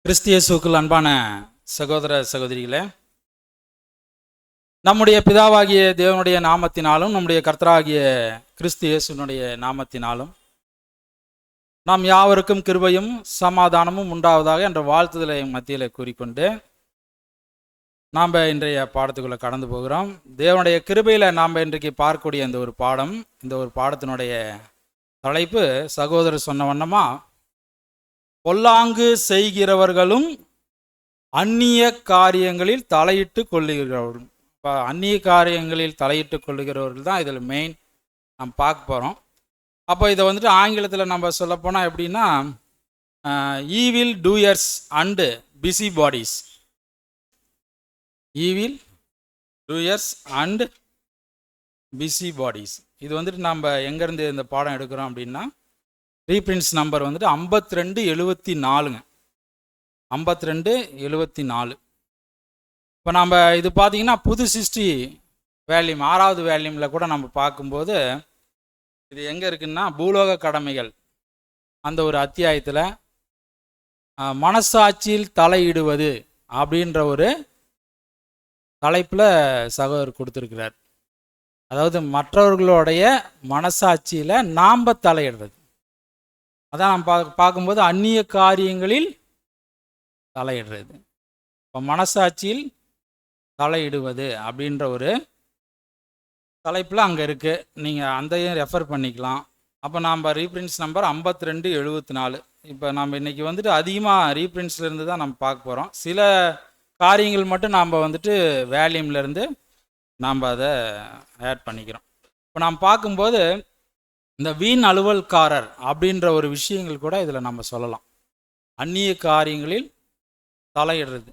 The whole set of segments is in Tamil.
கிறிஸ்தியேசுக்குள் அன்பான சகோதர சகோதரிகளே, நம்முடைய பிதாவாகிய தேவனுடைய நாமத்தினாலும் நம்முடைய கர்த்தராகிய கிறிஸ்து இயேசுனுடைய நாமத்தினாலும் நாம் யாவருக்கும் கிருபையும் சமாதானமும் உண்டாவதாக என்ற வாழ்த்துதலை மத்தியில் கூறிக்கொண்டு நாம் இன்றைய பாடத்துக்குள்ளே கடந்து போகிறோம். தேவனுடைய கிருபையில் நாம் இன்றைக்கு பார்க்கக்கூடிய இந்த ஒரு பாடத்தினுடைய தலைப்பு சகோதரர் சொன்ன வண்ணமா பொல்லாங்கு செய்கிறவர்களும் அந்நிய காரியங்களில் தலையிட்டு கொள்ளுகிறவர்கள். இப்போ அந்நிய காரியங்களில் தலையிட்டு கொள்ளுகிறவர்கள் தான் இதில் மெயின் நம்ம பார்க்க போகிறோம். அப்போ இதை வந்துட்டு ஆங்கிலத்தில் நம்ம சொல்லப்போனால் எப்படின்னா, evil doers and busy bodies. Evil doers and busy bodies. இது வந்துட்டு நம்ம எங்கேருந்து இந்த பாடம் எடுக்கிறோம் அப்படின்னா, ரீப்ரின்ஸ் நம்பர் வந்துட்டு 5274. 5274. இப்போ நம்ம இது பார்த்தீங்கன்னா புது சிருஷ்டி வேல்யூம் 6வது வேல்யூமில் கூட நம்ம பார்க்கும்போது இது எங்கே இருக்குன்னா, பூலோக கடமைகள் அந்த ஒரு அத்தியாயத்தில் மனசாட்சியில் தலையிடுவது அப்படின்ற ஒரு தலைப்பில் சகோதரர் கொடுத்துருக்கிறார். அதாவது மற்றவர்களுடைய மனசாட்சியில் நாம் தலையிடுறது. அதான் நம்ம பார்க்கும்போது அந்நிய காரியங்களில் தலையிடுறது. இப்போ மனசாட்சியில் தலையிடுவது அப்படின்ற ஒரு தலைப்பில் அங்கே இருக்குது. நீங்கள் அதையும் ரெஃபர் பண்ணிக்கலாம். அப்போ நாம் ரீப்ரின்ஸ் நம்பர் 5274. இப்போ நம்ம இன்றைக்கி வந்துட்டு அதிகமாக ரீப்ரின்ஸ்லேருந்து தான் நம்ம பார்க்க போகிறோம். சில காரியங்கள் மட்டும் நாம் வந்துட்டு வேல்யூம்லேருந்து நாம் அதை ஆட் பண்ணிக்கிறோம். இப்போ நாம் பார்க்கும்போது இந்த வீண் அலுவல்காரர் அப்படின்ற ஒரு விஷயங்கள் கூட இதில் நம்ம சொல்லலாம். அந்நிய காரியங்களில் தலையிடுறது.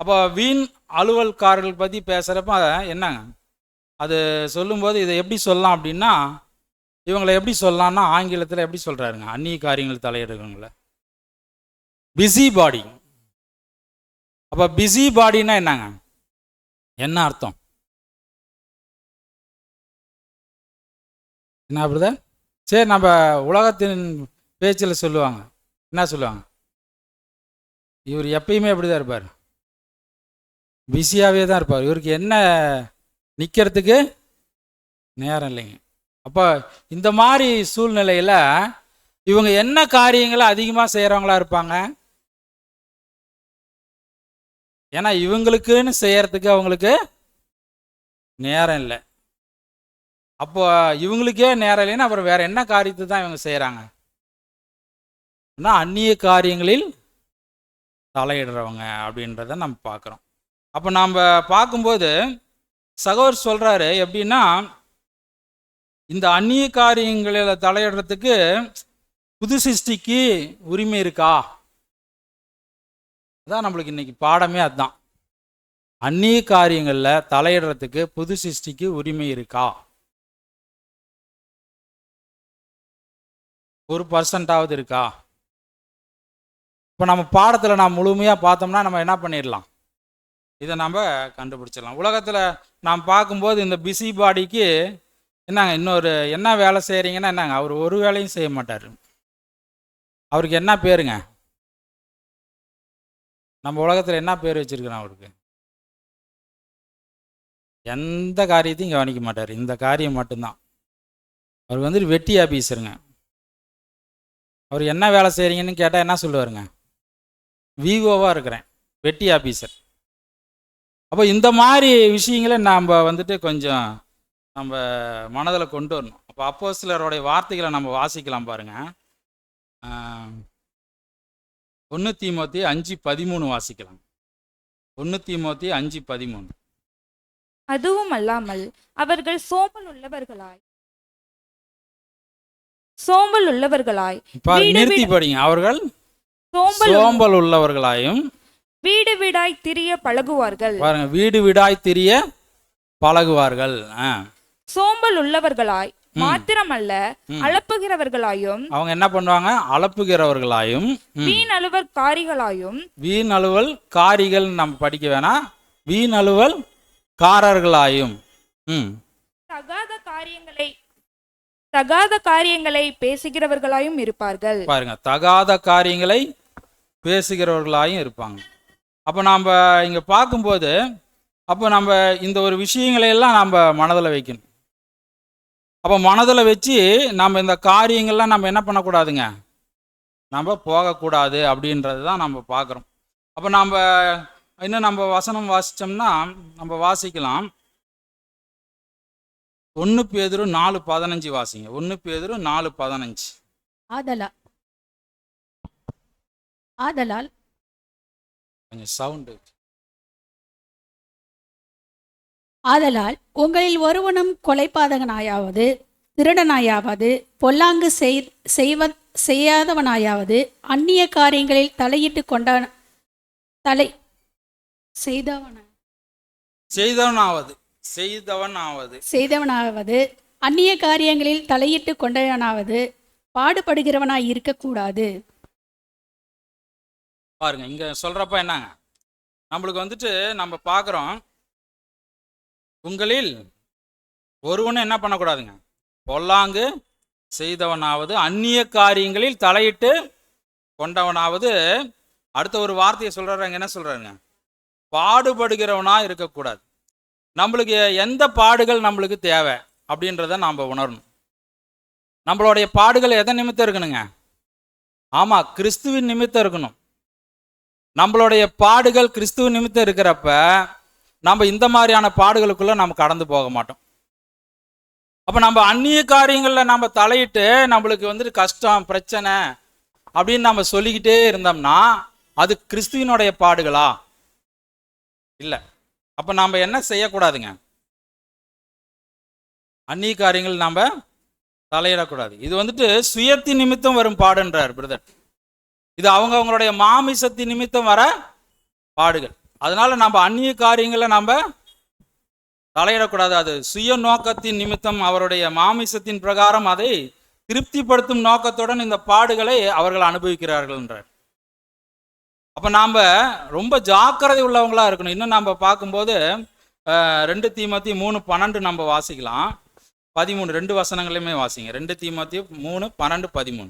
அப்போ வீண் அலுவல்காரர்கள் பற்றி பேசுகிறப்ப என்னங்க அது சொல்லும்போது இதை எப்படி சொல்லலாம் அப்படின்னா, இவங்களை எப்படி சொல்லலாம்னா ஆங்கிலத்தில் எப்படி சொல்கிறாருங்க, அந்நிய காரியங்கள் தலையிடுறவங்கள பிஸி பாடி. அப்போ பிஸி பாடினா என்னங்க, என்ன அர்த்தம்? என்ன அப்படிதான்? சரி, நம்ம உலகத்தின் பேச்சில் சொல்லுவாங்க, என்ன சொல்லுவாங்க, இவர் எப்பயுமே அப்படி தான் இருப்பார், பிஸியாகவே தான் இருப்பார், இவருக்கு என்ன நிற்கிறதுக்கு நேரம் இல்லைங்க. அப்போ இந்த மாதிரி சூழ்நிலையில் இவங்க என்ன காரியங்களை அதிகமாக செய்கிறவங்களா இருப்பாங்க? ஏன்னா இவங்களுக்குன்னு செய்கிறதுக்கு அவங்களுக்கு நேரம் இல்லை. அப்போ இவங்களுக்கே நேரம் இல்லைன்னா அப்புறம் வேற என்ன காரியத்தை தான் இவங்க செய்கிறாங்க? அந்நிய காரியங்களில் தலையிடுறவங்க அப்படின்றத நம்ம பார்க்குறோம். அப்போ நாம் பார்க்கும்போது சகோதரர் சொல்கிறாரு எப்படின்னா, இந்த அந்நிய காரியங்களில் தலையிடுறதுக்கு புது சிருஷ்டிக்கு உரிமை இருக்கா? அதான் நம்மளுக்கு இன்னைக்கு பாடமே அதுதான். அந்நிய காரியங்களில் தலையிடுறதுக்கு புது சிருஷ்டிக்கு உரிமை இருக்கா? 1% இருக்கா? இப்போ நம்ம பாடத்தில் நாம் முழுமையாக பார்த்தோம்னா நம்ம என்ன பண்ணிடலாம், இதை நம்ம கண்டுபிடிச்சிடலாம். உலகத்தில் நாம் பார்க்கும்போது இந்த பிஸி பாடிக்கு என்னங்க, இன்னொரு என்ன வேலை செய்கிறீங்கன்னா என்னங்க, அவர் ஒரு வேலையும் செய்ய மாட்டார். அவருக்கு என்ன பேருங்க, நம்ம உலகத்தில் என்ன பேர் வச்சுருக்கிறோம் அவருக்கு? எந்த காரியத்தையும் கவனிக்க மாட்டார், இந்த காரியம் மட்டும்தான். அவர் வந்துட்டு வெட்டி ஆபீஸருங்க. அவர் என்ன வேலை செய்கிறீங்கன்னு கேட்டால் என்ன சொல்லுவாருங்க, விஓவாக இருக்கிறேன், வெட்டி ஆபீஸர். அப்போ இந்த மாதிரி விஷயங்களை நாம் வந்துட்டு கொஞ்சம் நம்ம மனதில் கொண்டு வரணும். அப்போ அப்போஸ்தலருடைய வார்த்தைகளை நம்ம வாசிக்கலாம் பாருங்க. 1 தீமோத்தேயு 5:13 வாசிக்கலாம். 1 தீமோத்தேயு 5:13. அதுவும் அல்லாமல் அவர்கள் சோம்பல் உள்ளவர்களாய் நிறுத்தி படிங்க. அவர்கள் சோம்பல் உள்ளவர்களாயும் வீடு வீடாய் திரிய பழகுவார்கள். பாருங்க, வீடு வீடாய் திரிய பழகுவார்கள். சோம்பல் உள்ளவர்களாய் மாத்திரமல்ல அலப்புகிறவர்களாயும். அவங்க என்ன பண்ணுவாங்க, அலப்புகிறவர்களாயும் வீண் அலுவல் காரிகளாயும். வீண் அலுவல் காரிகள் நம்ம படிக்க வேணாம், வீண் அலுவல் காரர்களாயும் தகாத காரியங்களை பேசுகிறவர்களாயும் இருப்பார்கள். பாருங்க, தகாத காரியங்களை பேசுகிறவர்களாயும் இருப்பாங்க. அப்போ நாம் இங்கே பார்க்கும்போது அப்போ நம்ம இந்த ஒரு விஷயங்களையெல்லாம் நம்ம மனதில் வைக்கணும். அப்போ மனதில் வச்சு நம்ம இந்த காரியங்கள்லாம் நம்ம என்ன பண்ணக்கூடாதுங்க, நம்ம போகக்கூடாது அப்படின்றது தான் நம்ம பார்க்குறோம். அப்போ நம்ம இன்னும் நம்ம வசனம் வாசித்தோம்னா நம்ம வாசிக்கலாம். 1 பேதுரு 4:15 வாசிங்க. 1 பேதுரு 4:15. ஆதலால் கொஞ்சம் சவுண்டு. ஆதலால் உங்களில் ஒருவனும் கொலைபாதகனாயாவது, திருடனாயாவது, பொல்லாங்கு செய்யாதவனாயாவது, அந்நிய காரியங்களில் தலையிட்டு செய்தவனாவது, அந்நிய காரியங்களில் தலையிட்டு கொண்டவனாவது பாடுபடுகிறவனாய் இருக்கக்கூடாது. பாருங்க, இங்க சொல்றப்ப என்னங்க, நம்மளுக்கு வந்துட்டு நம்ம பார்க்குறோம், உங்களில் ஒருவனும் என்ன பண்ணக்கூடாதுங்க, பொல்லாங்கு செய்தவனாவது, அந்நிய காரியங்களில் தலையிட்டு கொண்டவனாவது. அடுத்த ஒரு வார்த்தையை சொல்றாங்க, என்ன சொல்றாங்க, பாடுபடுகிறவனா இருக்கக்கூடாது. நம்மளுக்கு எந்த பாடுகள் நம்மளுக்கு தேவை அப்படின்றத நாம் உணரணும். நம்மளுடைய பாடுகள் எதை நிமித்தம் இருக்கணுங்க? ஆமா, கிறிஸ்துவின் நிமித்தம் இருக்கணும். நம்மளுடைய பாடுகள் கிறிஸ்துவ நிமித்தம் இருக்கிறப்ப நம்ம இந்த மாதிரியான பாடுகளுக்குள்ள நம்ம கடந்து போக மாட்டோம். அப்ப நம்ம அந்நிய காரியங்கள்ல நம்ம தலையிட்டு நம்மளுக்கு வந்துட்டு கஷ்டம் பிரச்சனை அப்படின்னு நம்ம சொல்லிக்கிட்டே இருந்தோம்னா அது கிறிஸ்துவனுடைய பாடுகளா? இல்லை. அப்ப நாம என்ன செய்யக்கூடாதுங்க, அந்நிய காரியங்கள் நாம தலையிடக்கூடாது. இது வந்துட்டு சுயத்தின் நிமித்தம் வரும் பாடுன்றார் பிரதர். இது அவங்களுடைய மாமிசத்தின் நிமித்தம் வர பாடுகள். அதனால நம்ம அந்நிய காரியங்களை நம்ம தலையிடக்கூடாது. அது சுய நோக்கத்தின் நிமித்தம் அவருடைய மாமிசத்தின் பிரகாரம் அதை திருப்திப்படுத்தும் நோக்கத்துடன் இந்த பாடுகளை அவர்கள் அனுபவிக்கிறார்கள் என்றார். அப்ப நாம ரொம்ப ஜாக்கிரதை உள்ளவங்களா இருக்கணும். இன்னும் நம்ம பார்க்கும்போது 2 தீமோத்தேயு 3:12 நம்ம வாசிக்கலாம். 13 2 வசனங்களையுமே வாசிங்க. 2 தீமோத்தேயு 3:12, 13.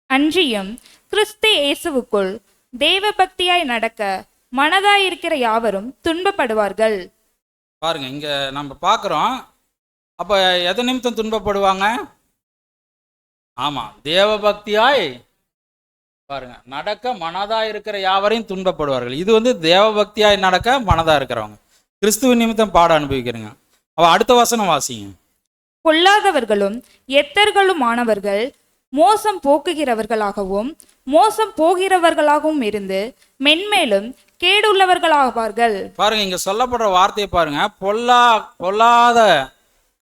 அன்றியும் கிறிஸ்து இயேசுவுக்குள் தேவ பக்தியாய் நடக்க மனதாயிருக்கிற யாவரும் துன்பப்படுவார்கள். பாருங்க, இங்க நம்ம பார்க்குறோம். அப்ப எதை நிமித்தம் துன்பப்படுவாங்க? ஆமா, தேவ பக்தியாய் பாருங்க நடக்க மனதா இருக்கிற யாவரையும் துன்பப்படுவார்கள். இது வந்து தேவ பக்தியாய் நடக்க மனதா இருக்கிறவங்க, கிறிஸ்துவின் நிமித்தம் பாட அனுபவிக்கிறீங்க. அவ அடுத்த வசனம் வாசிங்க. பொல்லாதவர்களும் எத்தர்களுமானவர்கள் மோசம் போக்குகிறவர்களாகவும் மோசம் போகிறவர்களாகவும் இருந்து மென்மேலும் கேடுள்ளவர்களாவார்கள். பாருங்க, இங்க சொல்லப்படுற வார்த்தையை பாருங்க. பொல்லாத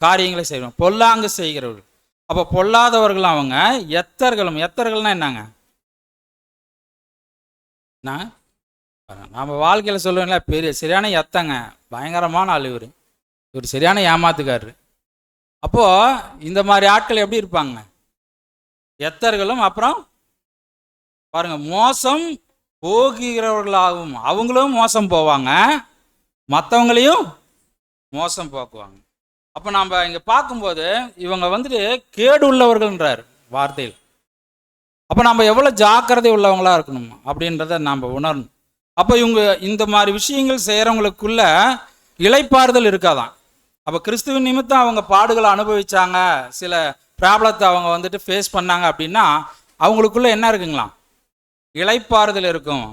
காரியங்களை செய்வாங்க, பொல்லாங்கு செய்கிறவர்கள். அப்ப பொல்லாதவர்கள் அவங்க. எத்தர்கள்னா என்னங்க? நம்ம வாழ்க்கையில சொல்லுவீங்களா, பெரிய சரியான எத்தங்க, பயங்கரமான ஆள் இவர் சரியான ஏமாத்துக்காரரு. அப்போ இந்த மாதிரி ஆட்கள் எப்படி இருப்பாங்க? எத்தர்களும். அப்புறம் பாருங்க, மோசம் போகிறவர்களாகவும் அவங்களும் மோசம் போவாங்க, மற்றவங்களையும் மோசம் போக்குவாங்க. அப்போ நம்ம இங்கே பார்க்கும்போது இவங்க வந்துட்டு கேடு உள்ளவர்கள்ன்றார் வார்த்தையில். அப்போ நம்ம எவ்வளோ ஜாக்கிரதை உள்ளவங்களா இருக்கணும் அப்படின்றத நாம் உணரணும். அப்போ இவங்க இந்த மாதிரி விஷயங்கள் செய்கிறவங்களுக்குள்ள இளைப்பாறுதல் இருக்காதான். அப்போ கிறிஸ்துவின் நிமித்தம் அவங்க பாடுகளை அனுபவிச்சாங்க, சில ப்ராப்ளத்தை அவங்க வந்துட்டு ஃபேஸ் பண்ணாங்க அப்படின்னா அவங்களுக்குள்ள என்ன இருக்குங்களா? இளைப்பாறுதல் இருக்கும்.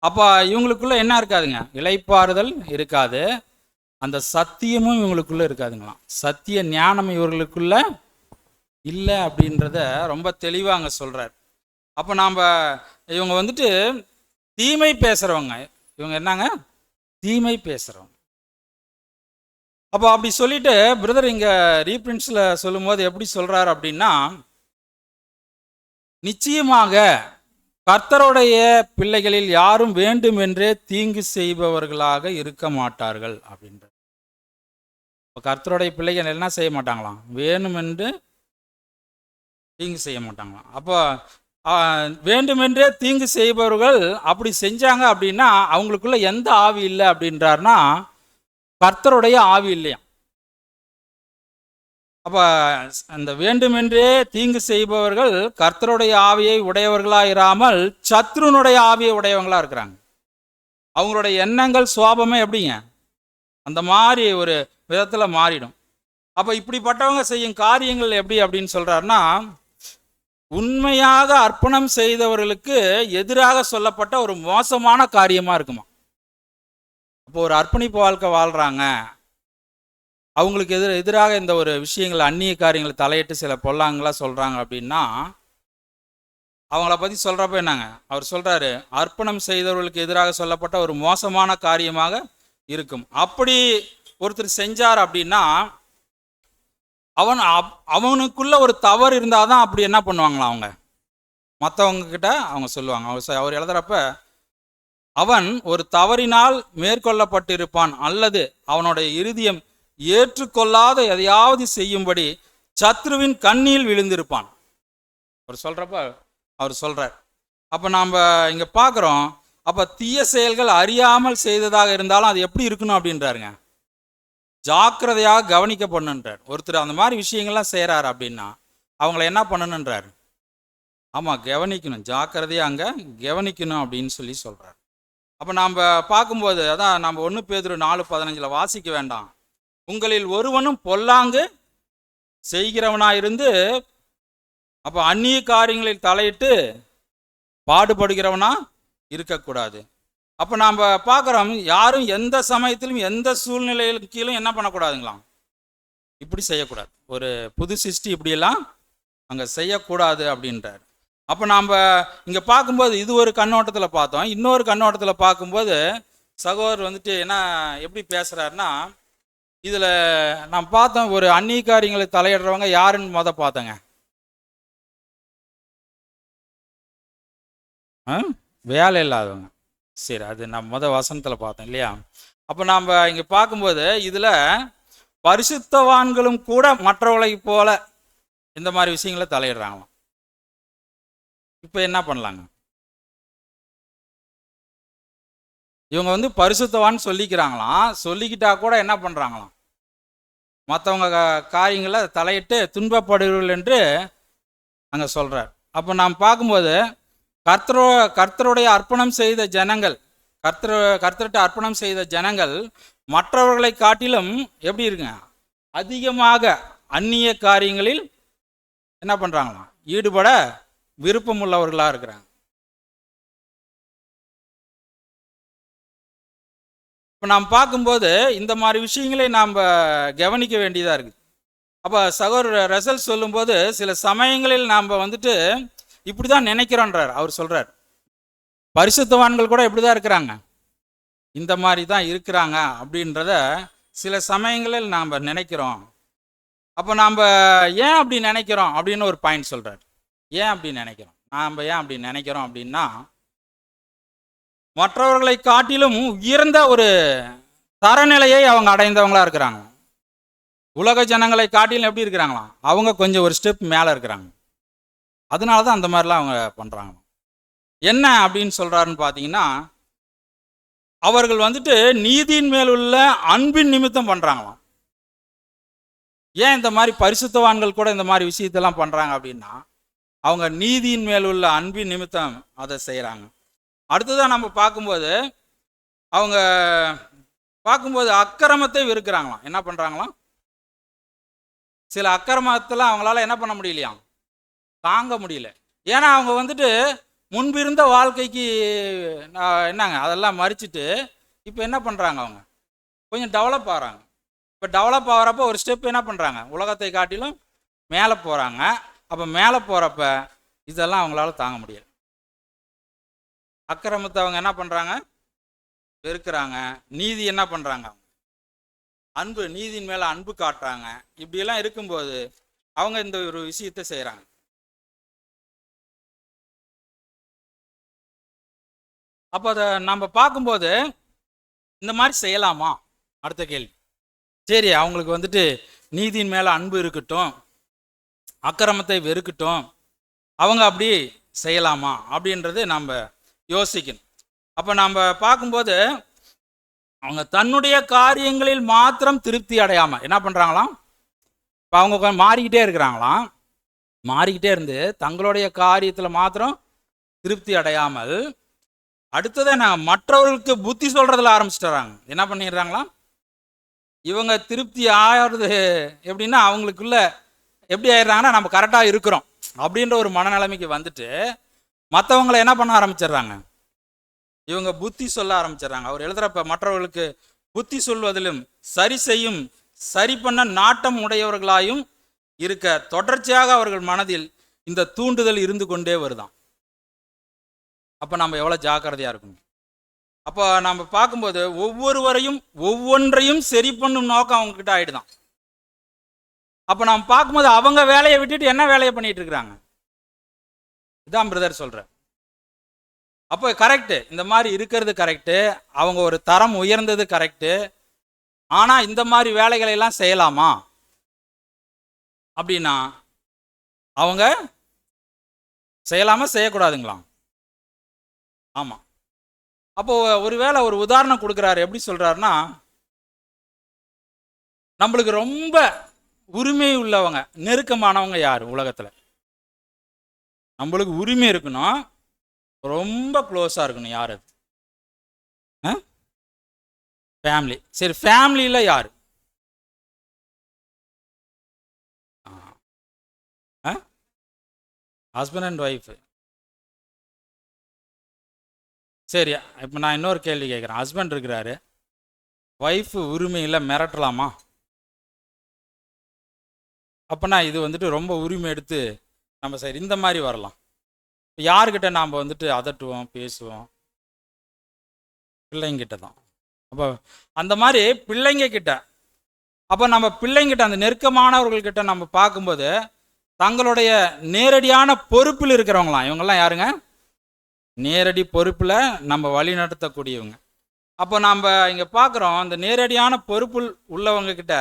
அப்போ இவங்களுக்குள்ள என்ன இருக்காதுங்க? இளைப்பாறுதல் இருக்காது. அந்த சத்தியமும் இவங்களுக்குள்ள இருக்காதுங்களாம். சத்திய ஞானம் இவர்களுக்குள்ள இல்லை அப்படின்றத ரொம்ப தெளிவாக அங்கே சொல்கிறார். அப்போ நாம் இவங்க வந்துட்டு தீமை பேசுகிறவங்க. இவங்க என்னங்க? தீமை பேசுகிறவங்க. அப்போ அப்படி சொல்லிட்டு பிரதர் இங்கே ரீப்ரிண்ட்ஸில் சொல்லும்போது எப்படி சொல்கிறார் அப்படின்னா, நிச்சயமாக கர்த்தருடைய பிள்ளைகளில் யாரும் வேண்டுமென்றே தீங்கு செய்பவர்களாக இருக்க மாட்டார்கள் அப்படின்ற. இப்போ கர்த்தருடைய பிள்ளைகள் என்ன செய்ய மாட்டாங்களாம்? வேணுமென்று தீங்கு செய்ய மாட்டாங்களாம். அப்போ வேண்டுமென்றே தீங்கு செய்பவர்கள் அப்படி செஞ்சாங்க அப்படின்னா அவங்களுக்குள்ள எந்த ஆவி இல்லை அப்படின்றாருன்னா கர்த்தருடைய ஆவி இல்லையா. அப்போ அந்த வேண்டுமென்றே தீங்கு செய்பவர்கள் கர்த்தருடைய ஆவியை உடையவர்களாக இராமல் சத்ருனுடைய ஆவியை உடையவங்களா இருக்கிறாங்க. அவங்களுடைய எண்ணங்கள் சுவாபமே எப்படிங்க அந்த மாதிரி ஒரு விதத்தில் மாறிடும். அப்போ இப்படிப்பட்டவங்க செய்யும் காரியங்கள் எப்படி அப்படின்னு சொல்றாருன்னா, உண்மையாக அர்ப்பணம் செய்தவர்களுக்கு எதிராக சொல்லப்பட்ட ஒரு மோசமான காரியமா இருக்குமா. அப்போ ஒரு அர்ப்பணிப்பு வாழ்க்கை வாழ்றாங்க, அவங்களுக்கு எதிராக இந்த ஒரு விஷயங்கள் அந்நிய காரியங்களை தலையிட்டு சில பொல்லாங்களா சொல்றாங்க அப்படின்னா, அவங்கள பத்தி சொல்றப்ப என்னங்க அவர் சொல்றாரு, அர்ப்பணம் செய்தவர்களுக்கு எதிராக சொல்லப்பட்ட ஒரு மோசமான காரியமாக இருக்கும். அப்படி ஒருத்தர் செஞ்சார் அப்படின்னா அவனுக்குள்ள ஒரு தவறு இருந்தாதான் அப்படி என்ன பண்ணுவாங்களா அவங்க மற்றவங்க கிட்ட அவங்க சொல்லுவாங்க. அவர் எழுதுறப்ப, அவன் ஒரு தவறினால் மேற்கொள்ளப்பட்டிருப்பான் அல்லது அவனுடைய இருதயம் ஏற்றுக்கொள்ளாத எதையாவது செய்யும்படி சத்ருவின் கண்ணில் விழுந்திருப்பான். அவர் சொல்றப்ப அவர் சொல்றார். அப்ப நாம் இங்க பார்க்குறோம், அப்ப தீய செயல்கள் அறியாமல் செய்ததாக இருந்தாலும் அது எப்படி இருக்கணும் அப்படின்றாருங்க, ஜாக்கிரதையாக கவனிக்கப்படணுன்றார். ஒருத்தர் அந்த மாதிரி விஷயங்கள்லாம் செய்கிறாரு அப்படின்னா அவங்கள என்ன பண்ணணுன்றார், ஆமாம் கவனிக்கணும், ஜாக்கிரதையாக அங்கே கவனிக்கணும் அப்படின்னு சொல்கிறார். அப்போ நாம் பார்க்கும்போது அதான் நம்ம 1 பேதுரு 4:15 வாசிக்க வேண்டாம், உங்களில் ஒருவனும் பொல்லாங்கு செய்கிறவனாயிருந்து அப்போ அந்நிய காரியங்களில் தலையிட்டு பாடுபடுகிறவனா இருக்கக்கூடாது. அப்போ நாம் பார்க்குறோம், யாரும் எந்த சமயத்திலும் எந்த சூழ்நிலையிலும் கீழும் என்ன பண்ணக்கூடாதுங்களாம், இப்படி செய்யக்கூடாது. ஒரு புது சிருஷ்டி இப்படியெல்லாம் அங்கே செய்யக்கூடாது அப்படின்றார். அப்போ நாம் இங்கே பார்க்கும்போது இது ஒரு கண்ணோட்டத்தில் பார்த்தோம். இன்னொரு கண்ணோட்டத்தில் பார்க்கும்போது சகோதரர் வந்துட்டு என்ன எப்படி பேசுகிறாருன்னா, இதில் நான் பார்த்தோம், ஒரு அந்நிய காரியங்களை தலையிடுறவங்க யாருன்னு பார்த்தேங்க, வேலை இல்லாதவங்க. சரி, அது நம்ம வசனத்தில் பார்த்தோம் இல்லையா. அப்போ நாம் இங்கே பார்க்கும்போது இதில் பரிசுத்தவான்களும் கூட மற்றவர்களை போல இந்த மாதிரி விஷயங்களை தலையிடுறாங்களாம். இப்போ என்ன பண்ணலாங்க, இவங்க பரிசுத்தவான்னு சொல்லிக்கிறாங்களாம், சொல்லிக்கிட்டா கூட என்ன பண்ணுறாங்களாம், மற்றவங்க காரியங்களை தலையிட்டு துன்பப்படுகிறீர்கள் என்று அங்கே சொல்கிறார். அப்போ நாம் பார்க்கும்போது கர்த்தருடைய அர்ப்பணம் செய்த ஜனங்கள், கர்த்தர்கிட்ட அர்ப்பணம் செய்த ஜனங்கள் மற்றவர்களை காட்டிலும் எப்படி இருக்குங்க, அதிகமாக அந்நிய காரியங்களில் என்ன பண்ணுறாங்களாம், ஈடுபட விருப்பம் உள்ளவர்களாக இருக்கிறாங்க. இப்போ நாம் பார்க்கும்போது இந்த மாதிரி விஷயங்களை நாம் கவனிக்க வேண்டியதாக இருக்குது. அப்போ சகோதரர் ரசல் சொல்லும்போது சில சமயங்களில் நாம் இப்படி தான் நினைக்கிறோன்றார். அவர் சொல்கிறார், பரிசுத்தவான்கள் கூட இப்படி தான் இருக்கிறாங்க, இந்த மாதிரி தான் இருக்கிறாங்க அப்படின்றத சில சமயங்களில் நாம் நினைக்கிறோம். அப்போ நாம் ஏன் அப்படி நினைக்கிறோம் அப்படின்னு ஒரு பாயிண்ட் சொல்கிறார். ஏன் அப்படி நினைக்கிறோம், நாம் ஏன் அப்படி நினைக்கிறோம் அப்படின்னா, மற்றவர்களை காட்டிலும் உயர்ந்த ஒரு தரநிலையை அவங்க அடைந்தவங்களா இருக்கிறாங்க. உலக ஜனங்களை காட்டிலும் எப்படி இருக்கிறாங்களாம், அவங்க கொஞ்சம் ஒரு ஸ்டெப் மேலே இருக்கிறாங்க. அதனால தான் அந்த மாதிரிலாம் அவங்க பண்ணுறாங்க. என்ன அப்படின்னு சொல்கிறாருன்னு பார்த்தீங்கன்னா, அவர்கள் நீதியின் மேலுள்ள அன்பின் நிமித்தம் பண்ணுறாங்களாம். ஏன் இந்த மாதிரி பரிசுத்தவான்கள் கூட இந்த மாதிரி விஷயத்தெல்லாம் பண்ணுறாங்க அப்படின்னா, அவங்க நீதியின் மேலுள்ள அன்பின் நிமித்தம் அதை செய்கிறாங்க. அடுத்ததான் நம்ம பார்க்கும்போது அவங்க அக்கிரமத்தை வெறுக்கிறாங்களாம். என்ன பண்ணுறாங்களாம், சில அக்கிரமத்தில் அவங்களால என்ன பண்ண முடியலையாம், தாங்க முடியல. ஏன்னா அவங்க முன்பிருந்த வாழ்க்கைக்கு என்னங்க அதெல்லாம் மறிச்சிட்டு இப்போ என்ன பண்ணுறாங்க, அவங்க கொஞ்சம் டெவலப் ஆகிறாங்க. இப்போ டெவலப் ஆகிறப்ப ஒரு ஸ்டெப் என்ன பண்ணுறாங்க, உலகத்தை காட்டிலும் மேலே போகிறாங்க. அப்போ மேலே போகிறப்ப இதெல்லாம் அவங்களால தாங்க முடியல. அக்கிரமத்தை அவங்க என்ன பண்ணுறாங்க, வெறுக்கிறாங்க. நீதி என்ன பண்ணுறாங்க, அன்பு, நீதியின் மேலே அன்பு காட்டுறாங்க. இப்படியெல்லாம் இருக்கும்போது அவங்க இந்த ஒரு விஷயத்தை செய்கிறாங்க. அப்போ அதை நம்ம பார்க்கும்போது இந்த மாதிரி செய்யலாமா, அடுத்த கேள்வி. சரி, அவங்களுக்கு நீதியின் மேலே அன்பு இருக்கட்டும், அக்கிரமத்தை வெறுக்கட்டும், அவங்க அப்படி செய்யலாமா அப்படின்றது நம்ம யோசிக்கணும். அப்போ நம்ம பார்க்கும்போது அவங்க தன்னுடைய காரியங்களில் மாத்திரம் திருப்தி அடையாமல் என்ன பண்ணுறாங்களாம், இப்போ அவங்க மாறிக்கிட்டே இருக்கிறாங்களாம். மாறிக்கிட்டே இருந்து தங்களுடைய காரியத்தில் மாத்திரம் திருப்தி அடையாமல் அடுத்ததை நான் மற்றவர்களுக்கு புத்தி சொல்றதுல ஆரம்பிச்சுட்டுறாங்க. என்ன பண்ணிடுறாங்களாம், இவங்க திருப்தி ஆகிறது எப்படின்னா அவங்களுக்குள்ள எப்படி ஆயிடுறாங்கன்னா நம்ம கரெக்டாக இருக்கிறோம் அப்படின்ற ஒரு மனநிலைமைக்கு வந்துட்டு மற்றவங்களை என்ன பண்ண ஆரம்பிச்சிடுறாங்க, இவங்க புத்தி சொல்ல ஆரம்பிச்சிடுறாங்க. அவர் எழுதுறப்ப மற்றவர்களுக்கு புத்தி சொல்வதிலும் சரி செய்யும் சரி பண்ண நாட்டம் உடையவர்களாயும் இருக்க தொடர்ச்சியாக அவர்கள் மனதில் இந்த தூண்டுதல் இருந்து கொண்டே வருதான். அப்போ நம்ம எவ்வளோ ஜாக்கிரதையாக இருக்கணும். அப்போ நம்ம பார்க்கும்போது ஒவ்வொருவரையும் ஒவ்வொன்றையும் சரி பண்ணும் நோக்கம் அவங்க கிட்ட ஆயிடுதான். அப்போ நம்ம பார்க்கும்போது அவங்க வேலையை விட்டுட்டு என்ன வேலையை பண்ணிட்டு இருக்கிறாங்க, இதான் பிரதர் சொல்கிறேன். அப்போ கரெக்டு, இந்த மாதிரி இருக்கிறது கரெக்டு, அவங்க ஒரு தரம் உயர்ந்தது கரெக்டு. ஆனால் இந்த மாதிரி வேலைகளை எல்லாம் செய்யலாமா அப்படின்னா அவங்க செய்யலாமா செய்யக்கூடாதுங்களாம்? ஆமாம். அப்போ ஒருவேளை ஒரு உதாரணம் கொடுக்குறாரு. எப்படி சொல்றாருன்னா, நம்மளுக்கு ரொம்ப உரிமை உள்ளவங்க நெருக்கமானவங்க யார் உலகத்தில்? நம்மளுக்கு உரிமை இருக்கணும், ரொம்ப க்ளோஸாக இருக்கணும். யார் அது? ஃபேமிலி. சரி, ஃபேமிலியில் யார்? Husband and wife. சரி, இப்போ நான் இன்னொரு கேள்வி கேட்குறேன். ஹஸ்பண்ட் இருக்கிறாரு, ஒய்ஃபு உரிமையில் மிரட்டலாமா? அப்போனா இது வந்துட்டு ரொம்ப உரிமை எடுத்து நம்ம சரி இந்த மாதிரி வரலாம். யாருக்கிட்ட நாம் வந்துட்டு அதட்டுவோம் பேசுவோம்? பிள்ளைங்கிட்ட தான். அப்போ அந்த மாதிரி பிள்ளைங்க கிட்ட, அப்போ நம்ம பிள்ளைங்கிட்ட அந்த நெருக்கமானவர்கள்கிட்ட நம்ம பார்க்கும்போது தங்களுடைய நேரடியான பொறுப்பில் இருக்கிறவங்களாம். இவங்கெல்லாம் யாருங்க? நேரடி பொறுப்பில் நம்ம வழி நடத்தக்கூடியவங்க. அப்போ நாம் இங்கே பார்க்குறோம், அந்த நேரடியான பொறுப்பில் உள்ளவங்க கிட்ட,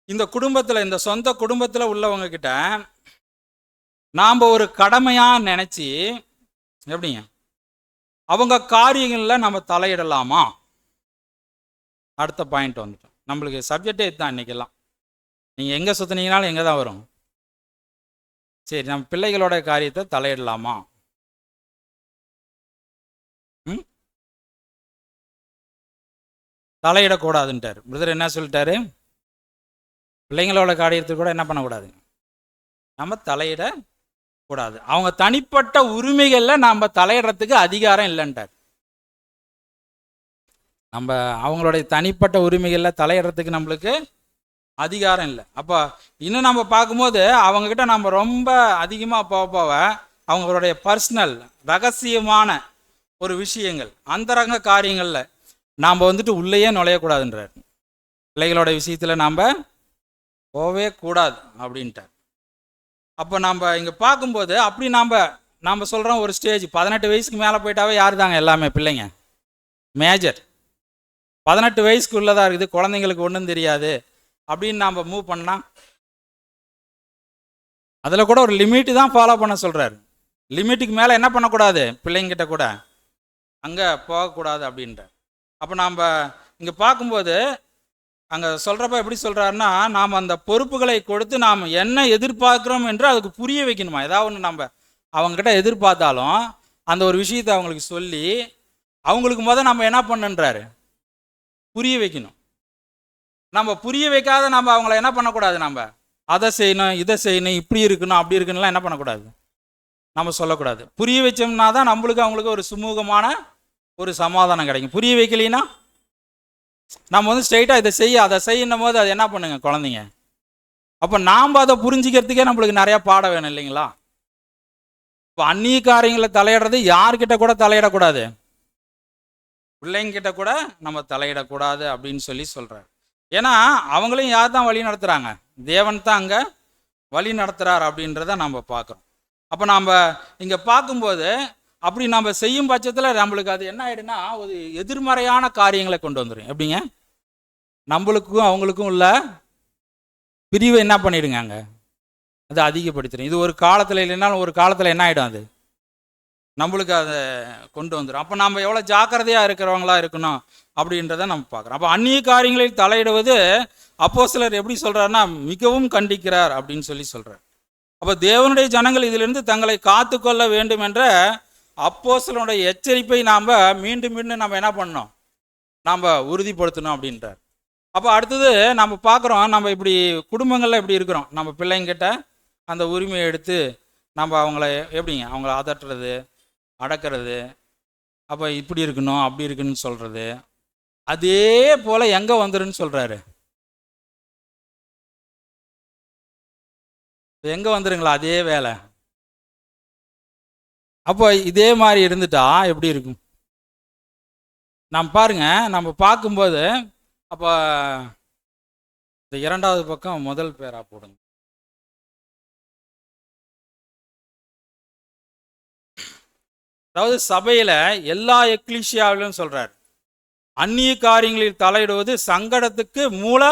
இந்த குடும்பத்தில், இந்த சொந்த குடும்பத்தில் உள்ளவங்க கிட்ட நாம் ஒரு கடமையாக நினச்சி எப்படிங்க அவங்க காரியங்களில் நம்ம தலையிடலாமா? அடுத்த பாயிண்ட் வந்துட்டோம். நம்மளுக்கு சப்ஜெக்டே இதுதான் இன்றைக்கெல்லாம். நீங்கள் எங்கே சுற்றினீங்கனாலும் எங்கே தான் வரும். சரி, நம்ம பிள்ளைகளோட காரியத்தை தலையிடலாமா? தலையிடக்கூடாதுன்ட்டார் பிரதர். என்ன சொல்லிட்டாரு? பிள்ளைங்களோட காரியத்துக்கு கூட என்ன பண்ணக்கூடாது, நம்ம தலையிடக்கூடாது. அவங்க தனிப்பட்ட உரிமைகளில் நாம் தலையிடுறதுக்கு அதிகாரம் இல்லைன்ட்டார். நம்ம அவங்களுடைய தனிப்பட்ட உரிமைகளில் தலையிடுறதுக்கு நம்மளுக்கு அதிகாரம் இல்லை. அப்போ இன்னும் நம்ம பார்க்கும்போது அவங்கக்கிட்ட நம்ம ரொம்ப அதிகமாக போக அவங்களுடைய பர்சனல் ரகசியமான ஒரு விஷயங்கள், அந்தரங்க காரியங்களில் நாம் வந்துட்டு உள்ளேயே நுழையக்கூடாதுன்றார். பிள்ளைகளோட விஷயத்தில் நாம் போகவே கூடாது அப்படின்ட்டார். அப்போ நம்ம இங்கே பார்க்கும்போது அப்படி நாம் சொல்கிறோம், ஒரு ஸ்டேஜ் 18 வயசுக்கு மேலே போயிட்டாவே யார் தாங்க எல்லாமே பிள்ளைங்க மேஜர். 18 வயசுக்கு உள்ளதாக இருக்குது, குழந்தைங்களுக்கு ஒன்றும் தெரியாது அப்படின்னு நாம் மூவ் பண்ணால் அதில் கூட ஒரு லிமிட்டு தான் ஃபாலோ பண்ண சொல்கிறாரு. லிமிட்டுக்கு மேலே என்ன பண்ணக்கூடாது, பிள்ளைங்கிட்ட கூட அங்கே போகக்கூடாது அப்படின்றார். அப்போ நாம் இங்கே பார்க்கும்போது அங்கே சொல்கிறப்ப எப்படி சொல்கிறாருன்னா, நாம் அந்த பொறுப்புகளை கொடுத்து நாம் என்ன எதிர்பார்க்குறோம் என்று அதுக்கு புரிய வைக்கணுமா. ஏதாவது ஒன்று நம்ம அவங்கக்கிட்ட எதிர்பார்த்தாலும் அந்த ஒரு விஷயத்தை அவங்களுக்கு சொல்லி அவங்களுக்கு நம்ம என்ன பண்ணுன்றாரு, புரிய வைக்கணும். நம்ம புரிய வைக்காத நம்ம அவங்கள என்ன பண்ணக்கூடாது, நம்ம அதை செய்யணும் இதை செய்யணும் இப்படி இருக்கணும் அப்படி இருக்கணும்லாம் என்ன பண்ணக்கூடாது, நம்ம சொல்லக்கூடாது. புரிய வச்சோம்னா தான் நம்மளுக்கு அவங்களுக்கு ஒரு சுமூகமான ஒரு சமாதானம் கிடைக்கும். புரிய வைக்கலைன்னா நம்ம வந்து ஸ்ட்ரெயிட்டாக இதை செய்ய அதை செய்யணும் போது அது என்ன பண்ணுங்க குழந்தைங்க. அப்போ நாம் அதை புரிஞ்சிக்கிறதுக்கே நம்மளுக்கு நிறையா பாடம் வேணும் இல்லைங்களா. இப்போ அந்நிய காரியங்களை தலையிடுறது யார்கிட்ட கூட தலையிடக்கூடாது, பிள்ளைங்கிட்ட கூட நம்ம தலையிடக்கூடாது அப்படின்னு சொல்லி சொல்கிறார். ஏன்னா அவங்களையும் யார் தான் வழி நடத்துகிறாங்க, தேவன் தான் அங்கே வழி நடத்துகிறார் அப்படின்றத நம்ம பார்க்குறோம். அப்போ நாம் இங்கே பார்க்கும்போது அப்படி நம்ம செய்யும் பட்சத்தில் நம்மளுக்கு அது என்ன ஆகிடுன்னா ஒரு எதிர்மறையான காரியங்களை கொண்டு வந்துடும். எப்படிங்க, நம்மளுக்கும் அவங்களுக்கும் உள்ள பிரிவை என்ன பண்ணிடுங்க, அங்கே அது அதிகப்படுத்திடும். இது ஒரு காலத்தில் இல்லைனாலும் ஒரு காலத்தில் என்ன ஆகிடும், அது நம்மளுக்கு அதை கொண்டு வந்துடும். அப்போ நம்ம எவ்வளோ ஜாக்கிரதையாக இருக்கிறவங்களா இருக்கணும் அப்படின்றத நம்ம பார்க்குறோம். அப்போ அந்நிய காரியங்களில் தலையிடுவது அப்போஸ்தலர் எப்படி சொல்கிறாருன்னா மிகவும் கண்டிக்கிறார் அப்படின்னு சொல்கிறார். அப்போ தேவனுடைய ஜனங்கள் இதிலிருந்து தங்களை காத்து கொள்ள வேண்டும் என்ற அப்போஸ்தலனுடைய எச்சரிப்பை நாம் மீண்டும் மீண்டும் நம்ம என்ன பண்ணோம், நாம் உறுதிப்படுத்தணும் அப்படின்றார். அப்போ அடுத்தது நம்ம பார்க்குறோம், நம்ம இப்படி குடும்பங்களில் எப்படி இருக்கிறோம், நம்ம பிள்ளைங்கிட்ட அந்த உரிமையை எடுத்து நம்ம அவங்கள அதட்டுறது, அடக்கிறது, அப்போ இப்படி இருக்கணும் அப்படி இருக்குன்னு சொல்கிறது, அதே போல் எங்கே வந்துருன்னு சொல்கிறாரு, எங்கே வந்துருங்களா அதே வேலை. அப்போ இதே மாதிரி இருந்துட்டா எப்படி இருக்கும் நம்ம பாருங்க. நம்ம பார்க்கும்போது அப்போ இந்த 2வது பக்கம் முதல் பேரா போடுங்க. அதாவது சபையில் எல்லா எக்லீசியாவிலும் சொல்கிறார், அந்நிய காரியங்களில் தலையிடுவது சங்கடத்துக்கு மூல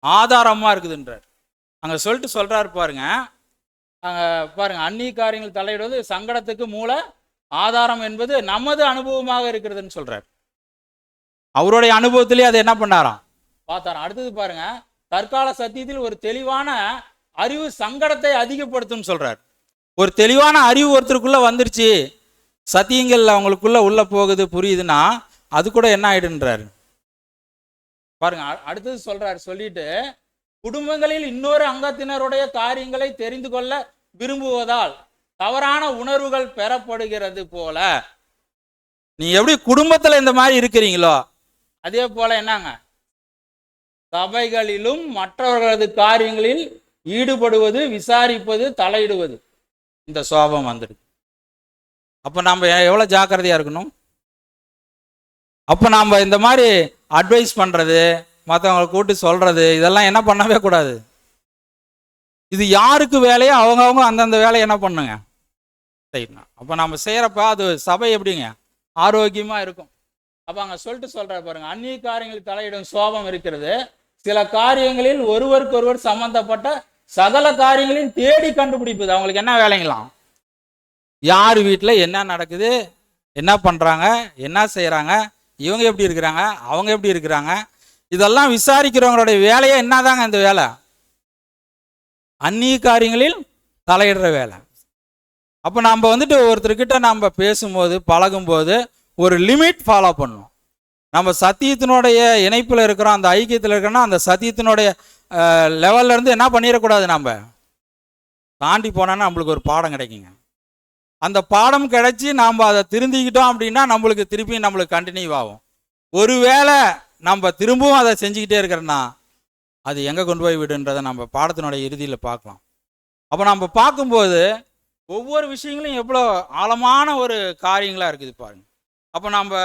ஆதாரமாக இருக்குதுன்றார். அங்கே சொல்கிறார் பாருங்க, பாருங்க, அந்நிய காரியங்கள் தலையிடுவது சங்கடத்துக்கு மூல ஆதாரம் என்பது நமது அனுபவமாக இருக்கிறதுன்னு சொல்கிறார். அவருடைய அனுபவத்திலே அதை என்ன பண்ணாராம் பார்த்தாராம். அடுத்தது பாருங்க, தற்கால சத்தியத்தில் ஒரு தெளிவான அறிவு சங்கடத்தை அதிகப்படுத்தும் சொல்கிறார். ஒரு தெளிவான அறிவு ஒருத்தருக்குள்ளே வந்துருச்சு, சத்தியங்கள் அவங்களுக்குள்ள உள்ள போகுது புரியுதுன்னா அது கூட என்ன ஆயிடுன்றாரு பாருங்க. அடுத்தது சொல்றாரு, சொல்லிட்டு குடும்பங்களில் இன்னொரு அங்கத்தினருடைய காரியங்களை தெரிந்து கொள்ள விரும்புவதால் தவறான உணர்வுகள் பெறப்படுகிறது போல. நீ எப்படி குடும்பத்துல இந்த மாதிரி இருக்கிறீங்களோ அதே போல என்னங்க சபைகளிலும் மற்றவர்களது காரியங்களில் ஈடுபடுவது, விசாரிப்பது, தலையிடுவது, இந்த சுபாவம் வந்துடுது. அப்போ நம்ம எவ்வளோ ஜாக்கிரதையாக இருக்கணும். அப்போ நம்ம இந்த மாதிரி அட்வைஸ் பண்ணுறது, மற்றவங்களை கூட்டு சொல்கிறது, இதெல்லாம் என்ன பண்ணவே கூடாது. இது யாருக்கு வேலையோ அவங்கவுங்க அந்தந்த வேலையை என்ன பண்ணுங்க செய்யணும். அப்போ நம்ம செய்கிறப்ப அது சபை எப்படிங்க ஆரோக்கியமாக இருக்கும். அப்போ அங்கே சொல்கிறார் பாருங்க, அந்நிய காரியங்களில் தலையிடும் சுபாவம் இருக்கிறது, சில காரியங்களில் ஒருவருக்கொருவர் சம்பந்தப்பட்ட சகல காரியங்களையும் தேடி கண்டுபிடிப்பது. அவங்களுக்கு என்ன வேலைங்களாம், யார் வீட்டில் என்ன நடக்குது, என்ன பண்ணுறாங்க, என்ன செய்கிறாங்க, இவங்க எப்படி இருக்கிறாங்க, அவங்க எப்படி இருக்கிறாங்க, இதெல்லாம் விசாரிக்கிறவங்களுடைய வேலையை என்னதாங்க இந்த வேலை, அந்நிய காரியங்களில் தலையிடுற வேலை. அப்போ நம்ம ஒருத்தர்கிட்ட நம்ம பேசும்போது பழகும்போது ஒரு லிமிட் ஃபாலோ பண்ணணும். நம்ம சத்தியத்தினுடைய இணைப்பில் இருக்கிறோம், அந்த ஐக்கியத்தில் இருக்கிறோன்னா அந்த சத்தியத்தினுடைய லெவல்ல இருந்து என்ன பண்ணிடக்கூடாது, நம்ம தாண்டி போனோன்னா நம்மளுக்கு ஒரு பாடம் கிடைக்குங்க. அந்த பாடம் கிடைச்சி நாம் அதை திருந்திக்கிட்டோம் அப்படின்னா நம்மளுக்கு திருப்பி நம்மளுக்கு கண்டினியூ ஆகும். ஒருவேளை நம்ம திரும்பவும் அதை செஞ்சுக்கிட்டே இருக்கிறோன்னா அது எங்கே கொண்டு போய் விடுன்றதை நம்ம பாடத்தினுடைய இறுதியில் பார்க்கலாம். அப்போ நம்ம பார்க்கும்போது ஒவ்வொரு விஷயங்களும் எவ்வளோ ஆழமான ஒரு காரியங்களாக இருக்குது பாருங்க. அப்போ நம்ம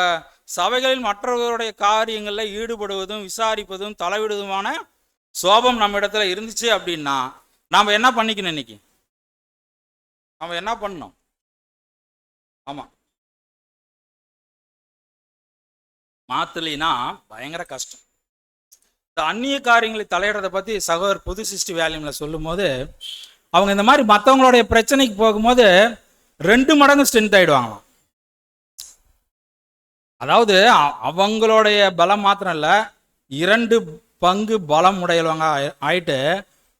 சபைகளில் மற்றவர்களுடைய காரியங்களில் ஈடுபடுவதும் விசாரிப்பதும் தலைவிடுவதுமான சோபம் நம்ம இடத்துல இருந்துச்சு அப்படின்னா நாம் என்ன பண்ணிக்கணும், இன்னைக்கு நம்ம என்ன பண்ணணும், ஆமாம் மாத்தலினா பயங்கர கஷ்டம். இந்த அந்நிய காரியங்களை தலையிடுறதை பற்றி சகோதரர் புது சிஸ்டி வேல்யூமில் சொல்லும் போது அவங்க இந்த மாதிரி மற்றவங்களுடைய பிரச்சனைக்கு போகும்போது 2 மடங்கு ஸ்ட்ரென்த் ஆகிடுவாங்களாம். அதாவது அவங்களுடைய பலம் மாத்திரம் இல்லை, 2 பங்கு பலம் உடையவங்க ஆயிட்டு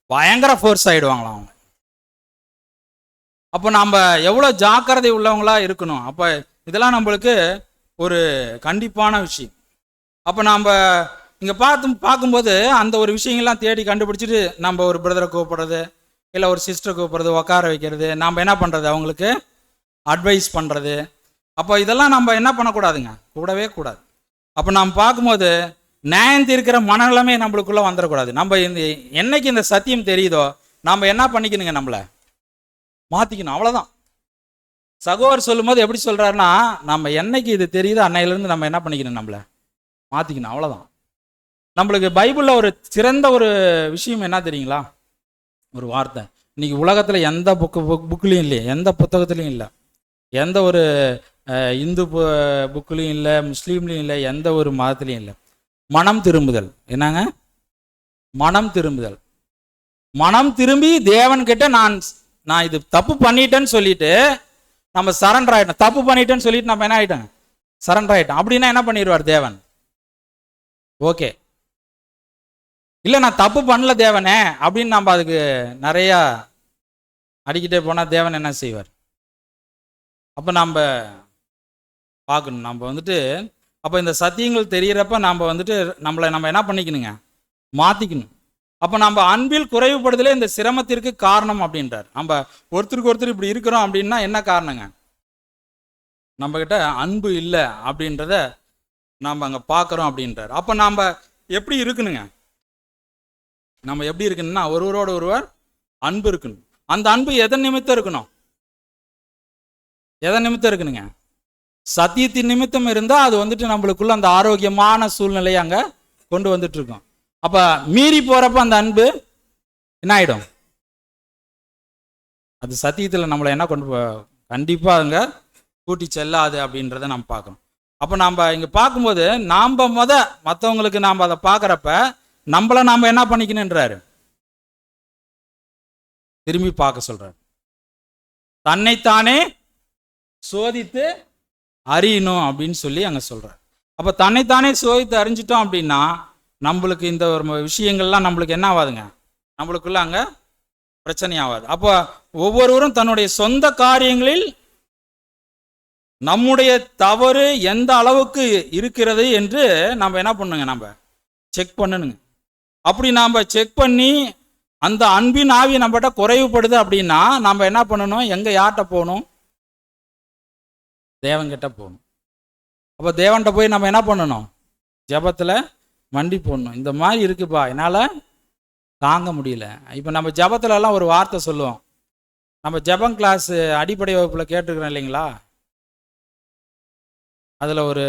பயங்கர ஃபோர்ஸ் ஆகிடுவாங்களாம் அவங்க. அப்போ நம்ம எவ்வளோ ஜாக்கிரதை உள்ளவங்களா இருக்கணும். அப்போ இதெல்லாம் நம்மளுக்கு ஒரு கண்டிப்பான விஷயம். அப்போ நம்ம இங்கே பார்க்கும்போது அந்த ஒரு விஷயங்கள்லாம் தேடி கண்டுபிடிச்சிட்டு நம்ம ஒரு பிரதரை கூப்பிடுறது, இல்லை ஒரு சிஸ்டரை கூப்பிடுறது, உட்கார வைக்கிறது, நம்ம என்ன பண்ணுறது, அவங்களுக்கு அட்வைஸ் பண்ணுறது. அப்போ இதெல்லாம் நம்ம என்ன பண்ணக்கூடாதுங்க, கூடவே கூடாது. அப்போ நாம் பார்க்கும்போது நியாயம் தீர்க்கிற மனநிலைமை நம்மளுக்குள்ளே வந்துடக்கூடாது. நம்ம என்னைக்கு இந்த சத்தியம் தெரியுதோ நம்ம என்ன பண்ணிக்கணுங்க, நம்மளை மாற்றிக்கணும், அவ்வளோதான். சகோதரர் சொல்லும் போது எப்படி சொல்கிறாருன்னா, நம்ம என்னைக்கு இது தெரியுதோ அன்னையிலேருந்து நம்ம என்ன பண்ணிக்கணும், நம்மளை மாற்றிக்கணும், அவ்வளோதான். நம்மளுக்கு பைபிளில் ஒரு சிறந்த ஒரு விஷயம் என்ன தெரியுங்களா, ஒரு வார்த்தை. இன்னைக்கு உலகத்தில் எந்த புக்குலையும் இல்லை, எந்த புத்தகத்துலையும் இல்லை, எந்த ஒரு இந்து புக்குலையும் இல்லை, முஸ்லீம்லையும் இல்லை, எந்த ஒரு மதத்துலையும் இல்லை. மனம் திரும்புதல். என்னங்க மனம் திரும்புதல். மனம் திரும்பி தேவன்கிட்ட நான் இது தப்பு பண்ணிட்டேன்னு சொல்லிட்டு நம்ம சரண்டர் ஆயிட்டோம். தப்பு பண்ணிட்டேன்னு சொல்லிட்டு நம்ம என்ன ஆயிட்டோம், சரண்டர் ஆயிட்டோம். அப்படின்னா என்ன பண்ணிடுவார் தேவன்? ஓகே, இல்லை நான் தப்பு பண்ணல தேவனே அப்படின்னு நம்ம அதுக்கு நிறையா அடிக்கிட்டே போனால் தேவன் என்ன செய்வார்? அப்போ நம்ம பார்க்கணும். நம்ம வந்துட்டு அப்போ இந்த சத்தியங்கள் தெரிகிறப்ப நம்ம வந்துட்டு நம்ம என்ன பண்ணிக்கணுங்க, மாற்றிக்கணும். அப்போ நம்ம அன்பில் குறைவுபடுதலே இந்த சிரமத்திற்கு காரணம் அப்படின்றார். நம்ம ஒருத்தருக்கு ஒருத்தர் இப்படி இருக்கிறோம் அப்படின்னா என்ன காரணங்க? நம்மக்கிட்ட அன்பு இல்லை அப்படின்றத நாம் அங்கே பார்க்குறோம் அப்படின்றார். அப்போ நாம் எப்படி இருக்கணுங்க? நம்ம எப்படி இருக்கணும்னா ஒருவரோட ஒருவர் அன்பு இருக்கணும். அந்த அன்பு எதன் நிமித்தம் இருக்கணும்? எதன் நிமித்தம் இருக்கணுங்க? சத்தியத்தின் நிமித்தம் இருந்தால் அது வந்துட்டு நம்மளுக்குள்ள அந்த ஆரோக்கியமான சூழ்நிலையை அங்கே கொண்டு வந்துட்டு இருக்கோம். அப்போ மீறி போகிறப்ப அந்த அன்பு என்ன ஆகிடும்? அது சத்தியத்தில் நம்மளை என்ன கண்டிப்பாக அங்கே கூட்டி செல்லாது அப்படின்றத நம்ம பார்க்கணும். அப்போ நம்ம இங்கே பார்க்கும்போது நாம் மற்றவங்களுக்கு நாம் அதை பார்க்குறப்ப நம்மளை நாம் என்ன பண்ணிக்கணுன்றாரு? திரும்பி பார்க்க சொல்றாரு. தன்னைத்தானே சோதித்து அறியணும் அப்படின்னு சொல்லி அங்கே சொல்றாரு. அப்போ தன்னைத்தானே சோதித்து அறிஞ்சிட்டோம் அப்படின்னா நம்மளுக்கு இந்த ஒரு விஷயங்கள்லாம் நம்மளுக்கு என்ன ஆகாதுங்க, நம்மளுக்குள்ள அங்கே பிரச்சனை ஆகாது. அப்போ ஒவ்வொருவரும் தன்னுடைய சொந்த காரியங்களில் நம்முடைய தவறு எந்த அளவுக்கு இருக்கிறது என்று நம்ம என்ன பண்ணுங்க, நம்ம செக் பண்ணணுங்க. அப்படி நாம் செக் பண்ணி அந்த அன்பின் ஆவி நம்மகிட்ட குறைவுபடுது அப்படின்னா நம்ம என்ன பண்ணணும்? யார்கிட்ட போகணும்? தேவன்கிட்ட போகணும். அப்போ தேவன்கிட்ட போய் நம்ம என்ன பண்ணணும்? ஜெபத்தில் மண்டி போடணும். இந்த மாதிரி இருக்குப்பா, என்னால் தாங்க முடியல. இப்போ நம்ம ஜெபத்துலலாம் ஒரு வார்த்தை சொல்லுவோம். நம்ம ஜெபம் கிளாஸ் அடிப்படை வகுப்பில் கேட்டுருக்கிறோம் இல்லைங்களா? அதில் ஒரு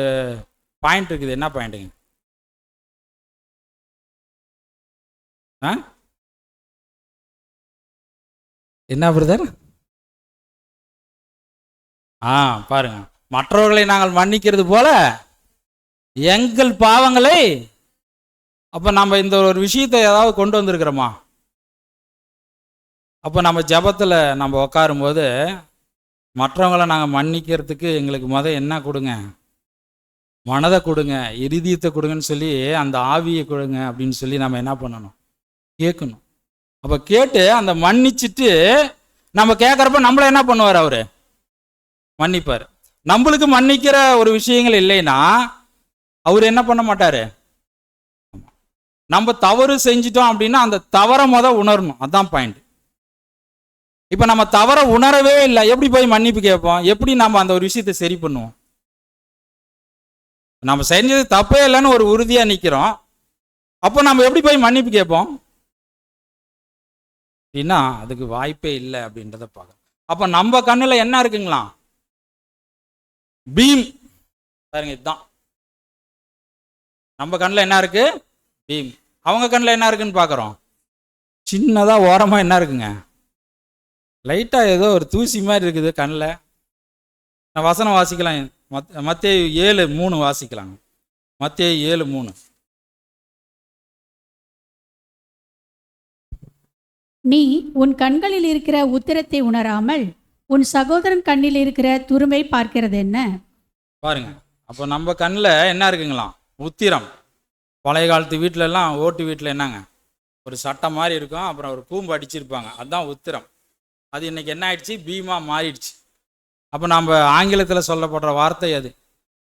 பாயிண்ட் இருக்குது. என்ன பாயிண்ட்டுங்க? என்ன பிரதர்? பாருங்க, மற்றவர்களை நாங்கள் மன்னிக்கிறது போல எங்கள் பாவங்களை. அப்போ நம்ம இந்த ஒரு விஷயத்தை ஏதாவது கொண்டு வந்திருக்கிறோமா? அப்போ நம்ம ஜெபத்தில் நம்ம உட்காரும்போது மற்றவங்களை நாங்கள் மன்னிக்கிறதுக்கு எங்களுக்கு என்ன கொடுங்க? மனதை கொடுங்க, இருதயத்தை கொடுங்கன்னு சொல்லி அந்த ஆவியை கொடுங்க அப்படின்னு சொல்லி நம்ம என்ன பண்ணணும்? கேட்கணும். அப்போ கேட்டு அந்த மன்னிச்சுட்டு நம்ம கேட்குறப்ப நம்மளை என்ன பண்ணுவார்? அவரு மன்னிப்பார். நம்மளுக்கு மன்னிக்கிற ஒரு விஷயங்கள் இல்லைன்னா அவர் என்ன பண்ண மாட்டாரு? நம்ம தவறு செஞ்சிட்டோம் அப்படின்னா அந்த தவறை உணரணும். அதான் பாயிண்ட். இப்போ நம்ம தவறை உணரவே இல்லை, எப்படி போய் மன்னிப்பு கேட்போம்? எப்படி நம்ம அந்த ஒரு விஷயத்தை சரி பண்ணுவோம்? நம்ம செஞ்சது தப்பே இல்லைன்னு ஒரு உறுதியாக நிற்கிறோம். அப்போ நம்ம எப்படி போய் மன்னிப்பு கேட்போம் அப்படின்னா அதுக்கு வாய்ப்பே இல்லை அப்படின்றத பார்க்கணும். அப்போ நம்ம கண்ணில் என்ன இருக்குங்களா? பீம் பாருங்க, இதுதான் நம்ம கண்ணில் என்ன இருக்கு? பீம். அவங்க கண்ணில் என்ன இருக்குன்னு பார்க்குறோம். சின்னதாக ஓரமாக என்ன இருக்குங்க? லைட்டாக ஏதோ ஒரு தூசி மாதிரி இருக்குது கண்ணில். நான் வசனம் வாசிக்கலாம். மத்தேயு 7:3 வாசிக்கலாம். மத்தேயு 7:3. நீ உன் கண்களில் இருக்கிற உத்திரத்தை உணராமல் உன் சகோதரன் கண்ணில் இருக்கிற துரும்பை பார்க்கிறது என்ன? பாருங்க, அப்போ நம்ம கண்ணில் என்ன இருக்குங்களாம்? உத்திரம். பழைய காலத்து வீட்டிலலாம் ஓட்டு வீட்டில் என்னங்க, ஒரு சட்டை மாதிரி இருக்கும், அப்புறம் ஒரு கூம்பு அடிச்சிருப்பாங்க, அதுதான் உத்திரம். அது இன்னைக்கு என்ன ஆயிடுச்சு? பீமா மாறிடுச்சு. அப்போ நம்ம ஆங்கிலத்தில் சொல்லப்படுற வார்த்தை அது.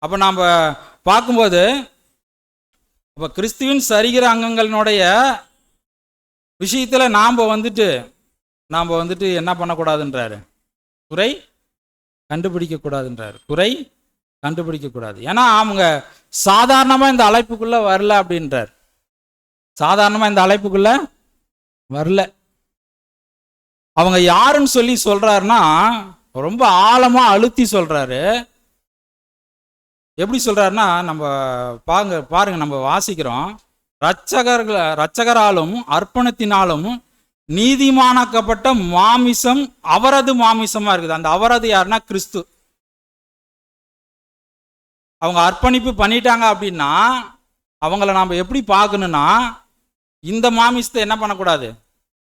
அப்போ நாம் பார்க்கும்போது அப்போ கிறிஸ்துவின் சரீர அங்கங்களினுடைய விஷயத்தில் நாம் வந்துட்டு என்ன பண்ணக்கூடாதுன்றாரு? குறை கண்டுபிடிக்கக்கூடாதுன்றாரு. குறை கண்டுபிடிக்கக்கூடாது. ஏன்னா அவங்க சாதாரணமாக இந்த அழைப்புக்குள்ளே வரல அப்படின்றார். சாதாரணமாக இந்த அழைப்புக்குள்ளே வரல. அவங்க யாருன்னு சொல்லி சொல்றாருன்னா ரொம்ப ஆழமாக அழுத்தி சொல்றாரு. எப்படி சொல்றாருன்னா நம்ம பாருங்க நம்ம வாசிக்கிறோம். இரட்சகராலும் அர்ப்பணத்தினாலும் நீதிமானாக்கப்பட்ட மாமிசம் அவரது மாமிசமா இருக்குது. அந்த அவரது யாருன்னா கிறிஸ்து. அவங்க அர்ப்பணிப்பு பண்ணிட்டாங்க அப்படின்னா அவங்கள நாம் எப்படி பார்க்கணும்னா இந்த மாமிசத்தை என்ன பண்ணக்கூடாது?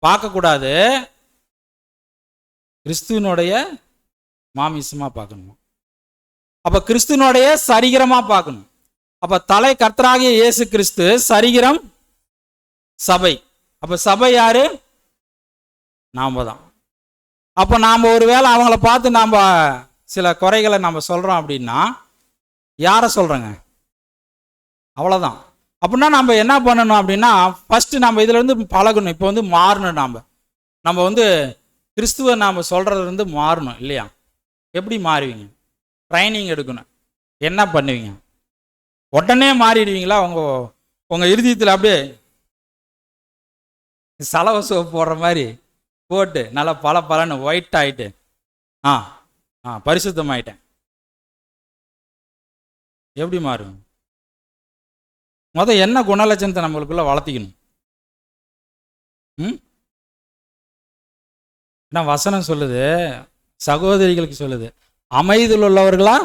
பார்க்கக்கூடாது. கிறிஸ்துவனுடைய மாமிசமாக பார்க்கணும். அப்போ கிறிஸ்துவனுடைய சரீரமாக பார்க்கணும். அப்போ தலை கர்த்தராகிய இயேசு கிறிஸ்து, சரீரம் சபை. அப்போ சபை யாரு? நாம தான். அப்போ நாம் ஒருவேளை அவங்கள பார்த்து நாம் சில குறைகளை நம்ம சொல்கிறோம் அப்படின்னா யாரை சொல்கிறோங்க? அவ்வளோதான். அப்படின்னா நம்ம என்ன பண்ணணும் அப்படின்னா, ஃபஸ்ட்டு நம்ம இதிலேருந்து பழகணும். இப்போ வந்து மாறணும். நம்ம வந்து கிறிஸ்துவை நாம் சொல்கிறதுலேருந்து மாறணும் இல்லையா? எப்படி மாறுவீங்க? ட்ரைனிங் எடுக்கணும். என்ன பண்ணுவீங்க? உடனே மாறிடுவீங்களா? உங்கள் இறுதியத்தில் அப்படியே சலவை சோப்பு போடுற மாதிரி போட்டு நல்லா பலன்னு ஒயிட் ஆகிட்டு பரிசுத்தமாயிட்டேன், எப்படி மாறும்? என்ன குணலட்சணத்தை நம்மளுக்குள்ள வளர்த்திக்கணும். ஏன்னா வசனம் சொல்லுது, சகோதரிகளுக்கு சொல்லுது, அமைதியில் உள்ளவர்களா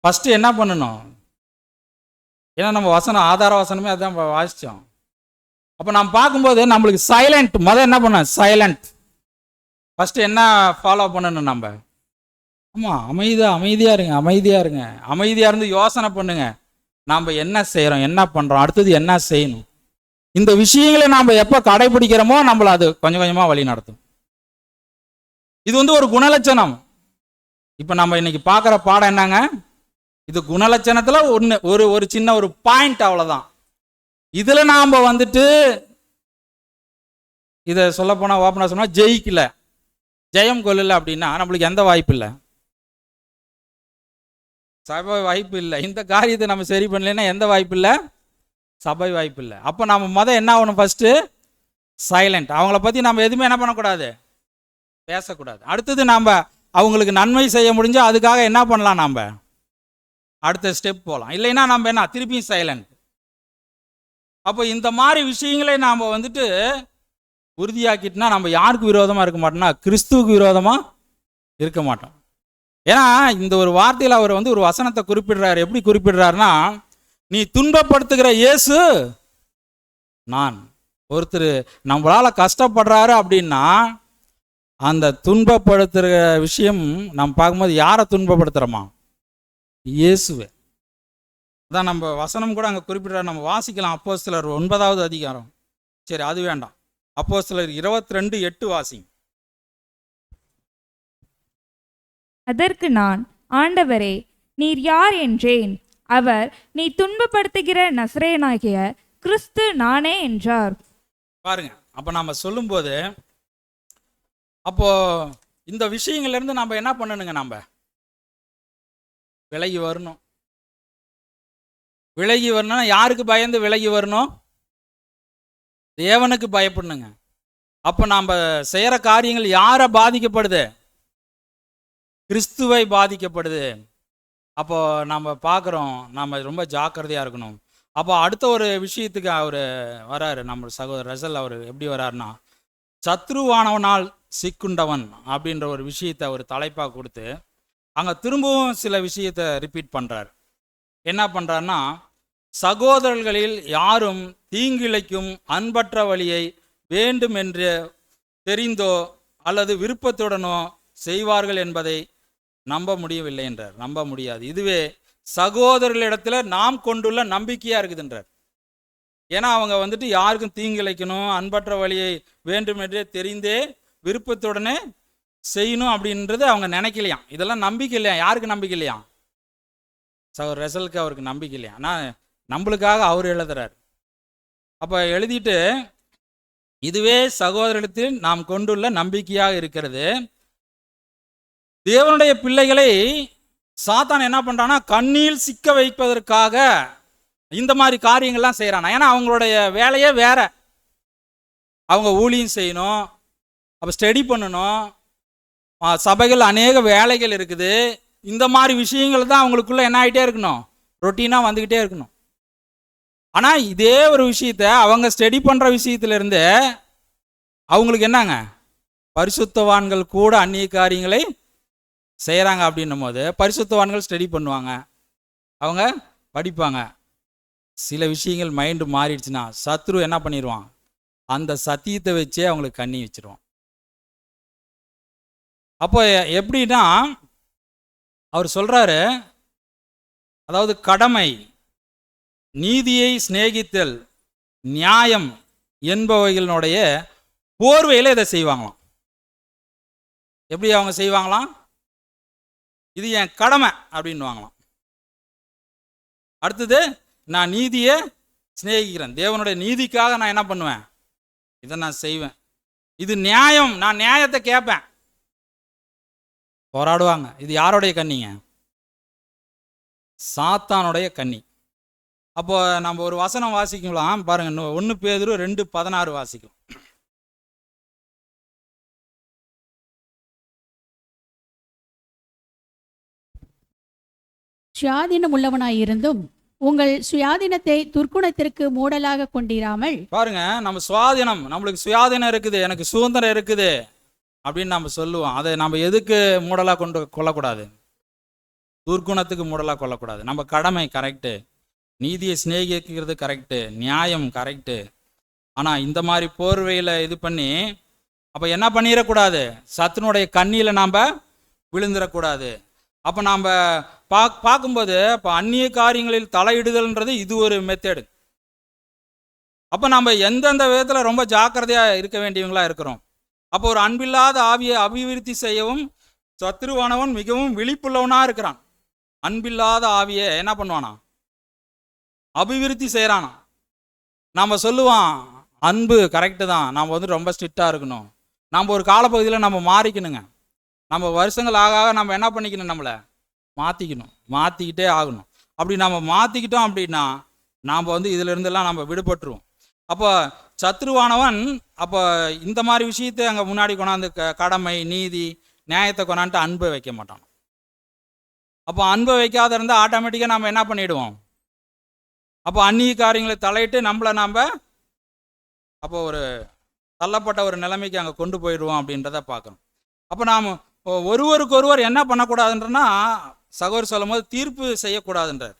ஃபஸ்ட்டு என்ன பண்ணணும்? ஏன்னா நம்ம வசனம், ஆதார வசனமே அதான் வாசித்தோம். அப்போ நம்ம பார்க்கும்போது நம்மளுக்கு சைலண்ட், என்ன பண்ண சைலண்ட். ஃபஸ்ட்டு என்ன ஃபாலோ பண்ணணும் நம்ம? ஆமாம், அமைதியாக இருங்க. அமைதியாக இருந்து யோசனை பண்ணுங்க. நாம் என்ன செய்கிறோம், என்ன பண்ணுறோம், அடுத்தது என்ன செய்யணும். இந்த விஷயங்களை நாம் எப்போ கடைபிடிக்கிறோமோ நம்மளை அது கொஞ்சம் கொஞ்சமாக வழி நடத்தும். இது வந்து ஒரு குணலட்சணம். இப்போ நம்ம இன்னைக்கு பார்க்குற பாடம் என்னங்க? இது குணலட்சணத்தில் ஒரு சின்ன ஒரு பாயிண்ட், அவ்வளோதான். இதில் நாம் வந்துட்டு இதை சொல்லப்போனால் ஓப்பனாக சொன்னால் ஜெயிக்கல, ஜெயம் கொள்ளலை அப்படின்னா நம்மளுக்கு எந்த வாய்ப்பு இல்லை, சபை வாய்ப்பு இல்லை. இந்த காரியத்தை நம்ம சரி பண்ணலைன்னா எந்த வாய்ப்பு இல்லை? சபை வாய்ப்பு இல்லை. அப்போ நம்ம என்ன ஆகணும்? First silent. அவங்கள பற்றி நம்ம எதுவுமே என்ன பண்ணக்கூடாது? பேசக்கூடாது. அடுத்தது நாம் அவங்களுக்கு நன்மை செய்ய முடிஞ்சால் அதுக்காக என்ன பண்ணலாம்? நாம் அடுத்த ஸ்டெப் போகலாம். இல்லைன்னா நம்ம என்ன திருப்பியும் சைலண்ட். அப்போ இந்த மாதிரி விஷயங்களை நாம் வந்துட்டு உறுதியாக்கிட்டுனா நம்ம யாருக்கு விரோதமாக இருக்க மாட்டோம்னா கிறிஸ்துவுக்கு விரோதமாக இருக்க மாட்டோம். ஏன்னா இந்த ஒரு வார்த்தையில் அவர் வந்து ஒரு வசனத்தை குறிப்பிடுறாரு. எப்படி குறிப்பிடுறாருன்னா, நீ துன்பப்படுத்துகிற இயேசு நான். ஒருத்தர் நம்மளால் கஷ்டப்படுறாரு அப்படின்னா அந்த துன்பப்படுத்துகிற விஷயம் நம்ம பார்க்கும்போது யாரை துன்பப்படுத்துகிறோமா? இயேசுவே தான். நம்ம வசனம் கூட அங்கே குறிப்பிடுறாரு, நம்ம வாசிக்கலாம். அப்போஸ்தலர் 9வது அதிகாரம். சரி, அது வேண்டாம். அப்போஸ்தலர் 22:8 வாசிங்க. அதற்கு நான், ஆண்டவரே, நீர் யார் என்றேன். அவர், நீ துன்பப்படுத்துகிற நசரேயனாகிய கிறிஸ்து நானே என்றார். பாருங்க, அப்போ நம்ம சொல்லும்போது அப்போ இந்த விஷயங்கள்லேருந்து நம்ம என்ன பண்ணணுங்க? நம்ம விலகி வரணும். விலகி வரணும்னா யாருக்கு பயந்து விலகி வரணும்? தேவனுக்கு பயப்படணுங்க. அப்போ நாம் செய்கிற காரியங்கள் யாரை பாதிக்கப்படுது? கிறிஸ்துவை பாதிக்கப்படுது. அப்போ நம்ம பார்க்குறோம், நம்ம ரொம்ப ஜாக்கிரதையாக இருக்கணும். அப்போ அடுத்த ஒரு விஷயத்துக்கு அவர் வராரு, நம்ம சகோதரர் ரசல். அவர் எப்படி வராருன்னா, சத்ருவானவனால் சிக்குண்டவன் அப்படின்ற ஒரு விஷயத்தை அவர் தலைப்பாக கொடுத்து அங்கே திரும்பவும் சில விஷயத்தை ரிப்பீட் பண்ணுறார். என்ன பண்ணுறாருன்னா, சகோதரர்களில் யாரும் தீங்கிழைக்கும் அன்பற்ற வழியை வேண்டும் என்று தெரிந்தோ அல்லது விருப்பத்துடனோ செய்வார்கள் என்பதை நம்ப முடியவில்லை என்றார். நம்ப முடியாது. இதுவே சகோதரர்களிடத்தில் நாம் கொண்டுள்ள நம்பிக்கையாக இருக்குதுன்றார். ஏன்னா அவங்க வந்துட்டு யாருக்கும் தீங்கிழைக்கணும், அன்பற்ற வழியை வேண்டும் என்றே தெரிந்தே விருப்பத்துடனே செய்யணும் அப்படின்றது அவங்க நினைக்கலையாம். இதெல்லாம் நம்பிக்கை இல்லையா? யாருக்கு நம்பிக்கை இல்லையா? சகோதரர் ரசலுக்கு அவருக்கு நம்பிக்கை இல்லையா? ஆனால் நம்மளுக்காக அவர் எழுதுறார். அப்போ எழுதிட்டு, இதுவே சகோதரத்தில் நாம் கொண்டுள்ள நம்பிக்கையாக இருக்கிறது. தேவனுடைய பிள்ளைகளை சாத்தான் என்ன பண்ணுறான்னா, கண்ணில் சிக்க வைப்பதற்காக இந்த மாதிரி காரியங்கள்லாம் செய்கிறானா. ஏன்னா அவங்களுடைய வேலையே வேற. அவங்க ஊழியம் செய்யணும், அப்போ ஸ்டடி பண்ணணும், சபைகள் அநேக வேலைகள் இருக்குது. இந்த மாதிரி விஷயங்கள் தான் அவங்களுக்குள்ள என்ன ஆகிட்டே இருக்கணும்? ரொட்டீனாக வந்துக்கிட்டே இருக்கணும். ஆனால் இதே ஒரு விஷயத்த அவங்க ஸ்டடி பண்ணுற விஷயத்துலேருந்து அவங்களுக்கு என்னங்க, பரிசுத்தவான்கள் கூட அந்நிய காரியங்களை செய்கிறாங்க அப்படின்னும் போது பரிசுத்தவான்கள் ஸ்டடி பண்ணுவாங்க, அவங்க படிப்பாங்க. சில விஷயங்கள் மைண்டு மாறிடுச்சுன்னா சத்ரு என்ன பண்ணிடுவான்? அந்த சத்தியத்தை வச்சே அவங்களுக்கு கண்ணி வச்சிருவான். அப்போ எப்படின்னா அவர் சொல்றாரு, அதாவது கடமை, நீதியை சிநேகித்தல், நியாயம் என்பவைகளினுடைய போர்வையில் இதை செய்வாங்களாம். எப்படி அவங்க செய்வாங்களாம்? இது என் கடமை அப்படின்வாங்களாம். அடுத்தது, நான் நீதியை சிநேகிக்கிறேன், தேவனுடைய நீதிக்காக நான் என்ன பண்ணுவேன், இதை நான் செய்வேன். இது நியாயம், நான் நியாயத்தை கேட்பேன், போராடுவாங்க. இது யாருடைய கண்ணிங்க? சாத்தானுடைய கண்ணி. அப்போ நம்ம ஒரு வசனம் வாசிக்கலாம் பாருங்க, 1 பேதுரு 2:16 வாசிக்கலாம். சுயாதீனம் உள்ளவனாயிருந்தும் உங்கள் சுயாதீனத்தை துர்க்குணத்திற்கு மூடலாக கொண்டிராமல். பாருங்க, நம்ம சுயாதீனம், நம்மளுக்கு சுயாதீனம் இருக்குது, எனக்கு சுதந்திரம் இருக்குது அப்படின்னு நம்ம சொல்லுவோம். அதை நம்ம எதுக்கு மூடலாக கொள்ளக்கூடாது? துர்க்குணத்துக்கு மூடலாக கொள்ளக்கூடாது. நம்ம கடமை கரெக்டு, நீதியை சிநேகிக்கிறது கரெக்டு, நியாயம் கரெக்டு. ஆனால் இந்த மாதிரி போர்வையில் இது பண்ணி அப்போ என்ன பண்ணிடக்கூடாது? சத்துனுடைய கண்ணியில் நாம் விழுந்துடக்கூடாது. அப்போ நாம் பார்க்கும்போது இப்போ அந்நிய காரியங்களில் தலையிடுதல்ன்றது இது ஒரு மெத்தேடு. அப்போ நம்ம எந்தெந்த விதத்தில் ரொம்ப ஜாக்கிரதையாக இருக்க வேண்டியவங்களா இருக்கிறோம். அப்போ ஒரு அன்பில்லாத ஆவியை அபிவிருத்தி செய்யவும் சத்துருவானவன் மிகவும் விழிப்புள்ளவனாக இருக்கிறான். அன்பில்லாத ஆவியை என்ன பண்ணுவானா? அபிவிருத்தி செய்கிறானா. நாம் சொல்லுவான் அன்பு கரெக்டு தான், நாம் ரொம்ப ஸ்ட்ரிக்டாக இருக்கணும். நம்ம ஒரு காலப்பகுதியில் நம்ம மாறிக்கணுங்க. நம்ம வருஷங்கள் ஆக ஆக நம்ம என்ன பண்ணிக்கணும்? நம்மளை மாற்றிக்கிட்டே ஆகணும். அப்படி நம்ம மாற்றிக்கிட்டோம் அப்படின்னா நாம் இதிலிருந்தெல்லாம் நம்ம விடுபட்டுருவோம். அப்போ சத்ருவானவன் அப்போ இந்த மாதிரி விஷயத்தை அங்கே முன்னாடி கொண்டாந்து கடமை, நீதி, நியாயத்தை கொண்டாந்துட்டு அன்பை வைக்க மாட்டான். அப்போ அன்பை வைக்காத இருந்தால் ஆட்டோமேட்டிக்காக நம்ம என்ன பண்ணிவிடுவோம்? அப்போ அந்நிய காரியங்களை தலையிட்டு நம்மளை நாம் அப்போ ஒரு தள்ளப்பட்ட ஒரு நிலைமைக்கு அங்கே கொண்டு போயிடுவோம் அப்படின்றத பார்க்கணும். அப்போ நாம் ஒருவருக்கொருவர் என்ன பண்ணக்கூடாதுன்றனா, சகோதரர் சொல்லும் போது தீர்ப்பு செய்யக்கூடாதுன்றார்.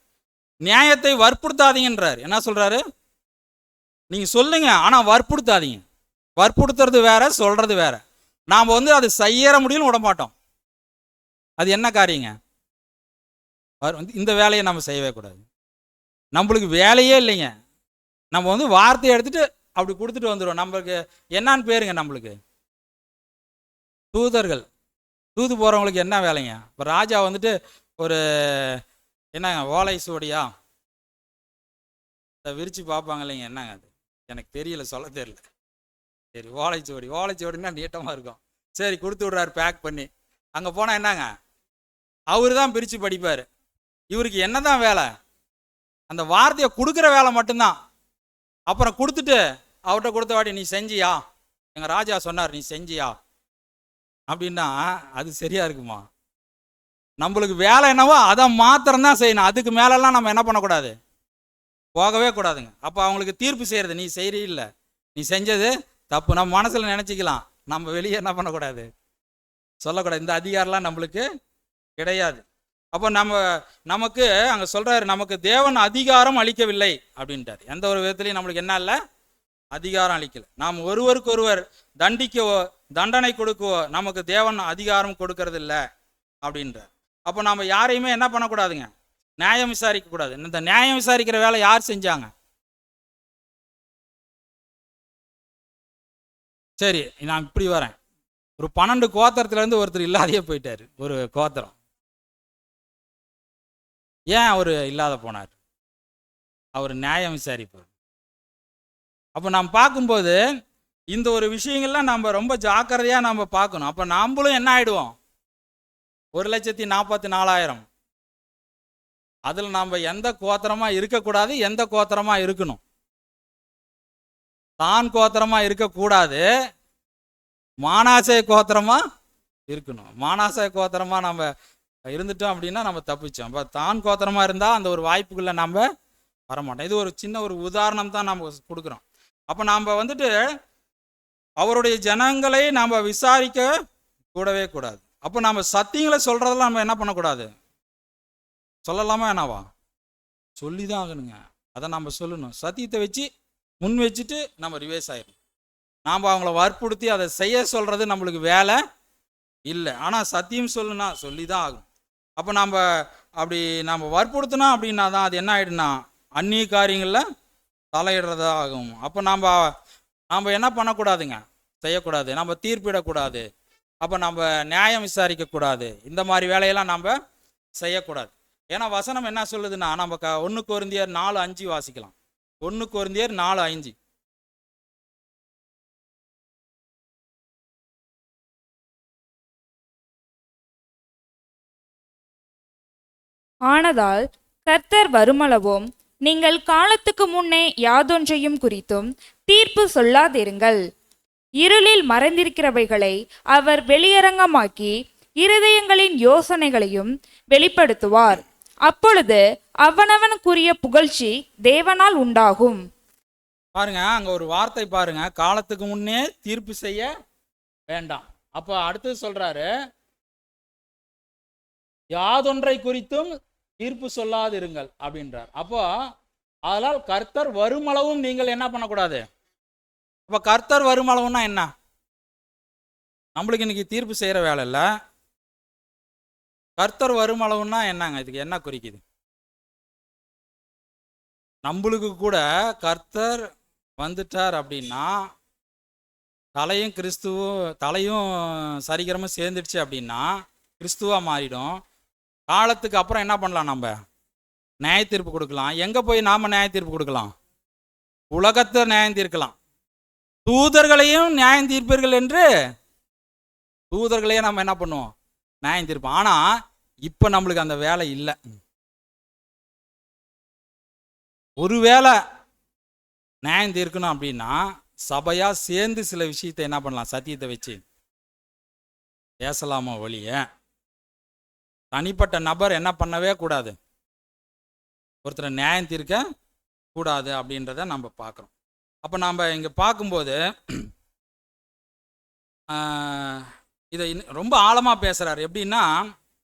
நியாயத்தை வற்புறுத்தாதீங்கன்றார். என்ன சொல்கிறாரு? நீங்கள் சொல்லுங்க, ஆனால் வற்புறுத்தாதீங்க. வற்புறுத்துறது வேற, சொல்கிறது வேற. நாம் அது செய்யற முடியும்னு விட மாட்டோம். அது என்ன காரியங்க? இந்த வேலையை நம்ம செய்யவே கூடாது. நம்மளுக்கு வேலையே இல்லைங்க. நம்ம வார்த்தையை எடுத்துட்டு அப்படி கொடுத்துட்டு வந்துடுவோம். நம்மளுக்கு என்னான்னு பேருங்க? நம்மளுக்கு தூதர்கள். தூது போகிறவங்களுக்கு என்ன வேலைங்க? இப்போ ராஜா ஒரு என்னங்க ஓலை சுவடியா விரித்து பார்ப்பாங்க இல்லைங்க, என்னங்க அது? எனக்கு தெரியல, சொல்ல தெரியல. சரி, ஓலைச்சுவடினா நீட்டமாக இருக்கும். சரி, கொடுத்து விட்றாரு பேக் பண்ணி. அங்கே போனால் என்னங்க, அவரு தான் பிரித்து படிப்பார். இவருக்கு என்ன தான் வேலை? அந்த வார்த்தையை கொடுக்குற வேலை மட்டும்தான். அப்புறம் கொடுத்துட்டு அவர்கிட்ட கொடுத்த வாட்டி நீ செஞ்சியா, எங்கள் ராஜா சொன்னார் நீ செஞ்சியா அப்படின்னா அது சரியா இருக்குமா? நம்மளுக்கு வேலை என்னவோ அதை மாத்திரம்தான் செய்யணும். அதுக்கு மேலெல்லாம் நம்ம என்ன பண்ணக்கூடாது? போகவே கூடாதுங்க. அப்போ அவங்களுக்கு தீர்ப்பு செய்கிறது, நீ செய்யறில்ல, நீ செஞ்சது தப்பு, நம்ம மனசில் நினச்சிக்கலாம். நம்ம வெளியே என்ன பண்ணக்கூடாது? சொல்லக்கூடாது. இந்த அதிகாரம்லாம் நம்மளுக்கு கிடையாது. அப்போ நமக்கு அங்கே சொல்கிறாரு, நமக்கு தேவன் அதிகாரம் அளிக்கவில்லை அப்படின்ட்டார். எந்த ஒரு விதத்துலையும் நம்மளுக்கு என்ன இல்லை? அதிகாரம் அளிக்கலை. நாம் ஒருவருக்கு ஒருவர் தண்டிக்கவோ தண்டனை கொடுக்கவோ நமக்கு தேவன் அதிகாரம் கொடுக்கறது இல்லை அப்படின்றார். அப்போ நம்ம யாரையுமே என்ன பண்ணக்கூடாதுங்க? நியாயம் விசாரிக்க கூடாது. இந்த நியாயம் விசாரிக்கிற வேலை யார் செஞ்சாங்க? சரி, நான் இப்படி வரேன். ஒரு 12 கோத்திரத்துலேருந்து ஒருத்தர் இல்லாதையே போயிட்டார். ஒரு கோத்திரம் ஏன் அவர் இல்லாத போனார்? அவர் நியாயம் விசாரிப்பார். அப்போ நாம் பார்க்கும்போது இந்த ஒரு விஷயங்கள்லாம் நம்ம ரொம்ப ஜாக்கிரதையாக நம்ம பார்க்கணும். அப்போ நாமளும் என்ன ஆகிடுவோம்? 1,44,000. அதில் நம்ம எந்த கோத்திரமாக இருக்கக்கூடாது, எந்த கோத்திரமாக இருக்கணும்? தான் கோத்திரமாக இருக்கக்கூடாது, மானாசே கோத்திரமாக இருக்கணும். மானாசே கோத்திரமாக நம்ம இருந்துட்டோம் அப்படின்னா நம்ம தப்பிச்சோம். அப்போ தான் கோத்திரமாக இருந்தால் அந்த ஒரு வாய்ப்புக்குள்ளே நம்ம வரமாட்டோம். இது ஒரு சின்ன ஒரு உதாரணம் தான் நம்ம கொடுக்குறோம். அப்போ நாம் அவருடைய ஜனங்களை நாம் விசாரிக்க கூடவே கூடாது. அப்போ நம்ம சத்தியங்களை சொல்கிறதெல்லாம் நம்ம என்ன பண்ணக்கூடாது? சொல்லலாமா என்னவா? சொல்லி தான் ஆகணுங்க. அதை நம்ம சொல்லணும். சத்தியத்தை வச்சு முன் வச்சுட்டு நம்ம ரிவேஸ் ஆயிடணும். நாம் அவங்கள வற்புறுத்தி அதை செய்ய சொல்கிறது நம்மளுக்கு வேலை இல்லை. ஆனால் சத்தியம் சொல்லுனா சொல்லி தான் ஆகும். அப்போ அப்படி நம்ம வற்புறுத்தினா அப்படின்னா தான் அது என்ன ஆகிடுனா அந்நிய காரியங்களில் தலையிடுறதா ஆகும். அப்போ நாம் என்ன பண்ணக்கூடாதுங்க, செய்யக்கூடாது. நம்ம தீர்ப்பிடக்கூடாது. அப்போ நம்ம நியாயம் விசாரிக்கக்கூடாது. இந்த மாதிரி வேலையெல்லாம் நம்ம செய்யக்கூடாது. ஏன்னா வசனம் என்ன சொல்லுதுன்னா, நம்ம 1 கொரிந்தியர் 4:5 வாசிக்கலாம். 1 கொரிந்தியர் 4:5. ஆனதால் கர்த்தர் வருமளவும் நீங்கள் காலத்துக்கு முன்னே யாதொன்றையும் குறித்தும் தீர்ப்பு சொல்லாதிருங்கள். இருளில் மறைந்திருக்கிறவைகளை அவர் வெளியரங்கமாக்கி இருதயங்களின் யோசனைகளையும் வெளிப்படுத்துவார். அப்பொழுது அவனவனுக்குரிய புகழ்ச்சி தேவனால் உண்டாகும். பாருங்க, அங்க ஒரு வார்த்தை பாருங்க, காலத்துக்கு முன்னே தீர்ப்பு செய்ய வேண்டாம். அப்ப அடுத்தது சொல்றாரு, யாதொன்றை குறித்தும் தீர்ப்பு சொல்லாதிருங்கள் அப்படின்றார். அப்போ அதனால் கர்த்தர் வருமளவும் நீங்கள் என்ன பண்ணக்கூடாது. அப்ப கர்த்தர் வருமளவுன்னா என்ன? நம்மளுக்கு இன்னைக்கு தீர்ப்பு செய்யற வேலை இல்லை. கர்த்தர் வருமளவுன்னா என்னங்க? இதுக்கு என்ன குறிக்குது? நம்மளுக்கு கூட கர்த்தர் வந்துட்டார் அப்படின்னா, தலையும் சரிகரமும் சேர்ந்துடுச்சு அப்படின்னா கிறிஸ்துவா மாறிடும். காலத்துக்கு அப்புறம் என்ன பண்ணலாம்? நம்ம நியாய தீர்ப்பு கொடுக்கலாம். எங்க போய் நாம நியாய தீர்ப்பு கொடுக்கலாம்? உலகத்தை நியாயம் தீர்க்கலாம். தூதர்களையும் நியாயம் தீர்ப்பீர்கள் என்று தூதர்களையும் நம்ம என்ன பண்ணுவோம்? நியாயம் தீர்ப்போம். ஆனா இப்ப நம்மளுக்கு அந்த வேலை இல்லை. ஒருவேளை நியாயம் தீர்க்கணும் அப்படின்னா சபையா சேர்ந்து சில விஷயத்தை என்ன பண்ணலாம்? சத்தியத்தை வச்சு பேசலாமா ஒழிய தனிப்பட்ட நபர் என்ன பண்ணவே கூடாது, ஒருத்தரை நியாயம் தீர்க்க கூடாது அப்படின்றத நம்ம பார்க்குறோம். அப்போ நம்ம இங்கே பார்க்கும்போது இதை ரொம்ப ஆழமாக பேசுகிறார். எப்படின்னா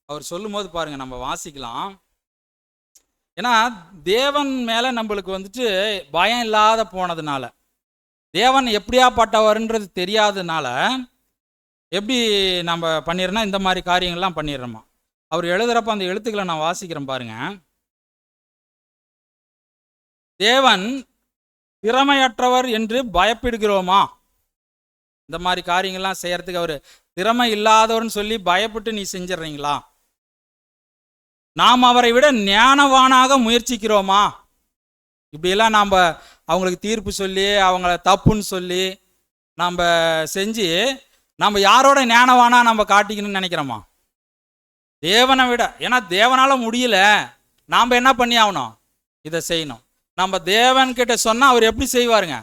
அவர் சொல்லும் போது பாருங்க, நம்ம வாசிக்கலாம். ஏன்னா தேவன் மேலே நம்மளுக்கு வந்துட்டு பயம் இல்லாத போனதுனால, தேவன் எப்படியாப்பட்டவர்ன்றது தெரியாததுனால எப்படி நம்ம பண்ணிடுறோம்னா இந்த மாதிரி காரியங்கள்லாம் பண்ணிடுறோமா. அவர் எழுதுறப்ப அந்த எழுத்துக்களை நான் வாசிக்கிறேன் பாருங்க. தேவன் திறமையற்றவர் என்று பயப்படுகிறோமா? இந்த மாதிரி காரியங்கள்லாம் செய்யறதுக்கு அவர் திறமை இல்லாதவர்னு சொல்லி பயப்பட்டு நீ செஞ்சிடறீங்களா? நாம் அவரை விட ஞானவானாக முயற்சிக்கிறோமா? இப்படியெல்லாம் நாம் அவங்களுக்கு தீர்ப்பு சொல்லி அவங்கள தப்புன்னு சொல்லி நம்ம செஞ்சு நம்ம யாரோட ஞானவானா நம்ம காட்டிக்கணும்னு நினைக்கிறோமா? தேவனை விட. ஏன்னா தேவனால முடியல, நாம் என்ன பண்ணி ஆகணும்? இதை செய்யணும். நம்ம தேவன் கிட்ட சொன்னா அவர் எப்படி செய்வாருங்க?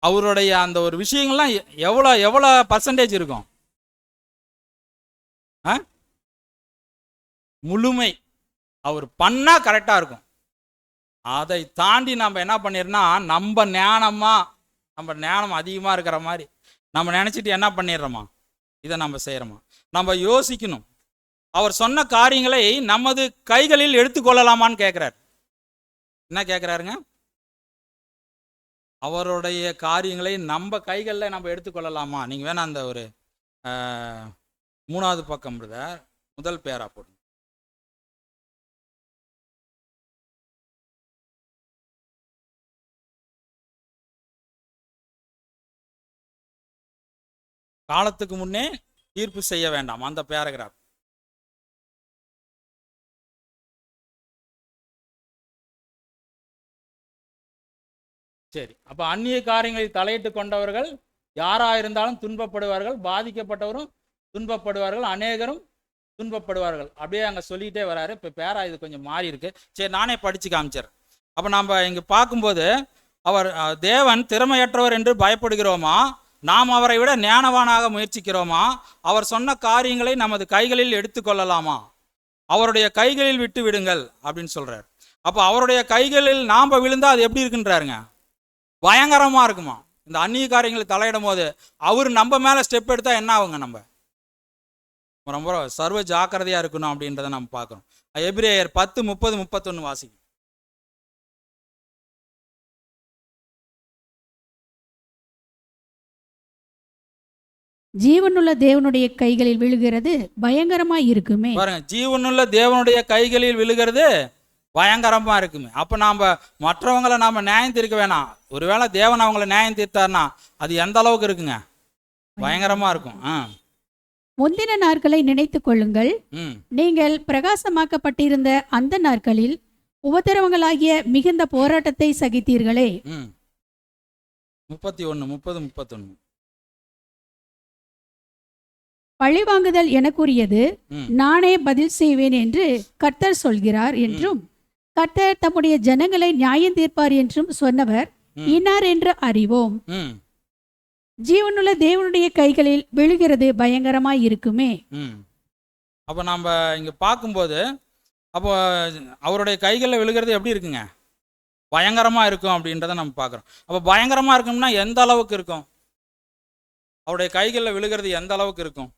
அவருடைய அந்த ஒரு விஷயங்கள்லாம் எவ்வளோ பர்சன்டேஜ் இருக்கும்? முழுமை அவர் பண்ணா கரெக்டா இருக்கும். அதை தாண்டி நம்ம என்ன பண்ணிடுறோம்னா நம்ம ஞானம் அதிகமாக இருக்கிற மாதிரி நம்ம நினச்சிட்டு என்ன பண்ணிடுறோமா? இதை நம்ம செய்கிறோமா? நம்ம யோசிக்கணும். அவர் சொன்ன காரியங்களை நமது கைகளில் எடுத்துக்கொள்ளலாமான்னு கேட்குறார். என்ன கேட்குறாருங்க? அவருடைய காரியங்களை நம்ம கைகளில் நம்ம எடுத்துக்கொள்ளலாமா? நீங்கள் வேணா அந்த ஒரு 3வது பக்கம் முதல் பேரா போடுங்க. காலத்துக்கு முன்னே தீர்ப்பு செய்ய வேண்டாம், அந்த பேராகிராஃப். சரி, அப்ப அந்நிய காரியங்களில் தலையிட்டு கொண்டவர்கள் யாராயிருந்தாலும் துன்பப்படுவார்கள், பாதிக்கப்பட்டவரும் துன்பப்படுவார்கள், அநேகரும் துன்பப்படுவார்கள். அப்படியே அங்கே சொல்லிகிட்டே வராரு. இப்போ பேரா இது கொஞ்சம் மாறி இருக்கு. சரி, நானே படித்து காமிச்சிடறேன். அப்போ நம்ம இங்கே பார்க்கும்போது அவர் தேவன் திறமையற்றவர் என்று பயப்படுகிறோமா? நாம் அவரை விட ஞானவானாக முயற்சிக்கிறோமா? அவர் சொன்ன காரியங்களை நமது கைகளில் எடுத்துக்கொள்ளலாமா? அவருடைய கைகளில் விட்டு விடுங்கள் அப்படின்னு சொல்றார். அப்போ அவருடைய கைகளில் நாம் விழுந்தா அது எப்படி இருக்குன்றாருங்க? பயங்கரமா இருக்குமா. இந்த அந்நிய காரியங்களை தலையிடும் போது அவர் நம்ம மேல ஸ்டெப் எடுத்தா என்ன ஆகுங்க? நம்ம ரொம்ப சர்வ ஜாக்கிரதையா இருக்கணும் அப்படின்றத நம்ம பார்க்கணும். எபிரேயர் 10:30-31 வாசிக்கும். ஜீவனுள்ள தேவனுடைய கைகளில் விழுகிறது பயங்கரமாய் இருக்குமே. பாருங்க, ஜீவனுள்ள தேவனுடைய கைகளில் விழுகிறது பயங்கரமா இருக்குமே. அப்ப நாம மற்றவங்களை நாம நியாயம் தீர்க்க வேணாம். ஒருவேளை தேவன் அவங்களை நியாயம் தீர்த்தார்னா அது எந்த அளவுக்கு இருக்குங்க? பயங்கரமா இருக்கும். முந்தின நாட்களை நினைத்துக் கொள்ளுங்கள். ம் நீங்கள் பிரகாசமாக்கப்பட்டிருந்த அந்த நாட்களில் உபத்திரவங்களாகிய மிகுந்த போராட்டத்தை சகித்தீர்களே. 31 30 31 பழிவாங்குதல் எனக்குரியது, ம். நானே பதில் செய்வேன் என்று கர்த்தர் சொல்கிறார் என்றும், கர்த்தர் தம்முடைய ஜனங்களை நியாயம் தீர்ப்பார் என்றும் சொன்னவர் இன்னார் என்று அறிவோம். ம் ஜீவனுள்ள தேவனுடைய கைகளில் விழுகிறது பயங்கரமாய் இருக்குமே. ம் அப்போ நம்ம இங்கே பார்க்கும்போது, அப்போ அவருடைய கைகளில் விழுகிறது எப்படி இருக்குங்க? பயங்கரமாக இருக்கும் அப்படின்றத நம்ம பார்க்குறோம். அப்போ பயங்கரமாக இருக்கும்னா எந்த அளவுக்கு இருக்கும்? அவருடைய கைகளில் விழுகிறது எந்த அளவுக்கு இருக்கும்?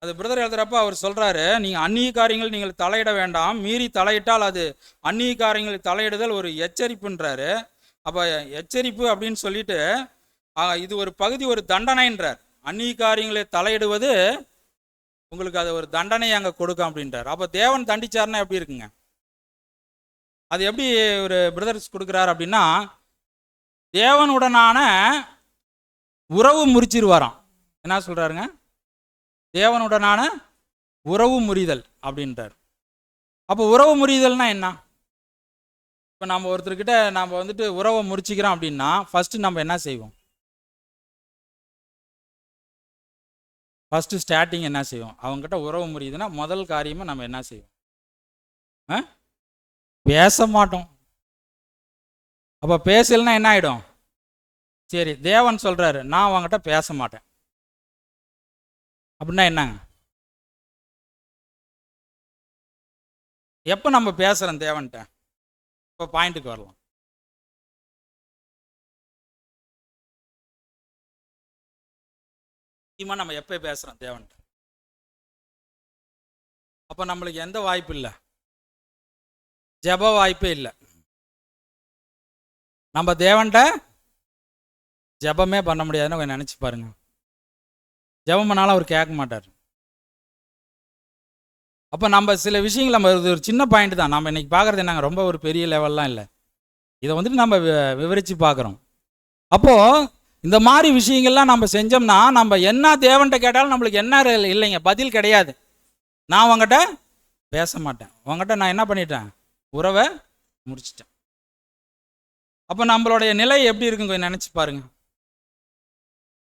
அது பிரதர் எழுதுறப்ப அவர் சொல்கிறாரு, நீங்கள் அந்நிய காரியங்கள் நீங்கள் தலையிட வேண்டாம், மீறி தலையிட்டால் அது அந்நிய காரியங்கள் தலையிடுதல் ஒரு எச்சரிப்புன்றாரு. அப்போ எச்சரிப்பு அப்படின்னு சொல்லிட்டு இது ஒரு பகுதி, ஒரு தண்டனைன்றார். அந்நிய காரியங்களை தலையிடுவது உங்களுக்கு அது ஒரு தண்டனை அங்கே கொடுக்கும் அப்படின்றார். அப்போ தேவன் தண்டிச்சார்னா எப்படி இருக்குங்க? அது எப்படி ஒரு பிரதர்ஸ் கொடுக்குறார் அப்படின்னா, தேவனுடனான உறவு முறிச்சிருவாராம். என்ன சொல்கிறாருங்க? தேவனுடனான உறவு முறிதல் அப்படின்றார். அப்போ உறவு முறிதல்னா என்ன? இப்போ நம்ம ஒருத்தர்கிட்ட நம்ம வந்துட்டு உறவை முறிச்சிக்கிறோம் அப்படின்னா ஃபஸ்ட்டு நம்ம என்ன செய்வோம்? ஃபஸ்ட்டு ஸ்டார்டிங் என்ன செய்வோம்? அவங்ககிட்ட உறவு முறியுதுன்னா முதல் காரியமாக நம்ம என்ன செய்வோம்? பேச மாட்டோம். அப்போ பேசலைன்னா என்ன ஆகிடும்? சரி, தேவன் சொல்கிறாரு நான் அவங்ககிட்ட பேச மாட்டேன் அப்படின்னா என்னங்க? எப்போ நம்ம பேசுகிறோம் தேவன்கிட்ட? இப்போ பாயிண்ட்டுக்கு வரலாம். நம்ம எப்போ பேசுகிறோம் தேவன்கிட்ட? அப்போ நம்மளுக்கு எந்த வாய்ப்பு இல்லை? ஜெப வாய்ப்பே இல்லை. நம்ம தேவன்கிட்ட ஜெபமே பண்ண முடியாதுன்னு கொஞ்சம் நினச்சி பாருங்க. ஜெபம் பண்ணாலும் அவர் கேட்க மாட்டார். அப்போ நம்ம சில விஷயங்கள், நம்ம ஒரு சின்ன பாயிண்ட் தான் நம்ம இன்னைக்கு பார்க்குறது என்னங்க, ரொம்ப ஒரு பெரிய லெவல்லாம் இல்லை. இதை வந்துட்டு நம்ம விவரித்து பார்க்குறோம். அப்போது இந்த மாதிரி விஷயங்கள்லாம் நம்ம செஞ்சோம்னா நம்ம என்ன தேவன்கிட்ட கேட்டாலும் நம்மளுக்கு என்ன இல்லைங்க, பதில் கிடையாது. நான் உங்ககிட்ட பேச மாட்டேன், உங்ககிட்ட நான் என்ன பண்ணிட்டேன்? உறவை முடிச்சிட்டேன். அப்போ நம்மளுடைய நிலை எப்படி இருக்குங்க கொஞ்சம் நினச்சி பாருங்க.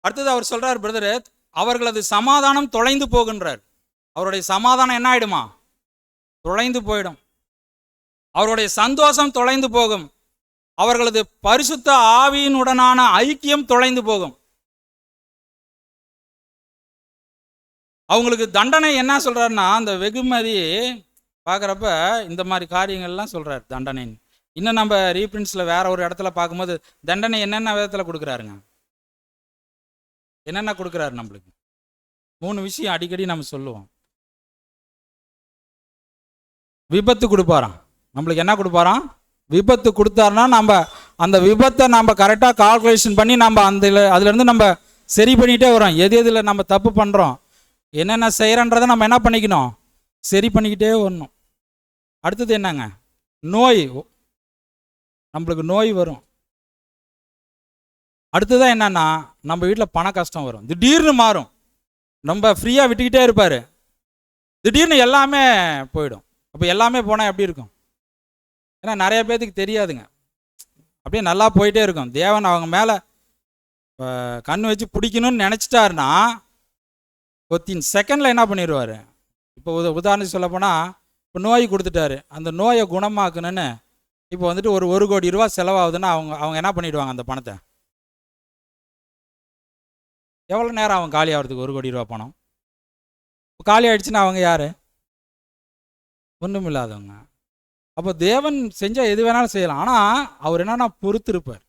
அடுத்தது அவர் சொல்கிறார், பிரதரு, அவர்களது சமாதானம் தொலைந்து போகின்றார். அவருடைய சமாதானம் என்ன ஆகிடுமா? தொலைந்து போயிடும். அவருடைய சந்தோஷம் தொலைந்து போகும். அவர்களது பரிசுத்த ஆவியினுடனான ஐக்கியம் தொலைந்து போகும். அவங்களுக்கு தண்டனை என்ன சொல்றாருன்னா, அந்த வெகுமதி பார்க்குறப்ப இந்த மாதிரி காரியங்கள்லாம் சொல்றாரு தண்டனை. இன்னும் நம்ம ரீப்ரின்ஸில் வேற ஒரு இடத்துல பார்க்கும்போது தண்டனை என்னென்ன விதத்தில் கொடுக்குறாருங்க, என்னென்ன கொடுக்குறாரு நம்மளுக்கு? 3 விஷயம் அடிக்கடி நம்ம சொல்லுவோம். விபத்து கொடுப்பாராம். நம்மளுக்கு என்ன கொடுப்பாராம்? விபத்து கொடுத்தாருன்னா நம்ம அந்த விபத்தை நம்ம கரெக்டாக கால்குலேஷன் பண்ணி நம்ம அதுலேருந்து நம்ம சரி பண்ணிகிட்டே வரோம். எது எதில் நம்ம தப்பு பண்ணுறோம், என்னென்ன செய்கிறன்றதை நம்ம என்ன பண்ணிக்கணும்? சரி பண்ணிக்கிட்டே வரணும். அடுத்தது என்னங்க? நோய். நம்மளுக்கு நோய் வரும். அடுத்ததான் என்னன்னா, நம்ம வீட்டில் பண கஷ்டம் வரும். திடீர்னு மாறும். நம்ம ஃப்ரீயாக விட்டுக்கிட்டே இருப்பார், திடீர்னு எல்லாமே போயிடும். அப்போ எல்லாமே போனால் எப்படி இருக்கும்? ஏன்னா நிறைய பேர்த்துக்கு தெரியாதுங்க. அப்படியே நல்லா போயிட்டே இருக்கும். தேவன் அவங்க மேலே கண் வச்சு பிடிக்கணும்னு நினச்சிட்டாருன்னா வித்தின் செகண்டில் என்ன பண்ணிடுவார்? இப்போ உதாரணத்துக்கு சொல்ல போனால், இப்போ நோய் கொடுத்துட்டாரு, அந்த நோயை குணமாக்கணுன்னு இப்போ வந்துட்டு ஒரு 1 கோடி ரூபா செலவாகுதுன்னா அவங்க என்ன பண்ணிடுவாங்க? அந்த பணத்தை எவ்வளோ நேரம் அவங்க காலி ஆகிறதுக்கு? 1 கோடி ரூபா பணம் காலி ஆகிடுச்சுன்னா அவங்க யார்? ஒன்றும் இல்லாதவங்க. அப்போ தேவன் செஞ்சால் எது வேணாலும் செய்யலாம். ஆனால் அவர் என்னன்னா பொறுத்து இருப்பார்.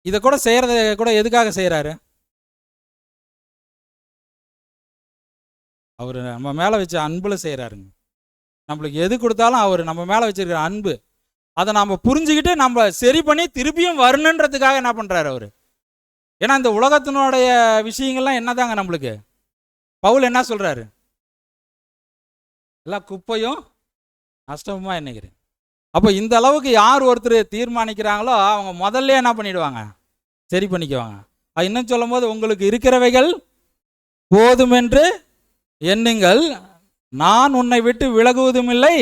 இதை கூட செய்கிறத கூட எதுக்காக செய்கிறாரு? அவர் நம்ம மேலே வச்ச அன்பில் செய்கிறாருங்க. நம்மளுக்கு எது கொடுத்தாலும் அவர் நம்ம மேலே வச்சிருக்கிற அன்பு, அதை நம்ம புரிஞ்சுக்கிட்டு நம்ம சரி பண்ணி திருப்பியும் வரணுன்றதுக்காக என்ன பண்ணுறாரு? அவர் ஏன்னா இந்த உலகத்தினுடைய விஷயங்கள்லாம் என்னதாங்க நம்மளுக்கு? பவுல் என்ன சொல்றாரு? எல்லாம் குப்பையும் நஷ்டமுமா எண்ணுகிறேன். அப்போ இந்த அளவுக்கு யார் ஒருத்தர் தீர்மானிக்கிறாங்களோ அவங்க முதல்ல என்ன பண்ணிடுவாங்க? சரி பண்ணிக்குவாங்க. அது இன்னும் சொல்லும் போது, உங்களுக்கு இருக்கிறவைகள் போதுமென்று எண்ணுங்கள், நான் உன்னை விட்டு விலகுவதும் இல்லை,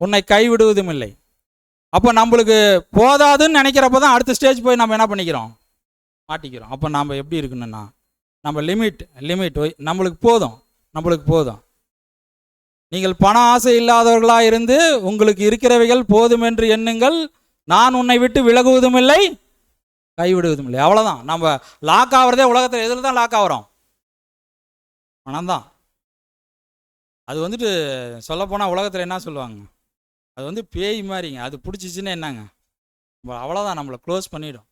உன்னை கைவிடுவதும் இல்லை. அப்போ நம்மளுக்கு போதாதுன்னு நினைக்கிறப்ப தான் அடுத்த ஸ்டேஜ் போய் நம்ம என்ன பண்ணிக்கிறோம்? மாட்டிக்கிறோம். அப்போ நம்ம எப்படி இருக்கணும்னா, நம்ம லிமிட் நம்மளுக்கு போதும். நீங்கள் பண ஆசை இல்லாதவர்களாக இருந்து உங்களுக்கு இருக்கிறவைகள் போதும் என்று எண்ணுங்கள், நான் உன்னை விட்டு விலகுவதும் இல்லை, கைவிடுவதும் இல்லை. அவ்வளோதான். நம்ம லாக் ஆகிறதே உலகத்தில் எதில் தான் லாக் ஆகிறோம்? பணம் தான். அது வந்துட்டு சொல்லப்போனால் உலகத்தில் என்ன சொல்லுவாங்க, அது பேய் மாதிரிங்க. அது பிடிச்சிச்சின்னு என்னங்க, அவ்வளோதான், நம்மளை க்ளோஸ் பண்ணிடும்.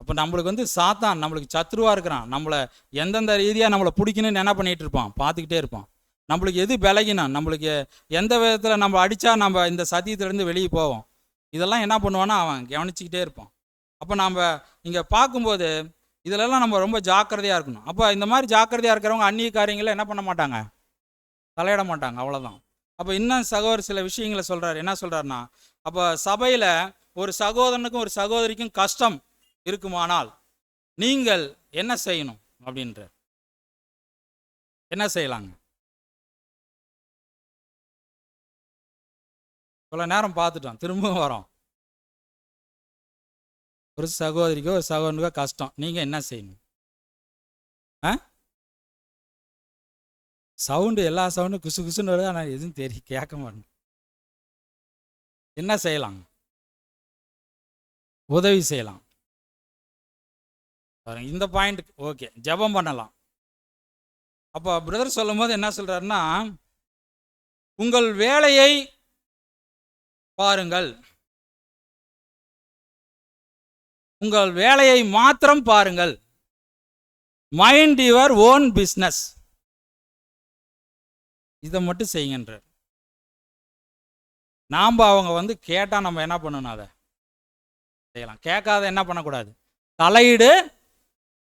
அப்போ நம்மளுக்கு சாத்தான் நம்மளுக்கு சத்ருவாக இருக்கிறான். நம்மளை எந்தெந்த ரீதியாக நம்மளை பிடிக்கணும்னு என்ன பண்ணிகிட்டு இருப்பான்? பார்த்துக்கிட்டே இருப்பான். நம்மளுக்கு எது விலகினா, நம்மளுக்கு எந்த விதத்தில் நம்ம அடித்தா நம்ம இந்த சத்தியத்திலேருந்து வெளியே போவோம், இதெல்லாம் என்ன பண்ணுவான்னா அவன் கவனிச்சிக்கிட்டே இருப்பான். அப்போ நம்ம இங்கே பார்க்கும்போது இதிலெல்லாம் நம்ம ரொம்ப ஜாக்கிரதையாக இருக்கணும். அப்போ இந்த மாதிரி ஜாக்கிரதையாக இருக்கிறவங்க அந்நிய காரியங்களை என்ன பண்ண மாட்டாங்க? தலையிட மாட்டாங்க. அவ்வளோதான். அப்போ இன்னும் சகோதரர் சில விஷயங்களை சொல்கிறார். என்ன சொல்கிறாருன்னா, அப்போ சபையில் ஒரு சகோதரனுக்கும் ஒரு சகோதரிக்கும் கஷ்டம் இருக்குமானால் நீங்கள் என்ன செய்யணும் அப்படின்ற, என்ன செய்யலாங்க? இவ்வளோ நேரம் பார்த்துட்டோம், திரும்பவும் வரோம். ஒரு சகோதரிக்கோ ஒரு சகோதரனுக்கோ கஷ்டம், நீங்கள் என்ன செய்யணும்? சவுண்டு, எல்லா சவுண்டும் குசு குசுன்னு வருது, ஆனால் எதுவும் தெரியும் கேட்க மாட்டேன். என்ன செய்யலாம்? உதவி செய்யலாம். இந்த பாயிண்ட் ஓகே. ஜெபம் பண்ணலாம். அப்போ பிரதர் சொல்லும் போது என்ன சொல்றாருன்னா, உங்கள் வேலையை பாருங்கள், உங்கள் வேலையை மாத்திரம் பாருங்கள், மைண்ட் யுவர் ஓன் பிஸ்னஸ், இதை மட்டும் செய்யுங்கன்ற. நாம் அவங்க கேட்டால் நம்ம என்ன பண்ணணும்? அதை செய்யலாம். கேட்காத என்ன பண்ணக்கூடாது? தலையீடு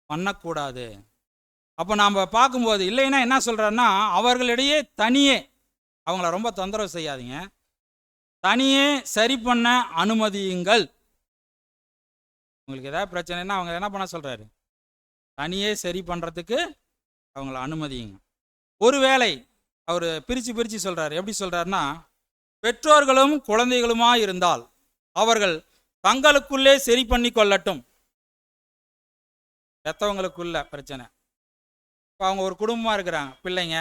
பண்ணக்கூடாது. அப்போ நாம் பார்க்கும்போது இல்லைன்னா என்ன சொல்கிறாருன்னா, அவர்களிடையே தனியே அவங்கள ரொம்ப தொந்தரவு செய்யாதீங்க, தனியே சரி பண்ண அனுமதியுங்கள். உங்களுக்கு ஏதாவது பிரச்சனைன்னா அவங்க என்ன பண்ண சொல்கிறாரு? தனியே சரி பண்ணுறதுக்கு அவங்கள அனுமதியுங்க. ஒருவேளை அவர் பிரித்து சொல்கிறார். எப்படி சொல்கிறாருன்னா, பெற்றோர்களும் குழந்தைகளுமா இருந்தால் அவர்கள் தங்களுக்குள்ளே சரி பண்ணி கொள்ளட்டும். பெற்றவங்களுக்குள்ள பிரச்சனை. இப்போ அவங்க ஒரு குடும்பமாக இருக்கிறாங்க, பிள்ளைங்க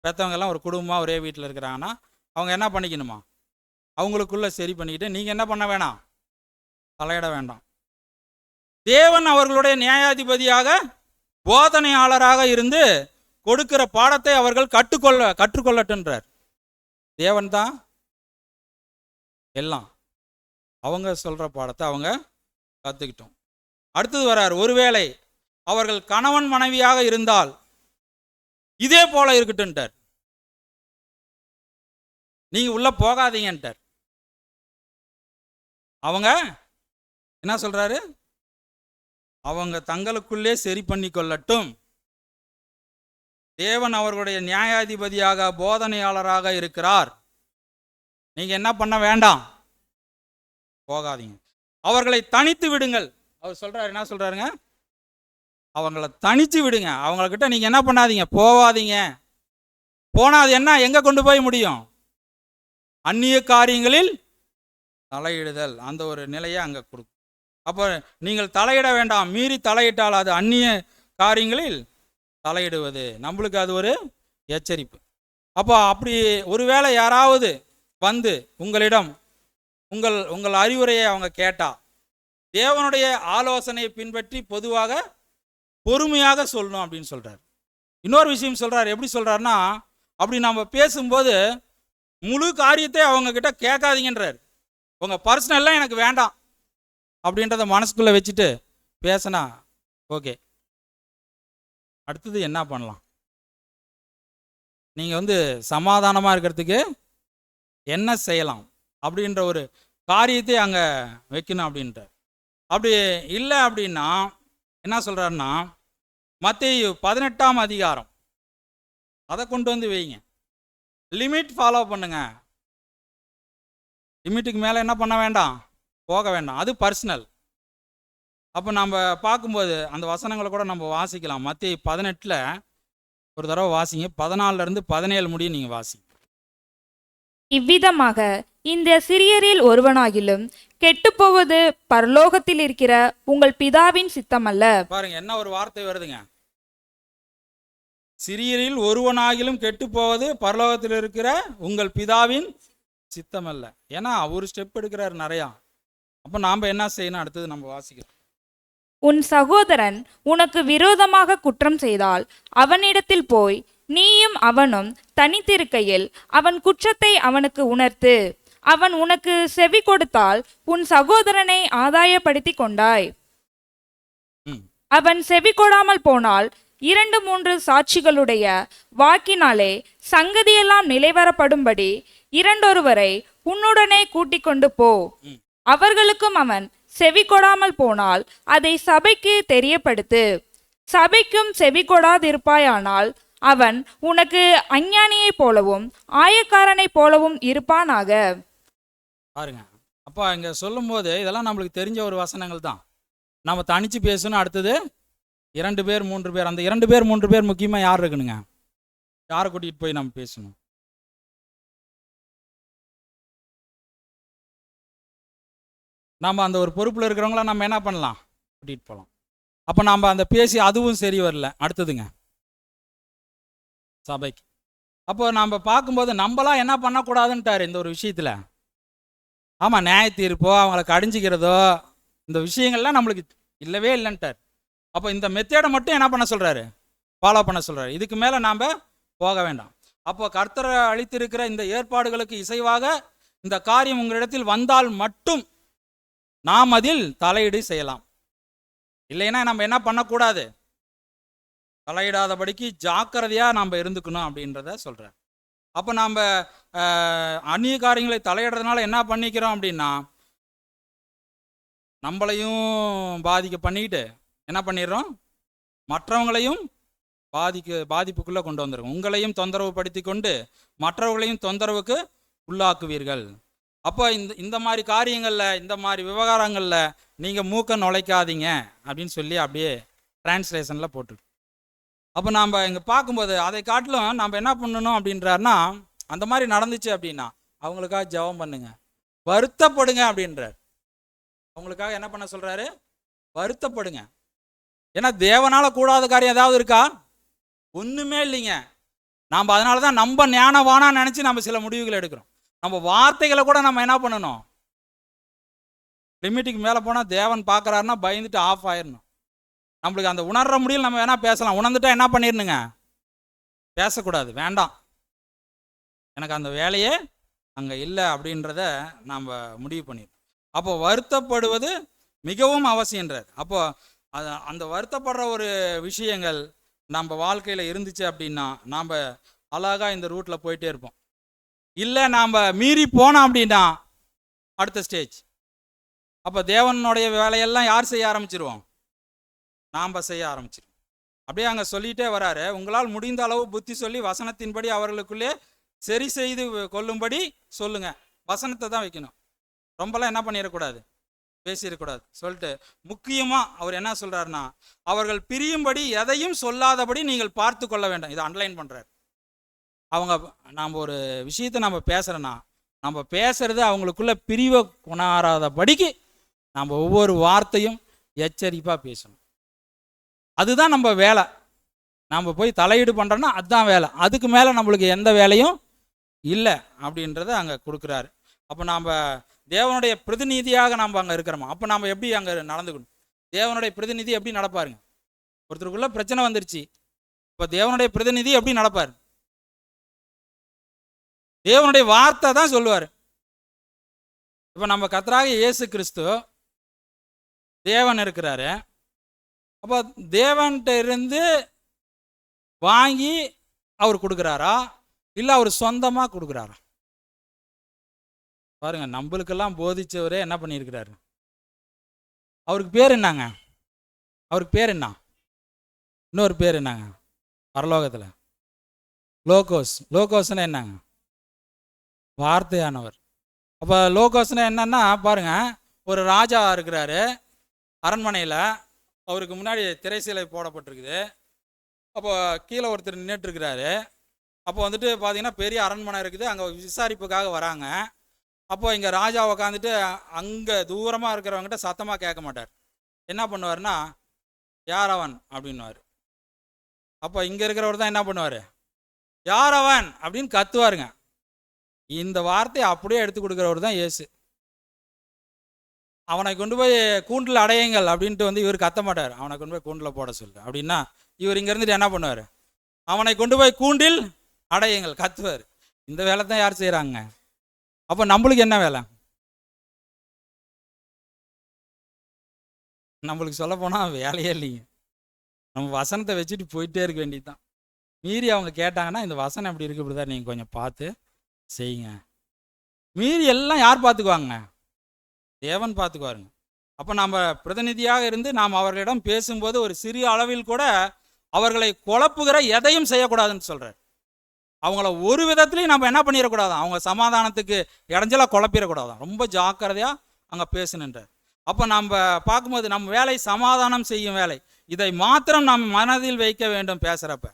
பெற்றவங்கெல்லாம் ஒரு குடும்பமாக ஒரே வீட்டில் இருக்கிறாங்கன்னா அவங்க என்ன பண்ணிக்கணுமா? அவங்களுக்குள்ள சரி பண்ணிக்கிட்டு நீங்கள் என்ன பண்ண வேணாம்? தலையிட வேண்டாம். தேவன் அவர்களுடைய நியாயாதிபதியாக போதனையாளராக இருந்து கொடுக்கிற பாடத்தை அவர்கள் கற்றுக்கொள்ளட்டுன்றார். தேவன் தான் எல்லாம், அவங்க சொல்கிற பாடத்தை அவங்க கற்றுக்கிட்டோம். அடுத்தது வரார், ஒருவேளை அவர்கள் கணவன் மனைவியாக இருந்தால் இதே போல இருக்கட்டும்ட்டார். நீங்க உள்ள போகாதீங்கன்ட்டார். அவங்க என்ன சொல்றாரு? அவங்க தங்களுக்குள்ளே சரி பண்ணி கொள்ளட்டும். தேவன் அவர்களுடைய நியாயாதிபதியாக போதனையாளராக இருக்கிறார். நீங்க என்ன பண்ண வேண்டாம்? போகாதீங்க. அவர்களை தனித்து விடுங்கள். அவர் சொல்றாரு, என்ன சொல்றாருங்க? அவங்களை தனிச்சு விடுங்க. அவங்கக்கிட்ட நீங்க என்ன பண்ணாதீங்க? போவாதீங்க. போனா அது என்ன, எங்க கொண்டு போய் முடியும்? அந்நிய காரியங்களில் தலையிடுதல், அந்த ஒரு நிலையை அங்க கொடுக்கும். அப்போ நீங்கள் தலையிட வேண்டாம். மீறி தலையிட்டால் அது அந்நிய காரியங்களில் தலையிடுவது. நம்மளுக்கு அது ஒரு எச்சரிப்பு. அப்போ அப்படி ஒருவேளை யாராவது வந்து உங்களிடம் உங்கள் அறிவுரையை அவங்க கேட்டா, தேவனுடைய ஆலோசனையை பின்பற்றி பொதுவாக பொறுமையாக சொல்லணும் அப்படின்னு சொல்றாரு. இன்னொரு விஷயம் சொல்றாரு. எப்படி சொல்றாருன்னா, அப்படி நம்ம பேசும்போது முழு காரியத்தை அவங்க கிட்ட கேட்காதீங்கன்றார். உங்க பர்சனல்லாம் எனக்கு வேண்டாம் அப்படின்றத மனசுக்குள்ள வச்சுட்டு பேசினா ஓகே. அடுத்தது என்ன பண்ணலாம்? நீங்க சமாதானமா இருக்கிறதுக்கு என்ன செய்யலாம் அப்படின்ற ஒரு காரியத்தை அங்க வைக்கணும் அப்படின்றார். அப்படி இல்லை அப்படின்னா என்ன சொல்கிறாருன்னா மத்தேயு 18ஆம் அதிகாரம் அதை கொண்டு வந்து வைங்க. லிமிட் ஃபாலோ பண்ணுங்க. லிமிட்டுக்கு மேலே என்ன பண்ண வேண்டாம், போக வேண்டாம். அது பர்சனல். அப்போ நம்ம பார்க்கும்போது அந்த வசனங்களை கூட நம்ம வாசிக்கலாம். மத்தேயு 18 ஒரு தடவை வாசிங்க, 14 17 முடியும் நீங்கள் வாசிங்க. இவ்விதமாக இந்த சிறியரில் ஒருவனாகிலும் கெட்டுப்போவது பரலோகத்தில் இருக்கிற உங்கள் பிதாவின் சித்தமல்ல. பாருங்க என்ன ஒரு வார்த்தை வருதுங்க, சிறியரில் ஒருவனாகிலும் கெட்டு போவது பரலோகத்தில் இருக்கிற உங்கள் பிதாவின் சித்தம் அல்ல. ஏன்னா ஒரு ஸ்டெப் எடுக்கிறாரு நிறையா. அப்போ நாம் என்ன செய்யணும், அடுத்தது நம்ம வாசிக்கிறோம். உன் சகோதரன் உனக்கு விரோதமாக குற்றம் செய்தால் அவனிடத்தில் போய் நீயும் அவனும் தனித்திருக்கையில் அவன் குற்றத்தை அவனுக்கு உணர்த்து. அவன் உனக்கு செவி கொடுத்தால் உன் சகோதரனை ஆதாயப்படுத்தி கொண்டாய். அவன் செவி கொடாமல் போனால் 2-3 சாட்சிகளுடைய வாக்கினாலே சங்கதியெல்லாம் நிலைவரப்படும்படி 2 உன்னுடனே கூட்டிக் கொண்டு போ. அவர்களுக்கும் அவன் செவி கொடாமல் போனால் அதை சபைக்கு தெரியப்படுத்து. சபைக்கும் செவி கொடாதிருப்பாயானால் அவன் உனக்கு அஞ்ஞானியைப் போலவும் ஆயக்காரனைப் போலவும் இருப்பானாக. பாருங்க, அப்போ இங்கே சொல்லும்போது இதெல்லாம் நம்மளுக்கு தெரிஞ்ச ஒரு வசனங்கள் தான். நம்ம தனிச்சு பேசணும். அடுத்தது 2 பேர் 3 பேர். அந்த 2 பேர் 3 பேர் முக்கியமாக யார் இருக்கணுங்க, யாரை கூட்டிகிட்டு போய் நம்ம பேசணும்? நம்ம அந்த ஒரு பொறுப்பில் இருக்கிறவங்கள நம்ம என்ன பண்ணலாம், கூட்டிகிட்டு போகலாம். அப்போ நம்ம அந்த பேசி அதுவும் சரி வரல, அடுத்ததுங்க சபைக்கு. அப்போ நம்ம பார்க்கும்போது நம்மளாம் என்ன பண்ணக்கூடாதுன்ட்டார் இந்த ஒரு விஷயத்தில். ஆமாம், நியாய தீர்ப்போ அவங்கள கடிஞ்சிக்கிறதோ இந்த விஷயங்கள்லாம் நம்மளுக்கு இல்லவே இல்லைன்ட்டார். அப்போ இந்த மெத்தேடை மட்டும் என்ன பண்ண சொல்கிறாரு, ஃபாலோ பண்ண சொல்கிறாரு. இதுக்கு மேலே நாம் போக வேண்டாம். அப்போ கர்த்தர் அளித்திருக்கிற இந்த ஏற்பாடுகளுக்கு இசைவாக இந்த காரியம் உங்களிடத்தில் வந்தால் மட்டும் நாம் அதில் தலையீடு செய்யலாம். இல்லைன்னா நம்ம என்ன பண்ணக்கூடாது, தலையிடாதபடிக்கு ஜாக்கிரதையாக நாம் இருந்துக்கணும் அப்படின்றத சொல்கிறார். அப்போ நாம் அந்நிய காரியங்களை தலையிடுறதுனால என்ன பண்ணிக்கிறோம் அப்படின்னா, நம்மளையும் பாதிக்க பண்ணிக்கிட்டு என்ன பண்ணிடுறோம், மற்றவங்களையும் பாதிப்புக்குள்ளே கொண்டு வந்துடும். உங்களையும் தொந்தரவு படுத்தி கொண்டு மற்றவர்களையும் தொந்தரவுக்கு உள்ளாக்குவீர்கள். அப்போ இந்த மாதிரி காரியங்களில், இந்த மாதிரி விவகாரங்களில் நீங்கள் மூக்க நுழைக்காதீங்க அப்படின்னு சொல்லி அப்படியே டிரான்ஸ்லேஷனில் போட்டுருக்கு. அப்போ நாம் இங்கே பார்க்கும்போது அதை காட்டிலும் நம்ம என்ன பண்ணணும் அப்படின்றாருன்னா, அந்த மாதிரி நடந்துச்சு அப்படின்னா அவங்களுக்காக ஜெபம் பண்ணுங்க, வருத்தப்படுங்க அப்படின்றார். அவங்களுக்காக என்ன பண்ண சொல்கிறாரு, வருத்தப்படுங்க. ஏன்னா தேவனால் கூடாத காரியம் ஏதாவது இருக்கா, ஒன்றுமே இல்லைங்க. நாம் அதனால தான் நம்ம ஞானவானா நினச்சி நம்ம சில முடிவுகள் எடுக்கிறோம். நம்ம வார்த்தைகளை கூட நம்ம என்ன பண்ணணும், லிமிட்டுக்கு மேலே போனால் தேவன் பார்க்குறாருன்னா பயந்துட்டு ஆஃப் ஆயிடணும். நம்மளுக்கு அந்த உணர்ற முடியல நம்ம வேணால் பேசலாம், உணர்ந்துட்டா என்ன பண்ணிடணுங்க, பேசக்கூடாது, வேண்டாம், எனக்கு அந்த வேலையே அங்கே இல்லை அப்படின்றத நாம் முடிவு பண்ணிடணும். அப்போ வருத்தப்படுவது மிகவும் அவசியன்றார். அப்போ அந்த வருத்தப்படுற ஒரு விஷயங்கள் நம்ம வாழ்க்கையில் இருந்துச்சு அப்படின்னா நாம் அழகாக இந்த ரூட்டில் போயிட்டே இருப்போம். இல்லை நாம் மீறி போனோம் அப்படின்னா அடுத்த ஸ்டேஜ். அப்போ தேவனுடைய வேலையெல்லாம் யார் செய்ய ஆரம்பிச்சிருவோம், நாம் செய்ய ஆரம்பிச்சிருவோம். அப்படியே அங்கே சொல்லிகிட்டே வராரு, உங்களால் முடிந்த அளவு புத்தி சொல்லி வசனத்தின்படி அவர்களுக்குள்ளே சரி செய்து கொள்ளும்படி சொல்லுங்க. வசனத்தை தான் வைக்கணும், ரொம்பலாம் என்ன பண்ணிடக்கூடாது, பேசிடக்கூடாது சொல்லிட்டு. முக்கியமாக அவர் என்ன சொல்கிறாருன்னா, அவர்கள் பிரியும்படி எதையும் சொல்லாதபடி நீங்கள் பார்த்து கொள்ள வேண்டும். இதை அண்டர்லைன் பண்ணுறாரு. நாம் ஒரு விஷயத்தை நம்ம பேசுகிறோன்னா நம்ம பேசுறது அவங்களுக்குள்ள பிரிவை கொணாராதபடிக்கு நம்ம ஒவ்வொரு வார்த்தையும் எச்சரிப்பாக பேசணும். அதுதான் நம்ம வேலை. நம்ம போய் தலையீடு பண்ணுறோன்னா அதுதான் வேலை. அதுக்கு மேலே நம்மளுக்கு எந்த வேலையும் இல்லை அப்படின்றத அங்கே கொடுக்குறாரு. அப்போ நாம் தேவனுடைய பிரதிநிதியாக நாம் அங்கே இருக்கிறோமா, அப்போ நாம் எப்படி அங்கே நடந்துக்கணும், தேவனுடைய பிரதிநிதி எப்படி நடப்பாருங்க. ஒருத்தருக்குள்ள பிரச்சனை வந்துருச்சு, இப்போ தேவனுடைய பிரதிநிதி எப்படி நடப்பார், தேவனுடைய வார்த்தை தான் சொல்லுவார். இப்போ நம்ம கர்த்தராகிய இயேசு கிறிஸ்து தேவன் இருக்கிறாரு. அப்போ தேவன்கிட்ட இருந்து வாங்கி அவர் கொடுக்குறாரா, இல்லை அவர் சொந்தமாக கொடுக்குறாரா? பாருங்க, நம்மளுக்கெல்லாம் போதிச்சவரே என்ன பண்ணியிருக்கிறாரு, அவருக்கு பேர் என்னங்க? அவருக்கு பேர் என்ன? இன்னொரு பேர் என்னங்க பரலோகத்தில்? லோகோஸ். லோகோஸ்னா என்னங்க? வார்த்தையானவர். அப்போ லோகோஸ்னா என்னன்னா பாருங்க, ஒரு ராஜா இருக்கிறாரு அரண்மனையில், அவருக்கு முன்னாடி திரைசீலை போடப்பட்டிருக்குது. அப்போ கீழே ஒருத்தர் நின்றுட்டு இருக்கிறாரு. அப்போ வந்துட்டு பார்த்தீங்கன்னா பெரிய அரண்மனை இருக்குது, அங்கே விசாரிப்புக்காக வராங்க. அப்போ இங்கே ராஜா உக்காந்துட்டு அங்கே தூரமாக இருக்கிறவங்ககிட்ட சத்தமாக கேட்க மாட்டார். என்ன பண்ணுவார்னா, யார் அவன் அப்படின்னுவார். அப்போ இங்கே இருக்கிறவர் தான் என்ன பண்ணுவார், யார் அவன் அப்படின்னு கத்துவாருங்க. இந்த வார்த்தையை அப்படியே எடுத்து கொடுக்குறவர் தான் இயேசு. அவனை கொண்டு போய் கூண்டில் அடையுங்கள் அப்படின்ட்டு வந்து இவர் கத்த மாட்டார். அவனை கொண்டு போய் கூண்டில் போட சொல்லு அப்படின்னா இவர் இங்கே இருந்துட்டு என்ன பண்ணுவார், அவனை கொண்டு போய் கூண்டில் அடையுங்கள் கத்துவார். இந்த வேலை தான் யார் செய்கிறாங்க? அப்போ நம்மளுக்கு என்ன வேலை? நம்மளுக்கு சொல்ல போனால் வேலையே இல்லைங்க. நம்ம வசனத்தை வச்சுட்டு போயிட்டே இருக்க வேண்டியது தான். மீறி அவங்க கேட்டாங்கன்னா இந்த வசனம் எப்படி இருக்கு இப்படி தான் நீங்கள் கொஞ்சம் பார்த்து செய்யுங்க. மீறி எல்லாம் யார் பார்த்துக்குவாங்க? தேவன் பார்த்துக்குவாருங்க. அப்போ நம்ம பிரதிநிதியாக இருந்து நாம் அவர்களிடம் பேசும்போது ஒரு சிறிய அளவில் கூட அவர்களை குழப்புகிற எதையும் செய்யக்கூடாதுன்னு சொல்கிறார். அவங்கள ஒரு விதத்துலையும் நம்ம என்ன பண்ணிடக்கூடாதான், அவங்க சமாதானத்துக்கு இடைஞ்சலாக குழப்பிடக்கூடாதான், ரொம்ப ஜாக்கிரதையாக அங்கே பேசணுன்றார். அப்போ நம்ம பார்க்கும்போது நம்ம வேலை சமாதானம் செய்யும் வேலை. இதை மாத்திரம் நம்ம மனதில் வைக்க வேண்டும். பேசுகிறப்ப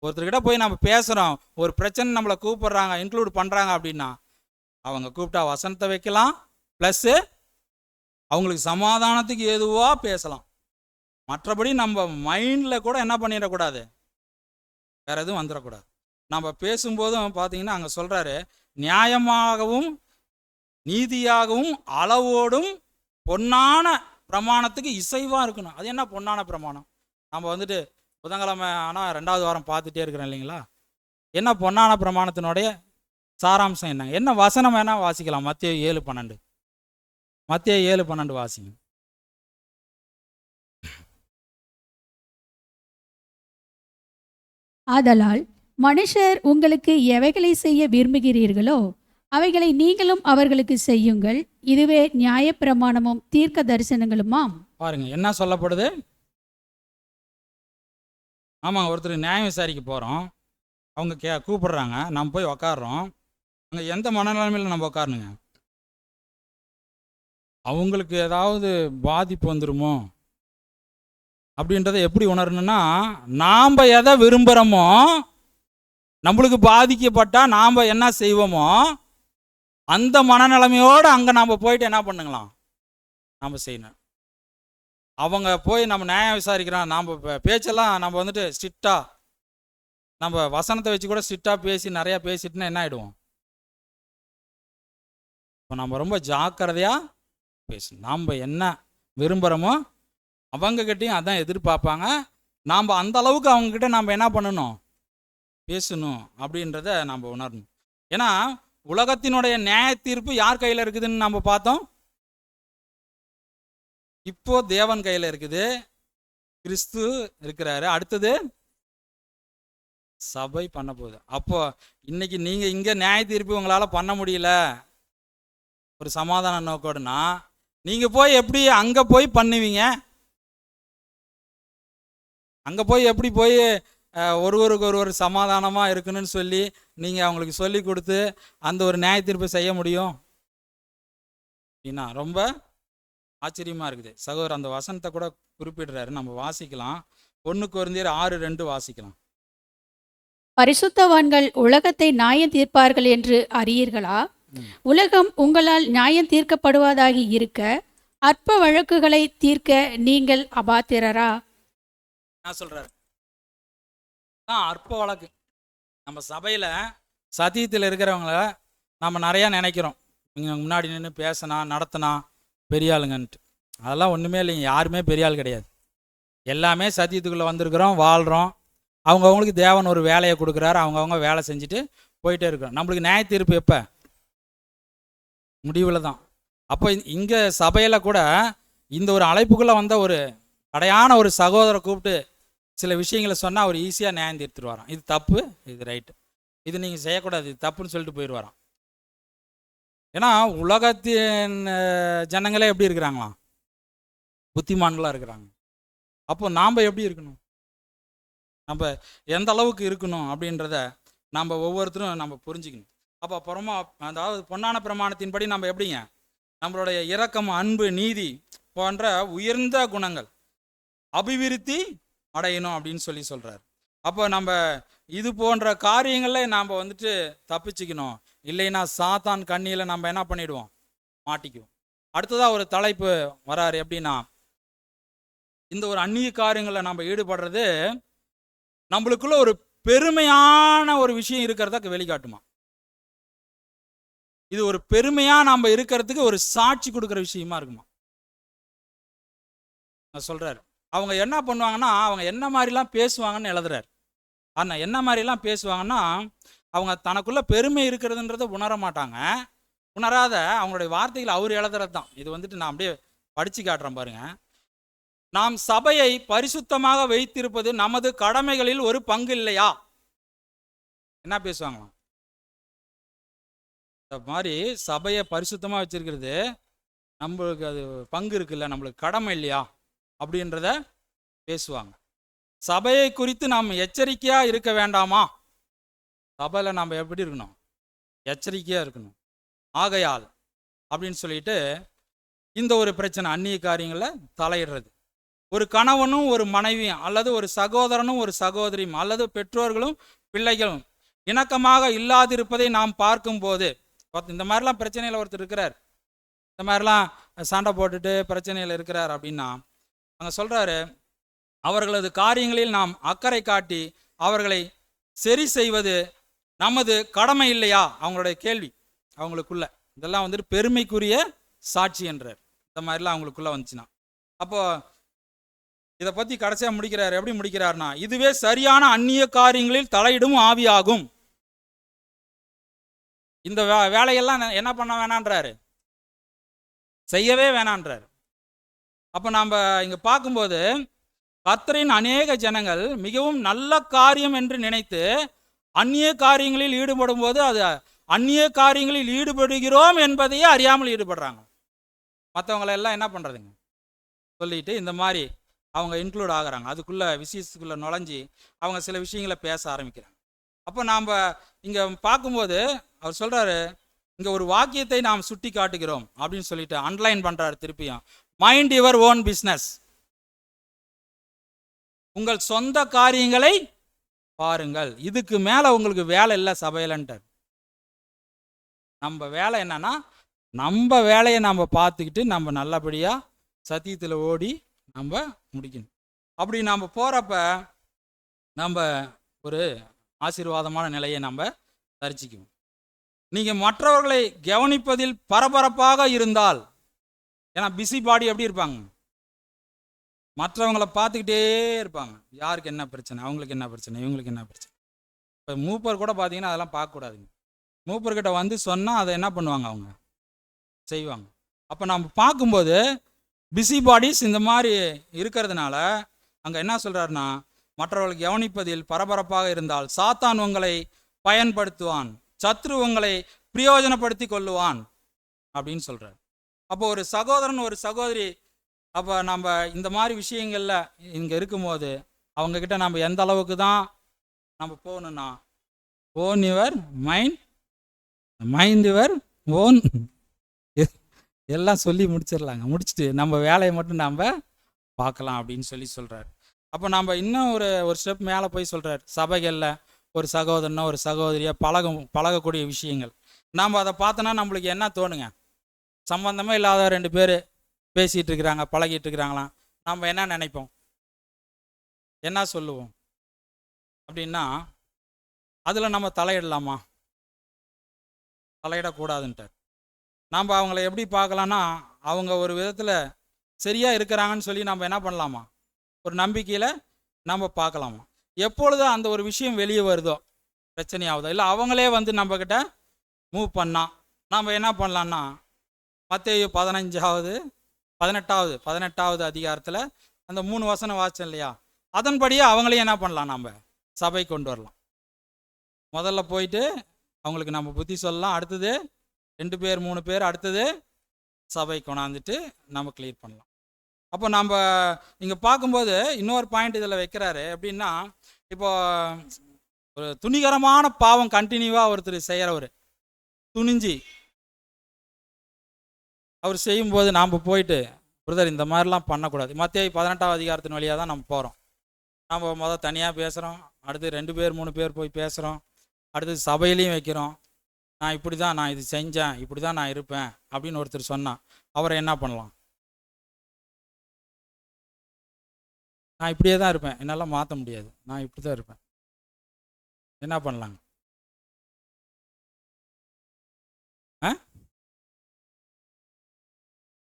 ஒருத்தர்கிட்ட போய் நம்ம பேசுகிறோம், ஒரு பிரச்சனை நம்மளை கூப்பிடுறாங்க, இன்க்ளூட் பண்ணுறாங்க அப்படின்னா அவங்க கூப்பிட்டா வசனத்தை வைக்கலாம், ப்ளஸ்ஸு அவங்களுக்கு சமாதானத்துக்கு ஏதுவாக பேசலாம். மற்றபடி நம்ம மைண்டில் கூட என்ன பண்ணிடக்கூடாது, வேற எதுவும் வந்துடக்கூடாது. நம்ம பேசும்போதும் பார்த்தீங்கன்னா அங்கே சொல்கிறாரு, நியாயமாகவும் நீதியாகவும் அளவோடும் பொன்னான பிரமாணத்துக்கு இசைவாக இருக்கணும். அது என்ன பொன்னான பிரமாணம்? நம்ம வந்துட்டு புதன்கிழமை ஆனால் 2வது வாரம் பார்த்துட்டே இருக்கிறோம் இல்லைங்களா? என்ன பொன்னான பிரமாணத்தினுடைய சாராம்சம் என்னங்க? என்ன வசனம் வேணால் வாசிக்கலாம். மத்தேயு 7:12. மத்தேயு 7:12 வாசிங்க. ஆதலால் மனுஷர் உங்களுக்கு எவைகளை செய்ய விரும்புகிறீர்களோ அவைகளை நீங்களும் அவர்களுக்கு செய்யுங்கள், இதுவே நியாயப்பிரமாணமும் தீர்க்க தரிசனங்களுமாம். பாருங்க என்ன சொல்லப்படுது. ஆமாங்க, ஒருத்தர் நியாயம் விசாரிக்க போகிறோம், அவங்க கூப்பிடுறாங்க, நம்ம போய் உக்காடுறோம். அங்கே எந்த மனநிலைமையில் நம்ம உட்காரணுங்க? அவங்களுக்கு ஏதாவது பாதிப்பு வந்துருமோ அப்படின்றத எப்படி உணரணும்னா, நாம் எதை விரும்புகிறோமோ, நம்மளுக்கு பாதிக்கப்பட்டால் நாம் என்ன செய்வோமோ அந்த மனநிலைமையோடு அங்கே நாம் போயிட்டு என்ன பண்ணுங்களாம், நாம் செய்யணும். அவங்க போய் நம்ம நியாயம் விசாரிக்கிறோம், நாம் பேச்செல்லாம் நம்ம வந்துட்டு ஸ்ட்ரிக்டாக நம்ம வசனத்தை வச்சு கூட ஸ்ட்ரிக்டாக பேசி நிறையா பேசிட்டுனா என்ன ஆகிடுவோம்? இப்போ நம்ம ரொம்ப ஜாக்கிரதையாக பேசணும். நாம் என்ன விரும்புகிறோமோ அவங்கக்கிட்டையும் அதான் எதிர்பார்ப்பாங்க. நாம் அந்த அளவுக்கு அவங்கக்கிட்ட நாம் என்ன பண்ணணும், பேசணும் அப்படின்றத நம்ம உணரணும். ஏன்னா உலகத்தினுடைய நியாய தீர்ப்பு யார் கையில் இருக்குதுன்னு நம்ம பார்த்தோம். இப்போ தேவன் கையில் இருக்குது, கிறிஸ்து இருக்கிறாரு, அடுத்தது சபை பண்ண போகுது. அப்போ இன்னைக்கு நீங்க இங்க நியாய தீர்ப்பு உங்களால பண்ண முடியல ஒரு சமாதான நோக்கோடுனா, நீங்க போய் எப்படி அங்க போய் பண்ணுவீங்க? அங்க போய் எப்படி போய் ஒருவருக்கு ஒருவர் சமாதானமாக இருக்கணும்னு சொல்லி நீங்கள் அவங்களுக்கு சொல்லி கொடுத்து அந்த ஒரு நியாய தீர்ப்பை செய்ய முடியும் அப்படின்னா ரொம்ப ஆச்சரியமாக இருக்குது. சகோதரர் அந்த வசனத்தை கூட குறிப்பிடுறாரு, நம்ம வாசிக்கலாம். 1 கொரிந்தியர் 6:2 வாசிக்கலாம். பரிசுத்தவான்கள் உலகத்தை நியாயம் தீர்ப்பார்கள் என்று அறியீர்களா? உலகம் உங்களால் நியாயம் தீர்க்கப்படுவதாகி இருக்க அற்ப வழக்குகளை தீர்க்க நீங்கள் அபாத்திரரா? நான் சொல்றாரு தான் அற்ப வழக்கு. நம்ம சபையில் சத்தியத்தில் இருக்கிறவங்கள நம்ம நிறையா நினைக்கிறோம், இங்கே முன்னாடி நின்று பேசினா நடத்தினா பெரிய ஆளுங்கன்ட்டு. அதெல்லாம் ஒன்றுமே இல்லைங்க, யாருமே பெரிய ஆள் கிடையாது. எல்லாமே சத்தியத்துக்குள்ளே வந்திருக்கிறோம், வாழ்கிறோம். அவங்கவுங்களுக்கு தேவன் ஒரு வேலையை கொடுக்குறாரு, அவங்கவுங்க வேலை செஞ்சுட்டு போயிட்டே இருக்கிறோம். நம்மளுக்கு நியாய தீர்ப்பு எப்போ? முடிவில் தான். அப்போ இங்கே சபையில் கூட இந்த ஒரு அழைப்புக்குள்ளே வந்த ஒரு கடையான ஒரு சகோதரரை கூப்பிட்டு சில விஷயங்களை சொன்னால் அவர் ஈஸியாக நியாயம் தீர்த்துட்டு இது தப்பு, இது ரைட்டு, இது நீங்கள் செய்யக்கூடாது, இது தப்புன்னு சொல்லிட்டு போயிடுவாராம். ஏன்னா உலகத்தின் ஜனங்களே எப்படி இருக்கிறாங்களாம், புத்திமான்களாக இருக்கிறாங்க. அப்போ நாம் எப்படி இருக்கணும், நம்ம எந்த அளவுக்கு இருக்கணும் அப்படின்றத நம்ம ஒவ்வொருத்தரும் நம்ம புரிஞ்சுக்கணும். அப்போ அப்புறமா அதாவது பொன்னான பிரமாணத்தின்படி நம்ம எப்படிங்க நம்மளுடைய இரக்கம், அன்பு, நீதி போன்ற உயர்ந்த குணங்கள் அபிவிருத்தி அடையணும் அப்படின்னு சொல்கிறார். அப்போ நம்ம இது போன்ற காரியங்களில் நாம் வந்துட்டு தப்பிச்சுக்கணும். இல்லைன்னா சாத்தான் கண்ணியில் நம்ம என்ன பண்ணிடுவோம், மாட்டிக்குவோம். அடுத்ததாக ஒரு தலைப்பு வராரு. எப்படின்னா இந்த ஒரு அந்நிய காரியங்களில் நம்ம ஈடுபடுறது நம்மளுக்குள்ள ஒரு பெருமையான ஒரு விஷயம் இருக்கிறத வெளிக்காட்டுமா. இது ஒரு பெருமையா நம்ம இருக்கிறதுக்கு ஒரு சாட்சி கொடுக்குற விஷயமா இருக்குமா. சொல்றாரு அவங்க என்ன பண்ணுவாங்கன்னா அவங்க என்ன மாதிரிலாம் பேசுவாங்கன்னு எழுதுறாரு. ஆனால் என்ன மாதிரிலாம் பேசுவாங்கன்னா அவங்க தனக்குள்ள பெருமை இருக்கிறதுன்றதை உணர மாட்டாங்க. உணராத அவங்களுடைய வார்த்தைகள் அவர் எழுதுறது தான். இது வந்துட்டு நான் அப்படியே படிச்சு காட்டுறேன் பாருங்க. நாம் சபையை பரிசுத்தமாக வைத்திருப்பது நமது கடமைகளில் ஒரு பங்கு இல்லையா. என்ன பேசுவாங்களாம், இந்த மாதிரி சபையை பரிசுத்தமாக வச்சிருக்கிறது நம்மளுக்கு அது பங்கு இருக்குல்ல, நம்மளுக்கு கடமை இல்லையா அப்படின்றத பேசுவாங்க. சபையை குறித்து நாம் எச்சரிக்கையாக இருக்க வேண்டாமா. சபையில் நாம் எப்படி இருக்கணும், எச்சரிக்கையாக இருக்கணும். ஆகையால் அப்படின்னு சொல்லிட்டு இந்த ஒரு பிரச்சனை அந்நிய காரியங்களில் தலையிடுறது. ஒரு கணவனும் ஒரு மனைவியும் அல்லது ஒரு சகோதரனும் ஒரு சகோதரியும் அல்லது பெற்றோர்களும் பிள்ளைகளும் இணக்கமாக இல்லாதிருப்பதை நாம் பார்க்கும்போது, இந்த மாதிரிலாம் பிரச்சனையில் ஒருத்தர் இருக்கிறார், இந்த மாதிரிலாம் சண்டை போட்டுட்டு பிரச்சனையில் இருக்கிறார் அப்படின்னா அங்கே சொல்கிறாரு, அவர்களது காரியங்களில் நாம் அக்கறை காட்டி அவர்களை சரி செய்வது நமது கடமை இல்லையா. அவங்களுடைய கேள்வி அவங்களுக்குள்ள இதெல்லாம் வந்துட்டு பெருமைக்குரிய சாட்சி என்றார். இந்த மாதிரிலாம் அவங்களுக்குள்ள வந்துச்சுன்னா அப்போ இதை பற்றி கடைசியாக முடிக்கிறார். எப்படி முடிக்கிறார்னா, இதுவே சரியான அந்நிய காரியங்களில் தலையிடும் ஆவியாகும். இந்த வேலையெல்லாம் என்ன பண்ண வேணான்றாரு, செய்யவே வேணான்றாரு. அப்போ நாம் இங்கே பார்க்கும்போது கர்த்தரின் அநேக ஜனங்கள் மிகவும் நல்ல காரியம் என்று நினைத்து அந்நிய காரியங்களில் ஈடுபடும் போது அது அந்நிய காரியங்களில் ஈடுபடுகிறோம் என்பதையே அறியாமல் ஈடுபடுறாங்க. மற்றவங்களெல்லாம் என்ன பண்ணுறதுங்க சொல்லிட்டு இந்த மாதிரி அவங்க இன்க்ளூட் ஆகிறாங்க. அதுக்குள்ளே விஷயத்துக்குள்ளே நுழைஞ்சி அவங்க சில விஷயங்களை பேச ஆரம்பிக்கிறாங்க. அப்போ நாம் இங்கே பார்க்கும்போது அவர் சொல்கிறாரு, இங்கே ஒரு வாக்கியத்தை நாம் சுட்டி காட்டுகிறோம் அப்படின்னு சொல்லிட்டு அண்டர்லைன் பண்ணுறாரு திருப்பியும். Mind your own business. உங்கள் சொந்த காரியங்களை பாருங்கள், இதுக்கு மேலே உங்களுக்கு வேலை இல்லை சபையிலன்ட்டார். நம்ம வேலை என்னன்னா நம்ம வேலையை நம்ம பார்த்துக்கிட்டு நம்ம நல்லபடியாக சத்தியத்தில் ஓடி நம்ம முடிக்கணும். அப்படி நம்ம போகிறப்ப நம்ம ஒரு ஆசீர்வாதமான நிலையை நம்ம தரிசிக்குவோம். நீங்கள் மற்றவர்களை கவனிப்பதில் பரபரப்பாக இருந்தால், ஏன்னா பிஸி பாடி எப்படி இருப்பாங்க, மற்றவங்களை பார்த்துக்கிட்டே இருப்பாங்க. யாருக்கு என்ன பிரச்சனை, அவங்களுக்கு என்ன பிரச்சனை, இவங்களுக்கு என்ன பிரச்சனை. இப்போ மூப்பர் கூட பார்த்தீங்கன்னா அதெல்லாம் பார்க்கக்கூடாதுங்க. மூப்பர்கிட்ட வந்து சொன்னால் அதை என்ன பண்ணுவாங்க, அவங்க செய்வாங்க. அப்போ நம்ம பார்க்கும்போது பிஸி பாடிஸ் இந்த மாதிரி இருக்கிறதுனால அங்கே என்ன சொல்கிறாருன்னா, மற்றவர்களை கவனிப்பதில் பரபரப்பாக இருந்தால் சாத்தான் உங்களை பயன்படுத்துவான், சத்ரு உங்களை பிரயோஜனப்படுத்தி கொள்ளுவான் அப்படின்னு சொல்கிறார். அப்போ ஒரு சகோதரன் ஒரு சகோதரி அப்போ நம்ம இந்த மாதிரி விஷயங்களில் இங்கே இருக்கும்போது அவங்கக்கிட்ட நம்ம எந்த அளவுக்கு தான் நம்ம போகணுன்னா, own your mind your own எல்லாம் சொல்லி முடிச்சிடலாங்க. முடிச்சுட்டு நம்ம வேலையை மட்டும் நம்ம பார்க்கலாம் அப்படின்னு சொல்கிறார். அப்போ நம்ம இன்னும் ஒரு ஸ்டெப் மேலே போய் சொல்கிறார். சபைகளில் ஒரு சகோதரனோ ஒரு சகோதரியாக பழகக்கூடிய விஷயங்கள் நாம் அதை பார்த்தோன்னா நம்மளுக்கு என்ன தோணுங்க, சம்பந்தமே இல்லாத ரெண்டு பேர் பேசிகிட்டு இருக்கிறாங்க, பழகிட்டு இருக்கிறாங்களாம், நம்ம என்ன நினைப்போம், என்ன சொல்லுவோம் அப்படின்னா அதில் நம்ம தலையிடலாமா, தலையிடக்கூடாதுன்ட்டார். நாம் அவங்கள எப்படி பார்க்கலான்னா அவங்க ஒரு விதத்தில் சரியாக இருக்கிறாங்கன்னு சொல்லி நம்ம என்ன பண்ணலாமா, ஒரு நம்பிக்கையில் நம்ம பார்க்கலாமா. எப்பொழுது அந்த ஒரு விஷயம் வெளியே வருதோ, பிரச்சனையாகுதோ, இல்லை அவங்களே வந்து நம்மக்கிட்ட மூவ் பண்ணால் நாம் என்ன பண்ணலான்னா மத்தேயு 18வது அதிகாரத்தில் அந்த 3 வசனம் வாச்சோம் இல்லையா, அதன்படியே அவங்களையும் என்ன பண்ணலாம், நம்ம சபை கொண்டு வரலாம். முதல்ல போயிட்டு அவங்களுக்கு நம்ம புத்தி சொல்லலாம், அடுத்தது 2 பேர் 3 பேர், அடுத்தது சபை கொண்டாந்துட்டு நம்ம கிளியர் பண்ணலாம். அப்போ நம்ம இங்கே பார்க்கும்போது இன்னொரு பாயிண்ட் இதில் வைக்கிறாரு. எப்படின்னா, இப்போ ஒரு துணிகரமான பாவம் கண்டினியூவாக ஒருத்தர் செய்கிறவர் துணிஞ்சி அவர் செய்யும்போது நாம் போயிட்டு, பிரதர் இந்த மாதிரிலாம் பண்ணக்கூடாது. மத்தேயு 18ஆம் அதிகாரத்தின் வழியாக தான் நம்ம போகிறோம். நம்ம தனியாக பேசுகிறோம், அடுத்து 2 பேர் 3 பேர் போய் பேசுகிறோம், அடுத்து சபையிலையும் வைக்கிறோம். நான் இப்படி தான், நான் இது செஞ்சேன், இப்படி தான் நான் இருப்பேன் அப்படின்னு ஒருத்தர் சொன்னான். அவரை என்ன பண்ணலாம்? நான் இப்படியே தான் இருப்பேன், என்னால் மாற்ற முடியாது, நான் இப்படி தான் இருப்பேன், என்ன பண்ணலாங்க?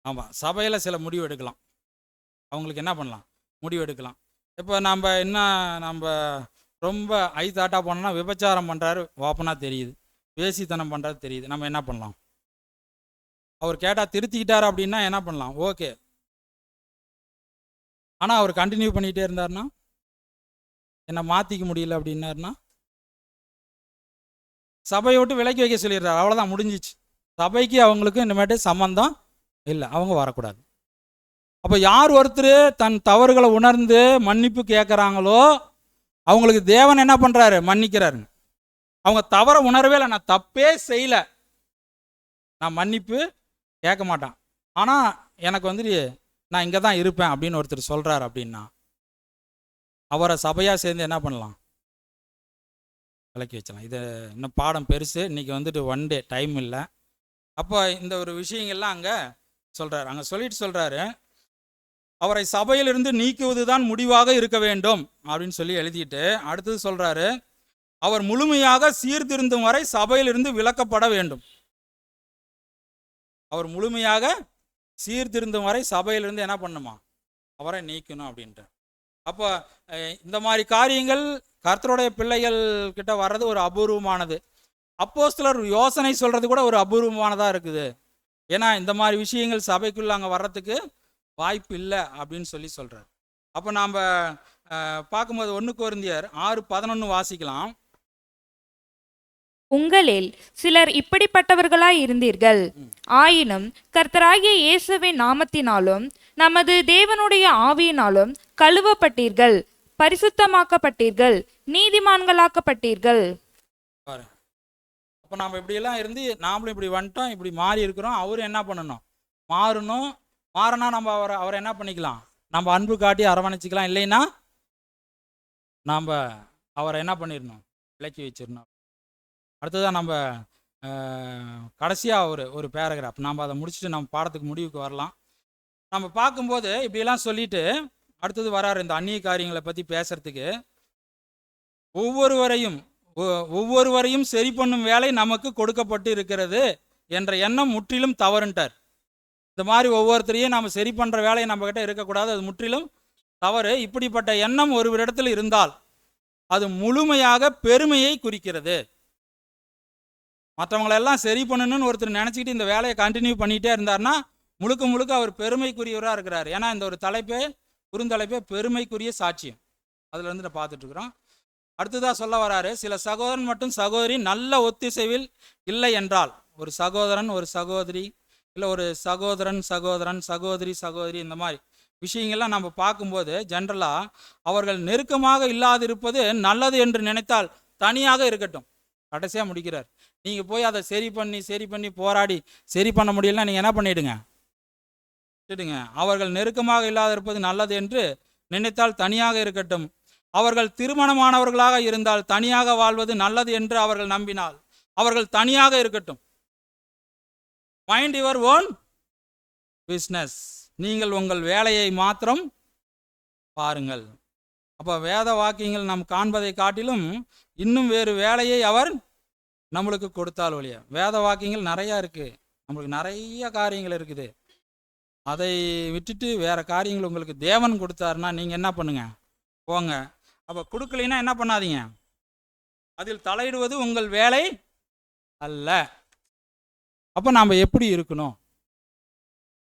ஆமாம், சபையில் சில முடிவு எடுக்கலாம். அவங்களுக்கு என்ன பண்ணலாம்? முடிவு எடுக்கலாம். இப்போ நம்ம ரொம்ப தாட்டாக போனோம்னா, விபச்சாரம் பண்ணுறாரு ஓப்பனாக தெரியுது, வேசித்தனம் பண்ணுறது தெரியுது, நம்ம என்ன பண்ணலாம்? அவர் கேட்டால் திருத்திக்கிட்டார் அப்படின்னா என்ன பண்ணலாம்? ஓகே. ஆனால் அவர் கண்டினியூ பண்ணிகிட்டே இருந்தார்னா, என்னை மாற்றிக்க முடியல அப்படின்னாருனா, சபையை விட்டு விலக்கி வைக்க சொல்லிடுறாரு. அவ்வளோதான், முடிஞ்சிச்சு. சபைக்கு அவங்களுக்கு இனிமேட்டு சம்மந்தம் இல்லை, அவங்க வரக்கூடாது. அப்போ யார் ஒருத்தர் தன் தவறுகளை உணர்ந்து மன்னிப்பு கேட்குறாங்களோ அவங்களுக்கு தேவன் என்ன பண்ணுறாரு? மன்னிக்கிறாருங்க. அவங்க தவற உணரவே இல்லை, நான் தப்பே செய்யலை, நான் மன்னிப்பு கேட்க மாட்டான், ஆனால் எனக்கு நான் இங்கே தான் இருப்பேன் அப்படின்னு ஒருத்தர் சொல்கிறார் அப்படின்னா, அவரை சபையாக சேர்ந்து என்ன பண்ணலாம்? விலக்கி வச்சலாம். இது இன்னும் பாடம் பெருசு, இன்றைக்கி 1 டே டைம் இல்லை. அப்போ இந்த ஒரு விஷயங்கள்லாம் அங்கே சொல்கிறார். அங்கே சொல்லிட்டு சொல்கிறாரு, அவரை சபையிலிருந்து நீக்குவது தான் முடிவாக இருக்க வேண்டும் அப்படின்னு சொல்லி எழுதிட்டு அடுத்தது சொல்கிறாரு, அவர் முழுமையாக சீர்திருந்தும் வரை சபையிலிருந்து விலக்கப்பட வேண்டும். அவர் முழுமையாக சீர்திருந்தும் வரை சபையிலிருந்து என்ன பண்ணுமா? அவரை நீக்கணும் அப்படின்ட்டு. அப்போ இந்த மாதிரி காரியங்கள் கர்த்தருடைய பிள்ளைகள் கிட்ட வர்றது ஒரு அபூர்வமானது. அப்போஸ்தலர் யோசனை சொல்கிறது கூட ஒரு அபூர்வமானதாக இருக்குது. ஏன்னா இந்த மாதிரி விஷயங்கள் சபைக்குள்ளே அங்கே வர்றதுக்கு வாய்ப்பு இல்லை அப்படின்னு சொல்கிறார். அப்போ நாம் பார்க்கும்போது 1 கொரிந்தியர் 6:11 வாசிக்கலாம். உங்களில் சிலர் இப்படிப்பட்டவர்களாய் இருந்தீர்கள். ஆயினும் கர்த்தராகிய இயேசுவின் நாமத்தினாலும் நமது தேவனுடைய ஆவியினாலும் கழுவப்பட்டீர்கள், பரிசுத்தமாக்கப்பட்டீர்கள், நீதிமான்களாக்கப்பட்டீர்கள். அப்போ நாம் இப்படியெல்லாம் இருந்து நாமளும் இப்படி வந்துட்டோம், இப்படி மாறி இருக்கிறோம். அவரும் என்ன பண்ணணும்? மாறணும். மாறினா நம்ம அவரை என்ன பண்ணிக்கலாம்? நம்ம அன்பு காட்டி அரவணைச்சிக்கலாம். இல்லைன்னா நாம் அவரை என்ன பண்ணிடணும்? விலக்கி வச்சிடணும். அடுத்ததான் நம்ம கடைசியாக ஒரு பேராகிராஃப் நாம் அதை முடிச்சுட்டு நம்ம பாடத்துக்கு முடிவுக்கு வரலாம். நம்ம பார்க்கும்போது இப்படியெல்லாம் சொல்லிட்டு அடுத்தது வராரு இந்த அந்நிய காரியங்களை பற்றி பேசுறதுக்கு. ஒவ்வொருவரையும் சரி பண்ணும் வேலை நமக்கு கொடுக்கப்பட்டு இருக்கிறது என்ற எண்ணம் முற்றிலும் தவறுன்ட்டார். இந்த மாதிரி ஒவ்வொருத்தரையும் நாம் சரி பண்ணுற வேலையை நம்மக்கிட்ட இருக்கக்கூடாது, அது முற்றிலும் தவறு. இப்படிப்பட்ட எண்ணம் ஒருவரிடத்தில் இருந்தால் அது முழுமையாக பெருமையை குறிக்கிறது. மற்றவங்களெல்லாம் சரி பண்ணணும்னு ஒருத்தர் நினச்சிக்கிட்டு இந்த வேலையை கண்டினியூ பண்ணிகிட்டே இருந்தார்னா முழுக்க அவர் பெருமைக்குரியவராக இருக்கிறார். ஏன்னா இந்த ஒரு குறுந்தலைப்பே பெருமைக்குரிய சாட்சியம். அதுலேருந்து நான் பார்த்துட்ருக்குறோம். அடுத்ததாக சொல்ல வராரு, சில சகோதரன் மற்றும் சகோதரி நல்ல ஒத்திசைவில் இல்லை என்றால், ஒரு சகோதரன் ஒரு சகோதரி, இல்லை ஒரு சகோதரன் சகோதரி இந்த மாதிரி விஷயங்கள்லாம் நம்ம பார்க்கும்போது ஜென்ரலாக அவர்கள் நெருக்கமாக இல்லாதிருப்பது நல்லது என்று நினைத்தால் தனியாக இருக்கட்டும். கடைசியாக முடிக்கிறார், நீங்கள் போய் அதை சரி பண்ணி போராடி சரி பண்ண முடியலன்னா நீங்கள் என்ன பண்ணிவிடுங்க? அவர்கள் நெருக்கமாக இல்லாதிருப்பது நல்லது என்று நினைத்தால் தனியாக இருக்கட்டும். அவர்கள் திருமணமானவர்களாக இருந்தால் தனியாக வாழ்வது நல்லது என்று அவர்கள் நம்பினால் அவர்கள் தனியாக இருக்கட்டும். Mind your own business. நீங்கள் உங்கள் வேலையை மாத்திரம் பாருங்கள். அப்போ வேத வாக்கியங்கள் நாம் காண்பதை காட்டிலும் இன்னும் வேறு வேலையை அவர் நம்மளுக்கு கொடுத்தால் ஒழிய, வேத வாக்கியங்கள் நிறையா இருக்குது, நம்மளுக்கு நிறைய காரியங்கள் இருக்குது. அதை விட்டுட்டு வேற காரியங்கள் உங்களுக்கு தேவன் கொடுத்தாருன்னா நீங்கள் என்ன பண்ணுங்க? போங்க. அப்போ கொடுக்கலைன்னா என்ன பண்ணாதீங்க? அதில் தலையிடுவது உங்கள் வேலை அல்ல. அப்போ நாம் எப்படி இருக்கணும்?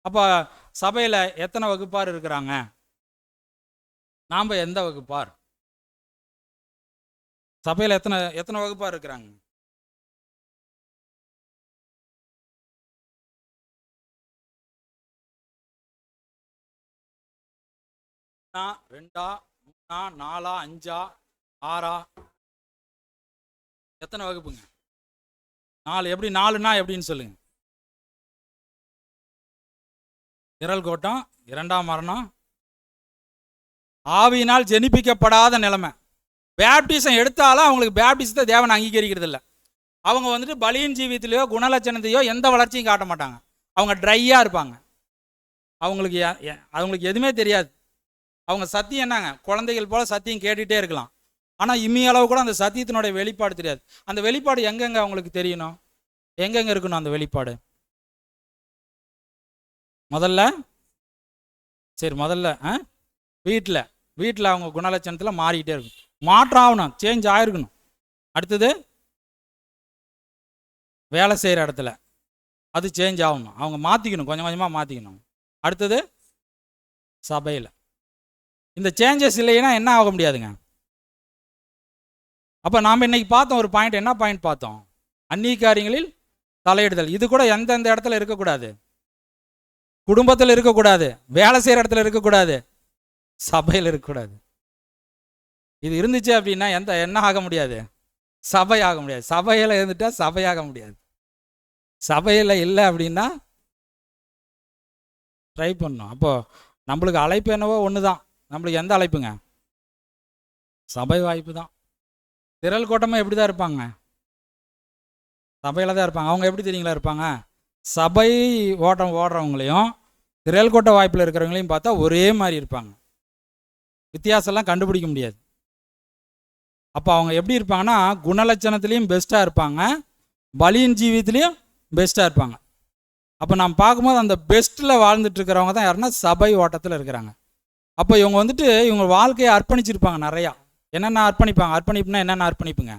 அப்போ சபையில் எத்தனை வகுப்பார் இருக்கிறாங்க? நாம் எந்த வகுப்பார்? சபையில் எத்தனை வகுப்பார் இருக்கிறாங்க? ஒன்றா, 2, 3, 4, 5, 6, எத்தனை வகுப்புங்க? 4. எப்படி 4னா எப்படின்னு சொல்லுங்க. விரல் கோட்டம், 2ஆம் மரணம், ஆவியினால் ஜெனிப்பிக்கப்படாத நிலைமை. பேப்டிசம் எடுத்தாலும் அவங்களுக்கு பேப்டிசத்தை தேவன் அங்கீகரிக்கிறது இல்லை. அவங்க வந்துட்டு பலியின் ஜீவியத்திலையோ குணலட்சணத்தையோ எந்த வளர்ச்சியும் காட்ட மாட்டாங்க. அவங்க ட்ரையாக இருப்பாங்க. அவங்களுக்கு எதுவுமே தெரியாது. அவங்க சத்தியம் என்னங்க, குழந்தைகள் போல சத்தியம் கேட்டுகிட்டே இருக்கலாம். ஆனால் இம்மியளவு கூட அந்த சத்தியத்தினுடைய வெளிப்பாடு தெரியாது. அந்த வெளிப்பாடு எங்கெங்க அவங்களுக்கு தெரியணும், எங்கெங்க இருக்கணும் அந்த வெளிப்பாடு? முதல்ல வீட்டில் அவங்க குணலட்சணத்தில் மாறிக்கிட்டே இருக்கும். மாற்றம் ஆகணும், சேஞ்ச் ஆகிருக்கணும். அடுத்தது வேலை செய்கிற இடத்துல அது சேஞ்ச் ஆகணும், அவங்க மாற்றிக்கணும், கொஞ்சம் கொஞ்சமாக மாற்றிக்கணும். அடுத்தது சபையில் இந்த சேஞ்சஸ் இல்லைன்னா என்ன ஆக முடியாதுங்க. அப்போ நாம் இன்னைக்கு பார்த்தோம் ஒரு பாயிண்ட். என்ன பாயிண்ட் பார்த்தோம்? அந்நிய காரியங்களில் தலையிடுதல். இது கூட எந்தெந்த இடத்துல இருக்கக்கூடாது? குடும்பத்தில் இருக்கக்கூடாது, வேலை செய்கிற இடத்துல இருக்கக்கூடாது, சபையில் இருக்கக்கூடாது. இது இருந்துச்சு அப்படின்னா என்ன ஆக முடியாது? சபை ஆக முடியாது. சபையில் இருந்துட்டா சபையாக முடியாது. சபையில் இல்லை அப்படின்னா ட்ரை பண்ணணும். அப்போது நம்மளுக்கு அழைப்பு என்னவோ ஒன்று தான். நம்மளுக்கு எந்த அழைப்புங்க? சபை வாய்ப்பு தான். திரள் கூட்டமாக எப்படி தான் இருப்பாங்க? சபையில் தான் இருப்பாங்க. அவங்க எப்படி தெரியுங்களா இருப்பாங்க? சபை ஓடுறவங்களையும் திரள் கூட்ட வாய்ப்பில் இருக்கிறவங்களையும் பார்த்தா ஒரே மாதிரி இருப்பாங்க. வித்தியாசம்லாம் கண்டுபிடிக்க முடியாது. அப்போ அவங்க எப்படி இருப்பாங்கன்னா குணலட்சணத்துலேயும் பெஸ்ட்டாக இருப்பாங்க, பலியின் ஜீவியத்துலேயும் பெஸ்ட்டாக இருப்பாங்க. அப்போ நாம் பார்க்கும்போது அந்த பெஸ்ட்டில் வாழ்ந்துட்டு இருக்கிறவங்க தான் யாருன்னா சபை ஓட்டத்தில் இருக்கிறாங்க. அப்போ இவங்க வந்துட்டு இவங்க வாழ்க்கையை அர்ப்பணிச்சிருப்பாங்க. நிறையா என்னென்ன அர்ப்பணிப்பாங்க? அர்ப்பணிப்புனா என்னென்ன அர்ப்பணிப்புங்க?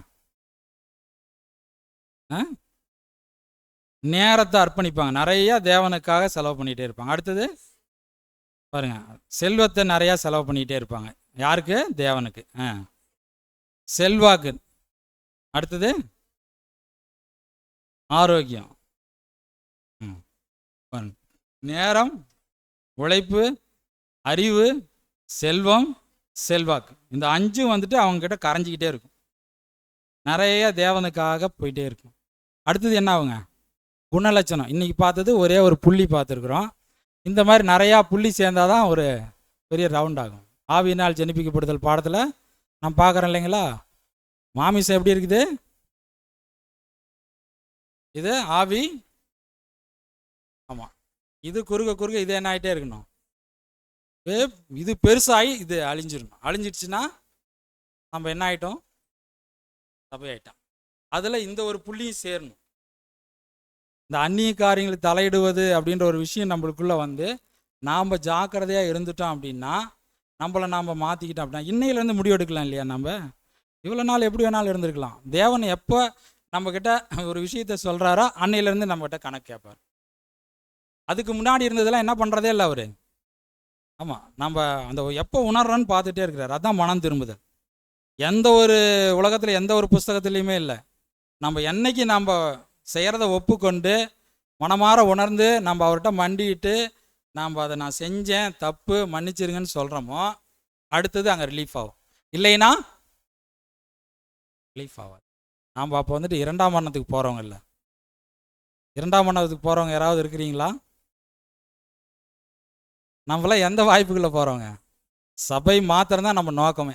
நேரத்தை அர்ப்பணிப்பாங்க. நிறையா தேவனுக்காக செலவு பண்ணிகிட்டே இருப்பாங்க. அடுத்தது பாருங்க, செல்வத்தை நிறையா செலவு பண்ணிக்கிட்டே இருப்பாங்க. யாருக்கு? தேவனுக்கு. செல்வாக்கு. அடுத்தது ஆரோக்கியம், நேரம், உழைப்பு, அறிவு, செல்வம், செல்வாக்கு. இந்த 5 வந்துட்டு அவங்க கிட்ட கரைஞ்சிக்கிட்டே இருக்கும். நிறைய தேவனுக்காக போயிட்டே இருக்கும். அடுத்தது என்ன ஆகுங்க? குணலட்சணம். இன்னைக்கு பார்த்தது ஒரே ஒரு புள்ளி பார்த்துருக்குறோம். இந்த மாதிரி நிறையா புள்ளி சேர்ந்தாதான் ஒரு பெரிய ரவுண்ட் ஆகும். ஆவியினால் ஜெனிப்பிக்கப்படுதல் பாடத்தில் நான் பார்க்குறேன் இல்லைங்களா? மாமிசம் எப்படி இருக்குது? இது ஆவி. ஆமாம், இது குறுக இது என்ன ஆகிட்டே இருக்கணும்? இது பெருசாகி இது அழிஞ்சிடணும். அழிஞ்சிடுச்சுன்னா நம்ம என்ன ஆகிட்டோம்? சபை ஆகிட்டோம். அதில் இந்த ஒரு புள்ளியும் சேரணும். இந்த அந்நிய காரியங்களுக்கு தலையிடுவது அப்படின்ற ஒரு விஷயம் நம்மளுக்குள்ளே வந்து நாம் ஜாக்கிரதையாக இருந்துட்டோம் அப்படின்னா, நம்மளை நாம் மாற்றிக்கிட்டோம் அப்படின்னா இன்னையிலேருந்து முடிவெடுக்கலாம் இல்லையா? நம்ம இவ்வளோ நாள் எப்படி வேணாலும் இருந்திருக்கலாம். தேவன் எப்போ நம்மக்கிட்ட ஒரு விஷயத்த சொல்கிறாரோ அன்னையிலேருந்து நம்மகிட்ட கணக்கு கேட்பார். அதுக்கு முன்னாடி இருந்ததெல்லாம் என்ன பண்ணுறதே இல்லை அவர். ஆமாம், நம்ம அந்த எப்போ உணர்றோன்னு பார்த்துட்டே இருக்கிறார். அதுதான் மனம் திரும்புதல். எந்த ஒரு உலகத்தில் எந்த ஒரு புஸ்தகத்துலேயுமே இல்லை. நம்ம என்னைக்கு நம்ம செய்கிறத ஒப்புக்கொண்டு மனமாற உணர்ந்து நம்ம அவர்கிட்ட மண்டிட்டு நாம் அதை நான் செஞ்சேன் தப்பு மன்னிச்சிருங்கன்னு சொல்கிறோமோ அடுத்தது அங்கே ரிலீஃப் ஆகும். இல்லைன்னா ரிலீஃப் ஆகாது. நாம் அப்போ வந்துட்டு 2ஆம் மரணத்துக்கு போகிறவங்க இல்லை. 2ஆம் மரணத்துக்கு போகிறவங்க யாராவது இருக்கிறீங்களா? நம்மளாம் எந்த வாய்ப்புக்குள்ளே போகிறவங்க? சபை மாத்திரம்தான் நம்ம நோக்கமே.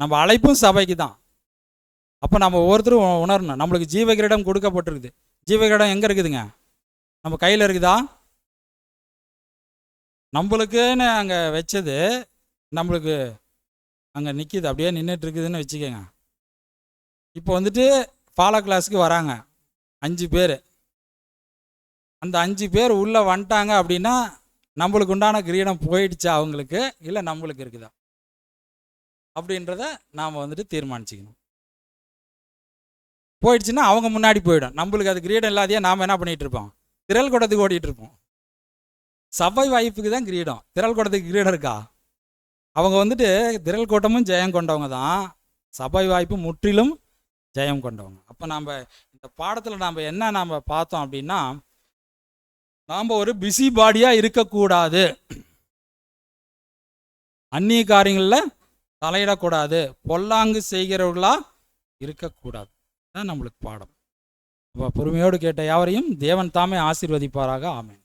நம்ம அழைப்பும் சபைக்கு தான். அப்போ நம்ம ஒவ்வொருத்தரும் உணரணும், நம்மளுக்கு ஜீவகிரீடம் கொடுக்கப்பட்டிருக்குது. ஜீவகிரீடம் எங்கே இருக்குதுங்க? நம்ம கையில் இருக்குதா? நம்மளுக்குன்னு அங்கே வச்சது நம்மளுக்கு அங்கே நிற்கிது, அப்படியே நின்றுட்டு இருக்குதுன்னு வச்சுக்கோங்க. இப்போ வந்துட்டு ஃபாலோ கிளாஸுக்கு வராங்க 5 பேர். அந்த 5 பேர் உள்ளே வந்துட்டாங்க அப்படின்னா நம்மளுக்கு உண்டான கிரீடம் போயிடுச்சா அவங்களுக்கு, இல்லை நம்மளுக்கு இருக்குதா அப்படின்றத நாம் வந்துட்டு தீர்மானிச்சுக்கணும். போயிடுச்சுன்னா அவங்க முன்னாடி போயிடும். நம்மளுக்கு அது கிரீடம் இல்லாதையே நாம் என்ன பண்ணிகிட்டு இருப்போம்? திரள் கூட்டத்துக்கு ஓடிட்டு இருப்போம். சபை வாய்ப்புக்கு தான் கிரீடம். திரள் கூட்டத்துக்கு கிரீடம் இருக்கா? அவங்க வந்துட்டு திரள் கூட்டமும் ஜெயம் கொண்டவங்க தான், சபை வாய்ப்பு முற்றிலும் ஜெயம் கொண்டவங்க. அப்போ நாம் இந்த பாடத்தில் நாம் என்ன பார்த்தோம் அப்படின்னா, நாம் ஒரு பிஸி பாடியாக இருக்கக்கூடாது. அந்நிய காரியங்களில் தலையிடக்கூடாது, பொல்லாங்கு செய்கிறவர்களா இருக்கக்கூடாது. தான் நம்மளுக்கு பாடம். அப்போ பொறுமையோடு கேட்ட யாவரையும் தேவன் தாமே ஆசீர்வதிப்பாராக. ஆமென்.